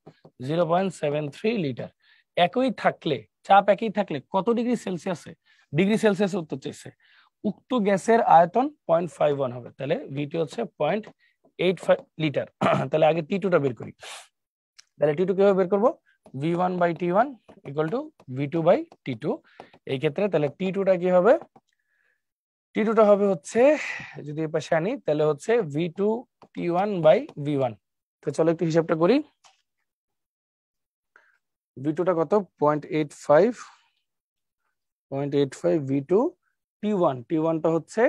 0.73 লিটার। একই থাকলে, চাপ একই থাকলে কত ডিগ্রি সেলসিয়াসে, ডিগ্রি সেলসিয়াসে উত্তর চাইছে, উক্ত গ্যাসের আয়তন 0.51 হবে, তাহলে VT হচ্ছে 0.85 লিটার। তাহলে আগে T2 টা বের করি, তাহলে T2 কিভাবে বের করবো, V1 by T1 equal to V2 by T2। এই ক্ষেত্রে তাহলে T2 টা কি হবে, T2 টা হবে হচ্ছে, যদি এই পাশে আনি তাহলে হচ্ছে V2 T1 বাই V1। তো চলো একটু হিসাবটা করি, V2 টা কত 0.85 V2 T1 টা হচ্ছে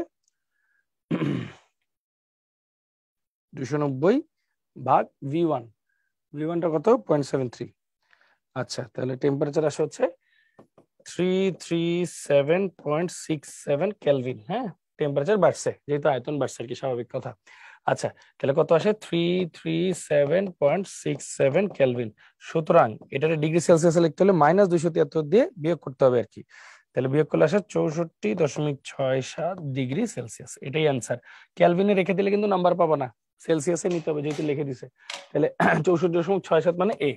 290 ভাগ V1 টা কত 0.73। আচ্ছা তাহলে টেম্পারেচার আসে হচ্ছে 337.67 কেলভিন, হ্যাঁ টেম্পারেচার বাড়ছে যেহেতু আয়তন বাড়ছে আর কি, স্বাভাবিক কথা। আচ্ছা তাহলে কত আসে 337.67 কেলভিন। সুতরাং এটা ডিগ্রি সেলসিয়াসে লিখতে হলে -273 দিয়ে বিয়োগ করতে হবে আর কি, তাহলে বিয়োগ করলে আসে 64.67 ডিগ্রি সেলসিয়াস, এটাই অ্যান্সার। কেলভিনে রেখে দিলে কিন্তু নাম্বার পাবা না, সেলসিয়াসে নিতে হবে যেহেতু লিখে দিছে। তাহলে 64.67 মানে এ,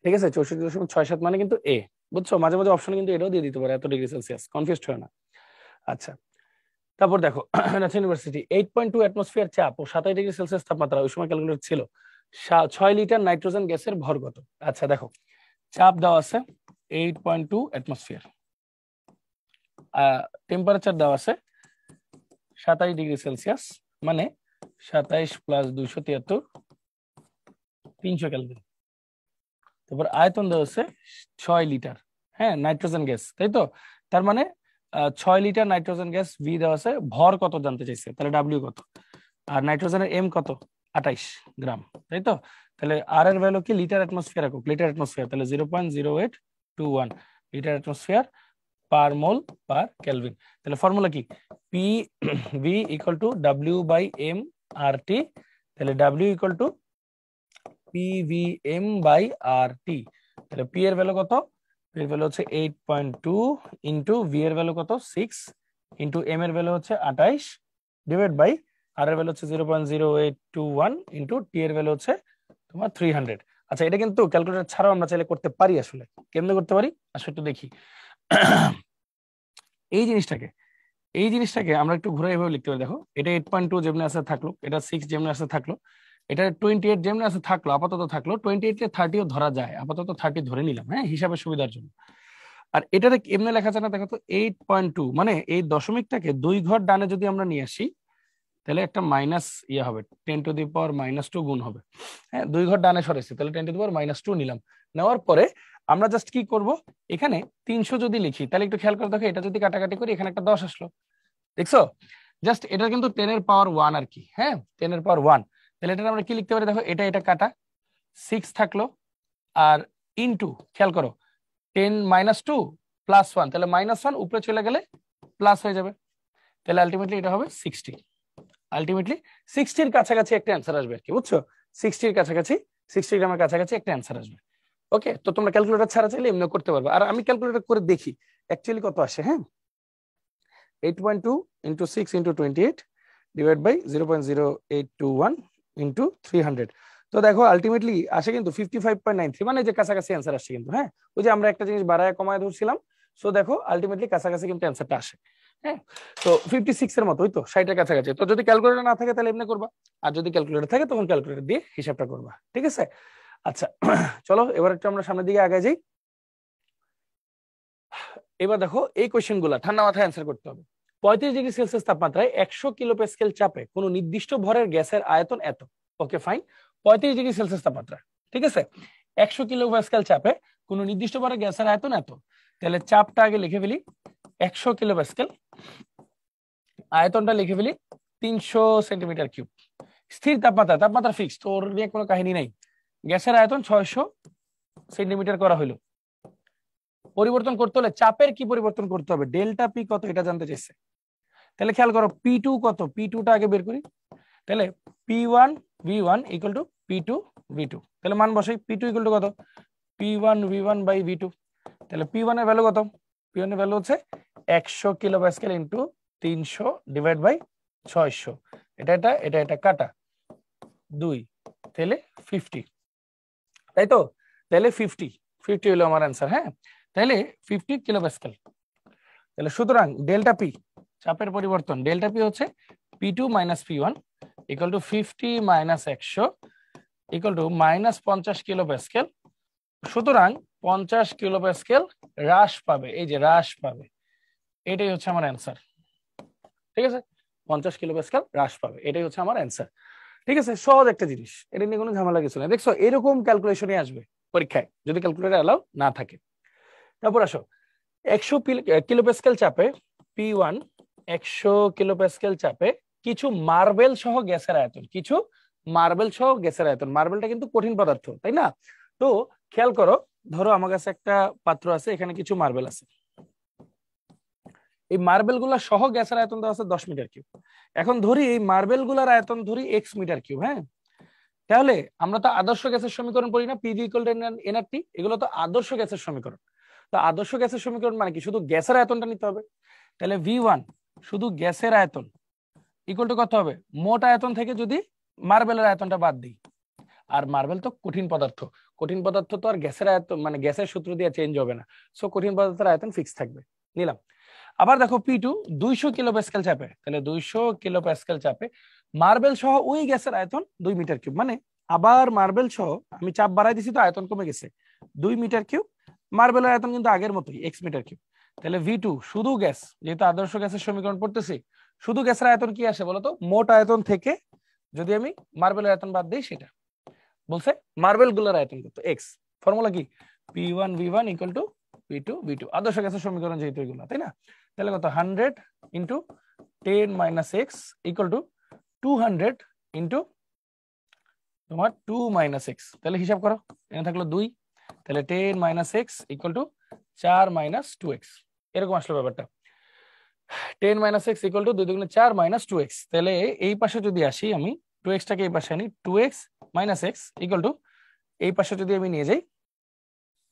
ঠিক আছে 64.67 মানে কিন্তু এ, বুঝছো, মাঝে মাঝে অপশনে কিন্তু এটাও দিয়ে দিতে পারে এত ডিগ্রি সেলসিয়াস, কনফিউজড হয় না। আচ্ছা তারপর দেখো, রাজশাহী ইউনিভার্সিটি 8.2 অ্যাটমসফিয়ার চাপ ও 27°C তাপমাত্রা, ওই সময় ক্যালকুলেট ছিল, 6 লিটার নাইট্রোজেন গ্যাসের ভর কত। আচ্ছা দেখো, চাপ দেওয়া আছে 8.2 অ্যাটমসফিয়ার, টেম্পারেচার দেওয়া আছে 27°C, মানে 27 প্লাস 273 300 কেলভিন। তারপর আয়তন দেওয়া হচ্ছে 6 লিটার, হ্যাঁ নাইট্রোজেন গ্যাস, তাই তো, তার মানে 6 লিটার নাইট্রোজেন গ্যাস ভি দেওয়া আছে, ভর কত জানতে চাইছে, তাহলে ডাব্লিউ কত, আর নাইট্রোজেনের এম কত 28 গ্রাম, তাই তো। তাহলে আর এর ভ্যালু কি লিটার অ্যাটমসফিয়ার একক, লিটার অ্যাটমসফিয়ার, তাহলে 0.0821 litre atmosphere per mole per kelvin. তাহলে ফর্মুলা কি, P V equal to W by M R T, তাহলে W equal to PVM by RT, তাহলে P এর ভ্যালু কত, P এর ভ্যালু হচ্ছে 8.2 ইনটু V এর ভ্যালু কত 6 ইনটু M এর ভ্যালু হচ্ছে 28 ডিভাইড বাই R এর ভ্যালু হচ্ছে 0.0821 ইনটু T এর ভ্যালু হচ্ছে তোমার 300। আচ্ছা এটা কিন্তু ক্যালকুলেটর ছাড়াও আমরা চাইলে করতে পারি, আসলে কেমনে করতে পারি আসলে একটু দেখি। এই জিনিসটাকে আমরা একটু ঘুরে এভাবে লিখতে পারি, দেখো এটা 8.2 যেমনি আছে থাকলো, এটা 6 যেমনি আছে থাকলো, এটা 28 যেমনি আছে থাকলো, আপাতত থাকলো 28 কে 30ও ধরা যায়, আপাতত 30 ধরে নিলাম, হ্যাঁ হিসাবের সুবিধার জন্য। আর এটাতে এমনি লেখা যায় না, দেখো তো 8.2 মানে এই দশমিকটাকে 2 ঘর ডানে যদি আমরা নিয়ে আসি তাহলে একটা মাইনাস ইয়ে হবে, 10⁻² গুণ হবে, হ্যাঁ 2 ঘর ডানে সরেছে তাহলে 10⁻² নিলাম, নেওয়ার পরে আমরা জাস্ট কি করব, এখানে 300 যদি লিখি তাহলে একটু খেয়াল করে দেখো, এটা যদি কাটাকাটি করি এখানে একটা 10 আসলো, দেখছো, জাস্ট এটা কিন্তু 10⁻1 আর কি, হ্যাঁ 10⁻1, তাহলে এটা আমরা কি লিখতে পারি, দেখো এটা কাটা 6 থাকলো, আর ইনটু খেয়াল করো 10 - 2 +1, তাহলে -1 উপরে চলে গেলে প্লাস হয়ে যাবে, তাহলে আলটিমেটলি এটা হবে 60, আলটিমেটলি 60 এর কাছাকাছি একটা অ্যান্সার আসবে আর কি, বুঝছো, 60 এর কাছাকাছি 60 গ্রামের কাছাকাছি একটা অ্যান্সার আসবে। ওকে, তো তোমরা ক্যালকুলেটর ছাড়া চাইলে এমনি করতে পারবে, আর আমি ক্যালকুলেটর করে দেখি অ্যাকচুয়ালি কত আসে। হ্যাঁ, 8.2 into 6 into 28 divide by 0.0821 into 300। তো দেখো আলটিমেটলি আসে কিন্তু 55.93, মানে যে কাছাকাছি অ্যান্সার আসছে কিন্তু। হ্যাঁ, ওই যে আমরা একটা জিনিস বাড়ায় কমায় ধরছিলাম, সো দেখো আলটিমেটলি কাছাকাছি কিন্তু অ্যান্সারটা আসে। হ্যাঁ, তো 56 এর মতো, ওই তো 60 এর কাছাকাছি। তো যদি ক্যালকুলেটর না থাকে তাহলে এমনি করবা, আর যদি ক্যালকুলেটর থাকে তখন ক্যালকুলেটর দিয়ে হিসাবটা করবা। ঠিক আছে, আচ্ছা চলো এবার একটু আমরা সামনের দিকে আগে যাই। এবার দেখো এই কোয়েশ্চেন গুলা ঠান্ডা মাথায় অ্যান্সার করতে হবে। 35°C তাপমাত্রায় 100 কিলোপ্যাসকেল চাপে কোন নির্দিষ্ট ভরের গ্যাসের আয়তন এত। ওকে ফাইন, 35°C তাপমাত্রা, ঠিক আছে, 100 কিলোপ্যাসকেল চাপে কোন নির্দিষ্ট ভরের গ্যাসের আয়তন এত। তাহলে চাপটা আগে লিখে ফেলি 100 কিলোপ্যাসকেল, আয়তনটা লিখে ফেলি 300 সেন্টিমিটার কিউব। স্থির তাপমাত্রা, তাপমাত্রা ফিক্স, তো ওর নিয়ে কোনো কাহিনী নাই। গ্যাসের আয়তন 600 সেন্টিমিটার করা হলো। পরিবর্তন করতে হলে চাপের কি পরিবর্তন করতে হবে, ডেল্টা পি কত এটা জানতে চাইছে। তাহলে খেয়াল করো পি টু কত, পি টুটা আগে বের করি। তাহলে P one V one equal to P two V two. তাহলে মান বসাই, পি টু ইকুয়াল টু কত, P one V one by V two. তাহলে পি ওয়ান এর ভ্যালু কত, পি ওয়ান এর ভ্যালু হচ্ছে 100 কিলোপ্যাসকেল ইন্টু 300 ডিভাইড বাই 600। এটা কাটা 2, তাহলে 50, তাই তো। তাহলে 50 হলো আমার অ্যান্সার। হ্যাঁ, তাহলে 50 কিলোপ্যাসকেল। তাহলে সুতরাং ডেল্টা পি, চাপের পরিবর্তন, ডেল্টা পি হচ্ছে P two minus P one equal to 50 minus 100 equal to minus 50 kilopascal. সুতরাং 50 কিলোপ্যাসকেল হ্রাস পাবে, এই যে হ্রাস পাবে, এটাই হচ্ছে আমার অ্যান্সার। ঠিক আছে, 50 কিলোপ্যাসকেল হ্রাস পাবে, এটাই হচ্ছে আমার অ্যান্সার। ঠিক আছে, সহজ একটা জিনিস, এটা নিয়ে কোনো ঝামেলা কিছু নেই। দেখছো এরকম ক্যালকুলেশনই আসবে পরীক্ষায় যদি ক্যালকুলেটর অ্যালাউ না থাকে। তারপর আসো 100 কিলোপ্যাসকেল চাপে পি ওয়ান, 100 কিলোপ্যাসকেল চাপে কিছু মার্বেল সহ গ্যাসের আয়তন, কিছু মার্বেল সহ গ্যাসের আয়তন। মার্বেলটা কিন্তু কঠিন পদার্থ, তাই না? তো খেয়াল করো, ধরো আমার কাছে একটা পাত্র আছে, এখানে কিছু মার্বেল আছে, এই মার্বেল গুলা সহ গ্যাসের আয়তন দেওয়া আছে 10 মিটার কিউব। এখন ধরি এই মার্বেল গুলার আয়তন ধরি এক্স মিটার কিউব। হ্যাঁ, তাহলে আমরা তো আদর্শ গ্যাসের সমীকরণ পড়ি না, পিভি ইকুয়াল টু এনআরটি, এগুলো তো আদর্শ গ্যাসের সমীকরণ। তো আদর্শ গ্যাসের সমীকরণ মানে কি, শুধু গ্যাসের আয়তনটা নিতে হবে। তাহলে ভি ওয়ান শুধু গ্যাসের আয়তন ইকুয়াল টু কত হবে, মোট আয়তন থেকে যদি মার্বেলের আয়তনটা বাদ দিই, আর মার্বেল তো কঠিন পদার্থ, কঠিন পদার্থ তো আর গ্যাসের আয়তন মানে গ্যাসের সূত্র দিয়ে চেঞ্জ হবে না, সো কঠিন পদার্থের আয়তন ফিক্স থাকবে, নিলাম। আবার দেখো পি টু 200 কিলোপ্যাসকেল চাপে, তাহলে 200 কিলোপ্যাসকেল চাপে মার্বেল সহ ওই গ্যাসের আয়তন 2 মিটার কিউব। মানে আবার মার্বেল সহ আমি চাপ বাড়াই দিছি তো আয়তন কমে গেছে 2 মিটার কিউব, মার্বেলের আয়তন কিন্তু আগের মতোই এক্স মিটার কিউব। তাহলে ভি টু শুধু গ্যাস, যেহেতু আদর্শ গ্যাসের সমীকরণ পড়তেছি, শুধু গ্যাসের আয়তন কি আসে বলতো, মোট আয়তন থেকে যদি আমি মার্বেলের আয়তন বাদ দিই, সেটা বলছে মার্বেল গুলোর আয়তন কত, এক্স। ফর্মুলা কি, P one V one equal to P two V two, আদর্শ গ্যাসের সমীকরণ যেহেতু এগুলো, তাই না? তাহলে কত, 100 into 10 minus x equal to 200 into তোমার 2 মাইনাস এক্স। তাহলে হিসাব করো, এখানে থাকলো 2, তাহলে 10 minus x equal to 4 minus 2x, এরকম আসলো ব্যাপারটা। 10 মাইনাস এক্স ইকুয়াল টু 2 দুগুণে 4 মাইনাস 2x। তাহলে এই পাশে যদি আসি আমি, 2x টাকে এই পাশে আনি, 2x minus x equal to এই পাশে যদি আমি নিয়ে যাই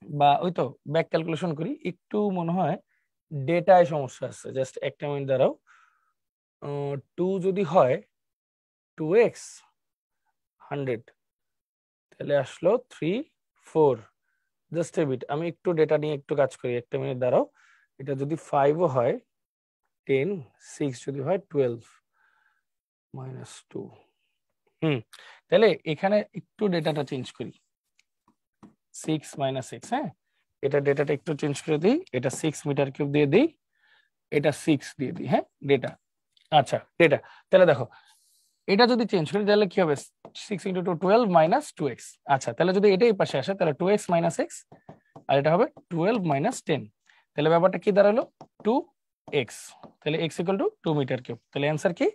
বা ওই তো ব্যাক ক্যালকুলেশন করি, একটু মনে হয় ডেটায় সমস্যা আছে, জাস্ট একটা মিনিট দাঁড়াও। 2 যদি হয় 2x 100, তাহলে আসলো 3 4, জাস্ট এ বিট, আমি একটু ডেটা নিয়ে একটু কাজ করি, একটা মিনিট দাঁড়াও। এটা যদি 5ও হয় 10, 6 যদি হয় 12 মাইনাস 2, তাহলে এখানে একটু ডেটাটা চেঞ্জ করি, 6 মাইনাস 6। হ্যাঁ, এটা ডেটাটা একটু চেঞ্জ করে দিই, এটা 6 মিটার কিউব দিয়ে দিই, এটা 6 দিয়ে দিই। হ্যাঁ, ডেটা, আচ্ছা ডেটা, তাহলে দেখো এটা যদি চেঞ্জ করি তাহলে কি হবে, 6 ইন্টু 2 12 মাইনাস 2x। আচ্ছা, তাহলে যদি এটা এই পাশে আসে তাহলে 2x মাইনাস x, আর এটা হবে 12 মাইনাস 10। তাহলে ব্যাপারটা কি দাঁড়ালো, 2x। তাহলে x equal to 2 metre cube. তাহলে অ্যান্সার কি,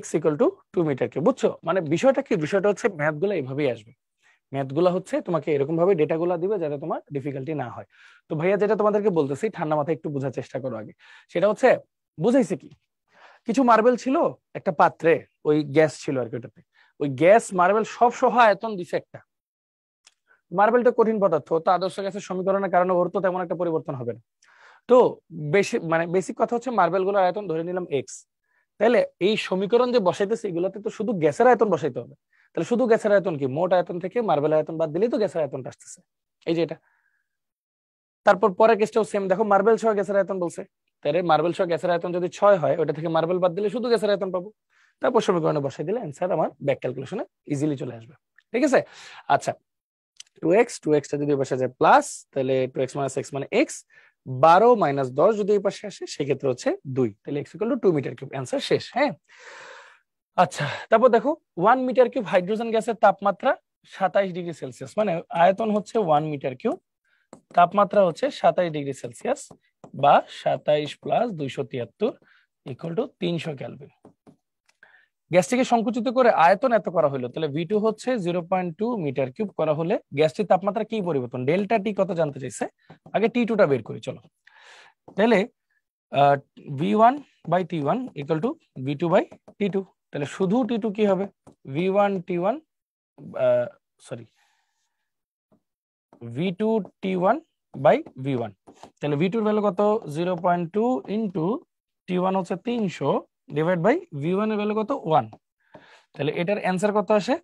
x equal to 2 metre cube. বুঝছো, মানে বিষয়টা কি, বিষয়টা হচ্ছে ম্যাথ গুলো এইভাবেই আসবে। ম্যাথ গুলা হচ্ছে তোমাকে এরকম ভাবে ডেটা গুলা দিবে যাতে তোমার ডিফিকাল্টি না হয়। তো ভাইয়া যেটা তোমাদেরকে বলতেছি, ঠান্ডা মাথায় একটু বোঝার চেষ্টা করো আগে। সেটা হচ্ছে, বুঝাইছে কি, কিছু মার্বেল ছিল একটা পাত্রে, ওই গ্যাস ছিল আর কি ওটাতে, ওই গ্যাস মার্বেল সব সহ আয়তন দিছে একটা। মার্বেলটা কঠিন পদার্থ, তো আদর্শ গ্যাসের সমীকরণের কারণে ওর তো তেমন একটা পরিবর্তন হবে না। তো বেশি মানে বেসিক কথা হচ্ছে মার্বেল গুলোর আয়তন ধরে নিলাম এক্স। তাহলে এই সমীকরণ যে বসাইতেছে এগুলোতে তো শুধু গ্যাসের আয়তন বসাইতে হবে। তাহলে শুধু গ্যাসের আয়তন কি, মোট আয়তন থেকে মার্বেল আয়তন বাদ দিলেই তো গ্যাসের আয়তনটা আসতেছে, এই যে এটা। তারপর পরের কেসটাও সেম, দেখো মার্বেল সহ গ্যাসের আয়তন বলছে, তাহলে মার্বেল সহ গ্যাসের আয়তন যদি 6 হয়, ওটা থেকে মার্বেল বাদ দিলে শুধু গ্যাসের আয়তন পাবো। তারপর সমীকরণে বসাই দিলে অ্যান্সার আমার ব্যাক ক্যালকুলেশনে ইজিলি চলে আসবে। ঠিক আছে, আচ্ছা 2x টা যদি বসে যায় প্লাস, তাহলে 2x - x মানে x, 12 - 10 যদি এই পাশে আসে সেক্ষেত্রে হচ্ছে 2, তাহলে x = 2 মিটার কিউব, অ্যান্সার শেষ। হ্যাঁ, আচ্ছা তারপর দেখো 1 মিটার কিউব হাইড্রোজেন গ্যাসের তাপমাত্রা 27°C, মানে আয়তন হচ্ছে 1 মিটার কিউব, তাপমাত্রা হচ্ছে 27°C বা 27 + 273 = 300 কেলভিন। গ্যাসটিকে সংকুচিত করে আয়তন এত করা হলো, তাহলে V2 হচ্ছে 0.2 মিটার কিউব করা হলে গ্যাসটির তাপমাত্রা কি পরিবর্তন, ডেল্টা টি কত জানতে চাইছে, আগে T2 টা বের করি চলো। তাহলে V1/T1 = V2/T2, তাহলে শুধু T2 কি হবে, V1T1 সরি V2T1/V1, তাহলে V2 এর ভ্যালু কত, 0.2 ইন্টু T1 হচ্ছে 300 ডিভাইড বাই V1 এর ভ্যালু কত 1, তাহলে এটার অ্যান্সার কত আসে,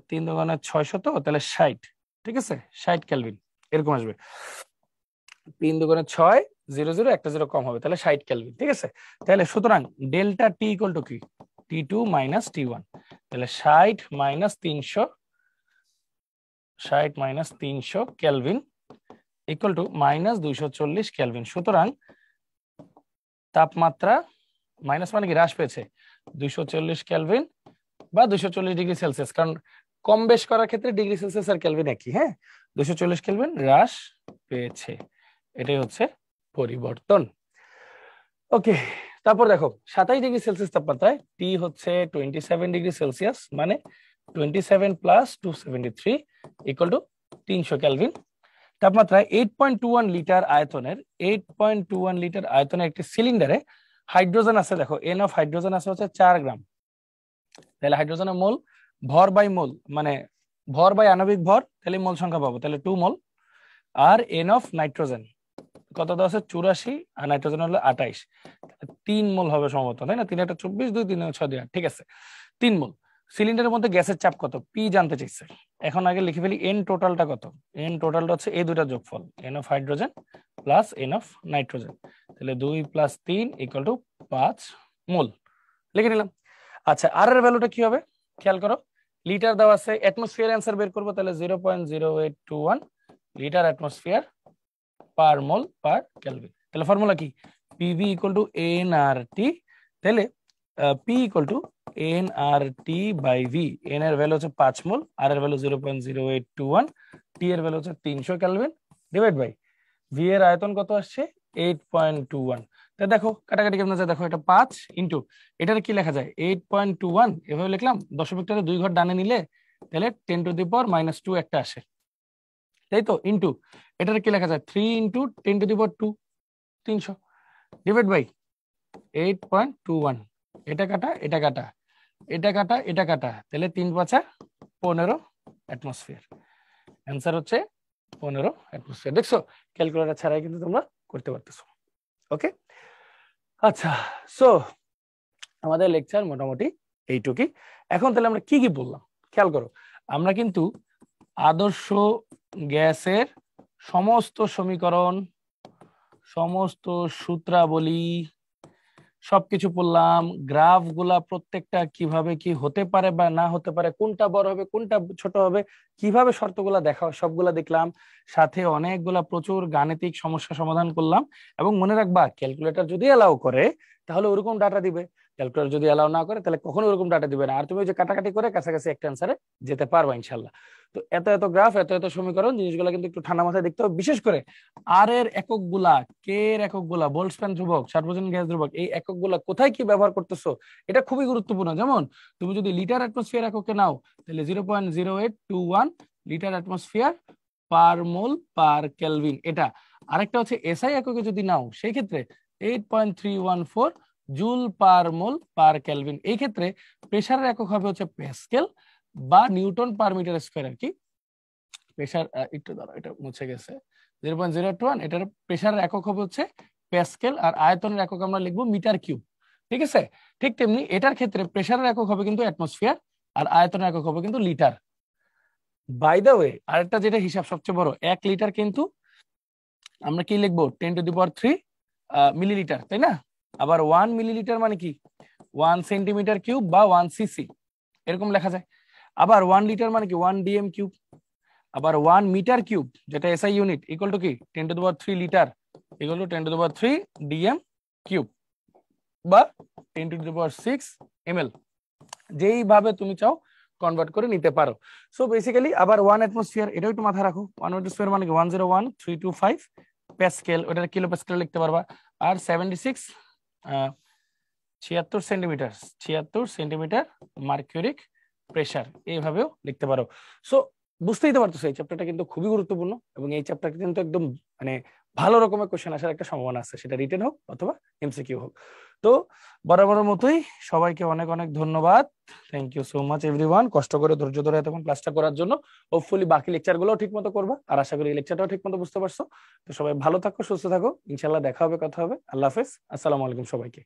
3 × 600, তো তাহলে 60, ঠিক আছে 60 কেলভিন এরকম আসবে। 3 × 6 0 0 একটা 0 কম হবে, তাহলে 60 কেলভিন। ঠিক আছে, তাহলে সুতরাং ডেল্টা টি ইকুয়াল টু কি, T2 - T1, তাহলে 60 - 300 কেলভিন ইকুয়াল টু -240 কেলভিন। সুতরাং তাপমাত্রা মাইনাস মানে কি হ্রাস পেয়েছে 240 কেলভিন বা 240°C, কারণ কম বেশ করার ক্ষেত্রে ডিগ্রি সেলসিয়াস আর কেলভিন একই। হ্যাঁ, 240 কেলভিন হ্রাস পেয়েছে, এটাই হচ্ছে পরিবর্তন। ওকে, তারপর দেখো 27°C তাপমাত্রায় টি হচ্ছে 27°C, মানে 27 + 273 = 300 কেলভিন। তাপমাত্রায় 8.21 লিটার আয়তনের 8.21 লিটার আয়তনের একটি সিলিন্ডারে হাইড্রোজেন আছে, দেখো এন অফ হাইড্রোজেন আছে হচ্ছে 4 গ্রাম। তাহলে হাইড্রোজেনের মোল ভর বাই মোল, মানে ভর বাই আণবিক ভর, তাহলে মোল সংখ্যা পাবো, তাহলে 2 মোল। আর এন অফ নাইট্রোজেন কত দেওয়া আছে 84, আর নাইট্রোজেন হলো 28, 3 মোল হবে সম্ভবত, তাই না, 3 × 8 = 24, 2 × 3 = 6, 2 ঠিক আছে 3 মোল। সিলিন্ডারের মধ্যে গ্যাসের চাপ কত, পি জানতে চাইছে। এখন আগে লিখে ফেলি এন টোটালটা কত, এন টোটালটা হচ্ছে এই দুটা যোগফল, N of hydrogen plus N of nitrogen, তাহলে 2 + 3 = 5 মোল, লিখে নিলাম। আচ্ছা আর এর ভ্যালুটা কি হবে খেয়াল করো, লিটার দেওয়া আছে, অ্যাটমসফিয়ার অ্যান্সার বের করবো, তাহলে 0.0821 litre atmosphere per mole per kelvin. তাহলে ফর্মুলা কি, PV = nRT, তাহলে P = nRT/V, n এর ভ্যালু হচ্ছে 5 মোল, আর এর ভ্যালু 0.0821, টি এর ভ্যালু হচ্ছে 300 কেলভিন, ডিভাইড বাই ভি এর আয়তন কত আসছে 8.21। তা দেখো কাটাকাটি কেমন যায়, দেখো এটা 5 ইন্টু এটার কি লেখা যায় 8.21, এভাবে লিখলাম, দশমিকটাকে 2 ঘর ডানে নিলে তাহলে 10⁻² একটা আসে, তাই তো, ইন্টু এটার কি লেখা যায় 3 × 10⁻², 300, ডিভাইড বাই 8.21, এটা কাটা এটা কাটা এটা কাটা এটা কাটা, তাহলে 3 × 5 = 15 অ্যাটমসফিয়ার, অ্যান্সার হচ্ছে 15 অ্যাটমসফিয়ার। দেখছো ক্যালকুলেটর ছাড়াই কিন্তু তোমরা করতে পারতেছো। ওকে, আচ্ছা সো আমাদের লেকচার মোটামুটি এইটুকুই। এখন তাহলে আমরা কি কি বললাম খেয়াল করো, আমরা কিন্তু আদর্শ গ্যাসের সমস্ত সমীকরণ, সমস্ত সূত্রাবলী সবকিছু পড়লাম, গ্রাফ গুলা প্রত্যেকটা কিভাবে কি হতে পারে বা না হতে পারে, কোনটা বড় হবে কোনটা ছোট হবে, কিভাবে শর্তগুলা দেখা হয় সবগুলা দেখলাম, সাথে অনেকগুলা প্রচুর গাণিতিক সমস্যা সমাধান করলাম। এবং মনে রাখবা ক্যালকুলেটর যদি অ্যালাউ করে তাহলে ওরকম ডাটা দিবে, ক্যালকুলেটর যদি অ্যালাউ না করে তাহলে কখনো ওরকম ডাটা দিবে না, আর তুমি ওই যে কাটাকাটি করে কাছাকাছি একটা অ্যান্সারে যেতে পারবা ইনশাল্লাহ। তো এত এত গ্রাফ, এত এত সমীকরণ, জিনিসগুলো কিন্তু একটু ঠান্ডা মাথায় দেখতে হবে, বিশেষ করে আর এর একক গুলা, কে এর একক গুলা, বোল্টজম্যান ধ্রুবক, সার্বজনীন গ্যাস ধ্রুবক, এই একক গুলা কোথায় কি ব্যবহার করতেছো এটা খুবই গুরুত্বপূর্ণ। যেমন তুমি যদি লিটার অ্যাটমসফিয়ার এককে নাও তাহলে 0.0821 litre atmosphere per mole per kelvin, এটা। আরেকটা হচ্ছে এসআই এককে যদি নাও সেই ক্ষেত্রে 8.314 joule per mole per kelvin. এই ক্ষেত্রে প্রেসারের একক হবে হচ্ছে প্যাসকেল বা নিউটন পার মিটার স্কয়ার আর কি। প্রেসার, একটু দাঁড়াও, এটা মুছে গেছে। 0.081, এটার প্রেসারের একক হবে হচ্ছে প্যাসকেল, আর আয়তনের একক আমরা লিখবো মিটার কিউব। ঠিক আছে, ঠিক তেমনি এটার ক্ষেত্রে প্রেসারের একক হবে কিন্তু অ্যাটমসফিয়ার, আর আয়তনের একক হবে কিন্তু লিটার। বাই দ্য ওয়ে, আরেকটা যেটা হিসাব সবচেয়ে বড়, 1 লিটার কিন্তু আমরা কি লিখবো 10⁻³ মিলিলিটার, তাই না? আবার 1 মিলিলিটার মানে কি 1 সেন্টিমিটার কিউব বা 1 সিসি, এরকম লেখা যায়। আবার 1 লিটার মানে কি 1 DM কিউব। আবার 1 মিটার কিউব, যেটা এসআই ইউনিট, ইকুয়াল টু কি 10⁻³ litre, equal to 10⁻³ DM cube বা 10⁻⁶ ml, যেইভাবে তুমি চাও কনভার্ট করে নিতে পারো। সো বেসিক্যালি আবার 1 অ্যাটমসফিয়ার, এটাও একটু মাথায় রাখো। 1 অ্যাটমসফিয়ার মানে কি 101,325 প্যাসকেল, ওটা কিলো প্যাসকেল লিখতে পারবা। আর 76 সেন্টিমিটার মার্কিউরিক প্রেসার, এইভাবেও লিখতে পারো। সো বুঝতেই তো পারতেছো এই চ্যাপ্টারটা কিন্তু খুবই গুরুত্বপূর্ণ, এবং এই চ্যাপ্টারটা কিন্তু একদম মানে ভালো রকমের কোশ্চেন আসার একটা সম্ভাবনা আছে, সেটা রিটেন হোক অথবা এমসিকিউ হোক। তো বরাবরের মতোই সবাইকে অনেক অনেক ধন্যবাদ। Thank you so much everyone, কষ্ট করে ধৈর্য ধরে এতক্ষণ ক্লাসটা করার জন্য। হোপফুলি বাকি লেকচার গুলো ঠিক মতো করবা, আর আশা করি এই লেকচারটাও ঠিক মতো বুঝতে পারছো। তো সবাই ভালো থাকো, সুস্থ থাকো, ইনশাল্লাহ দেখা হবে, কথা হবে। আল্লাহ হাফেজ, আসসালামু আলাইকুম সবাইকে।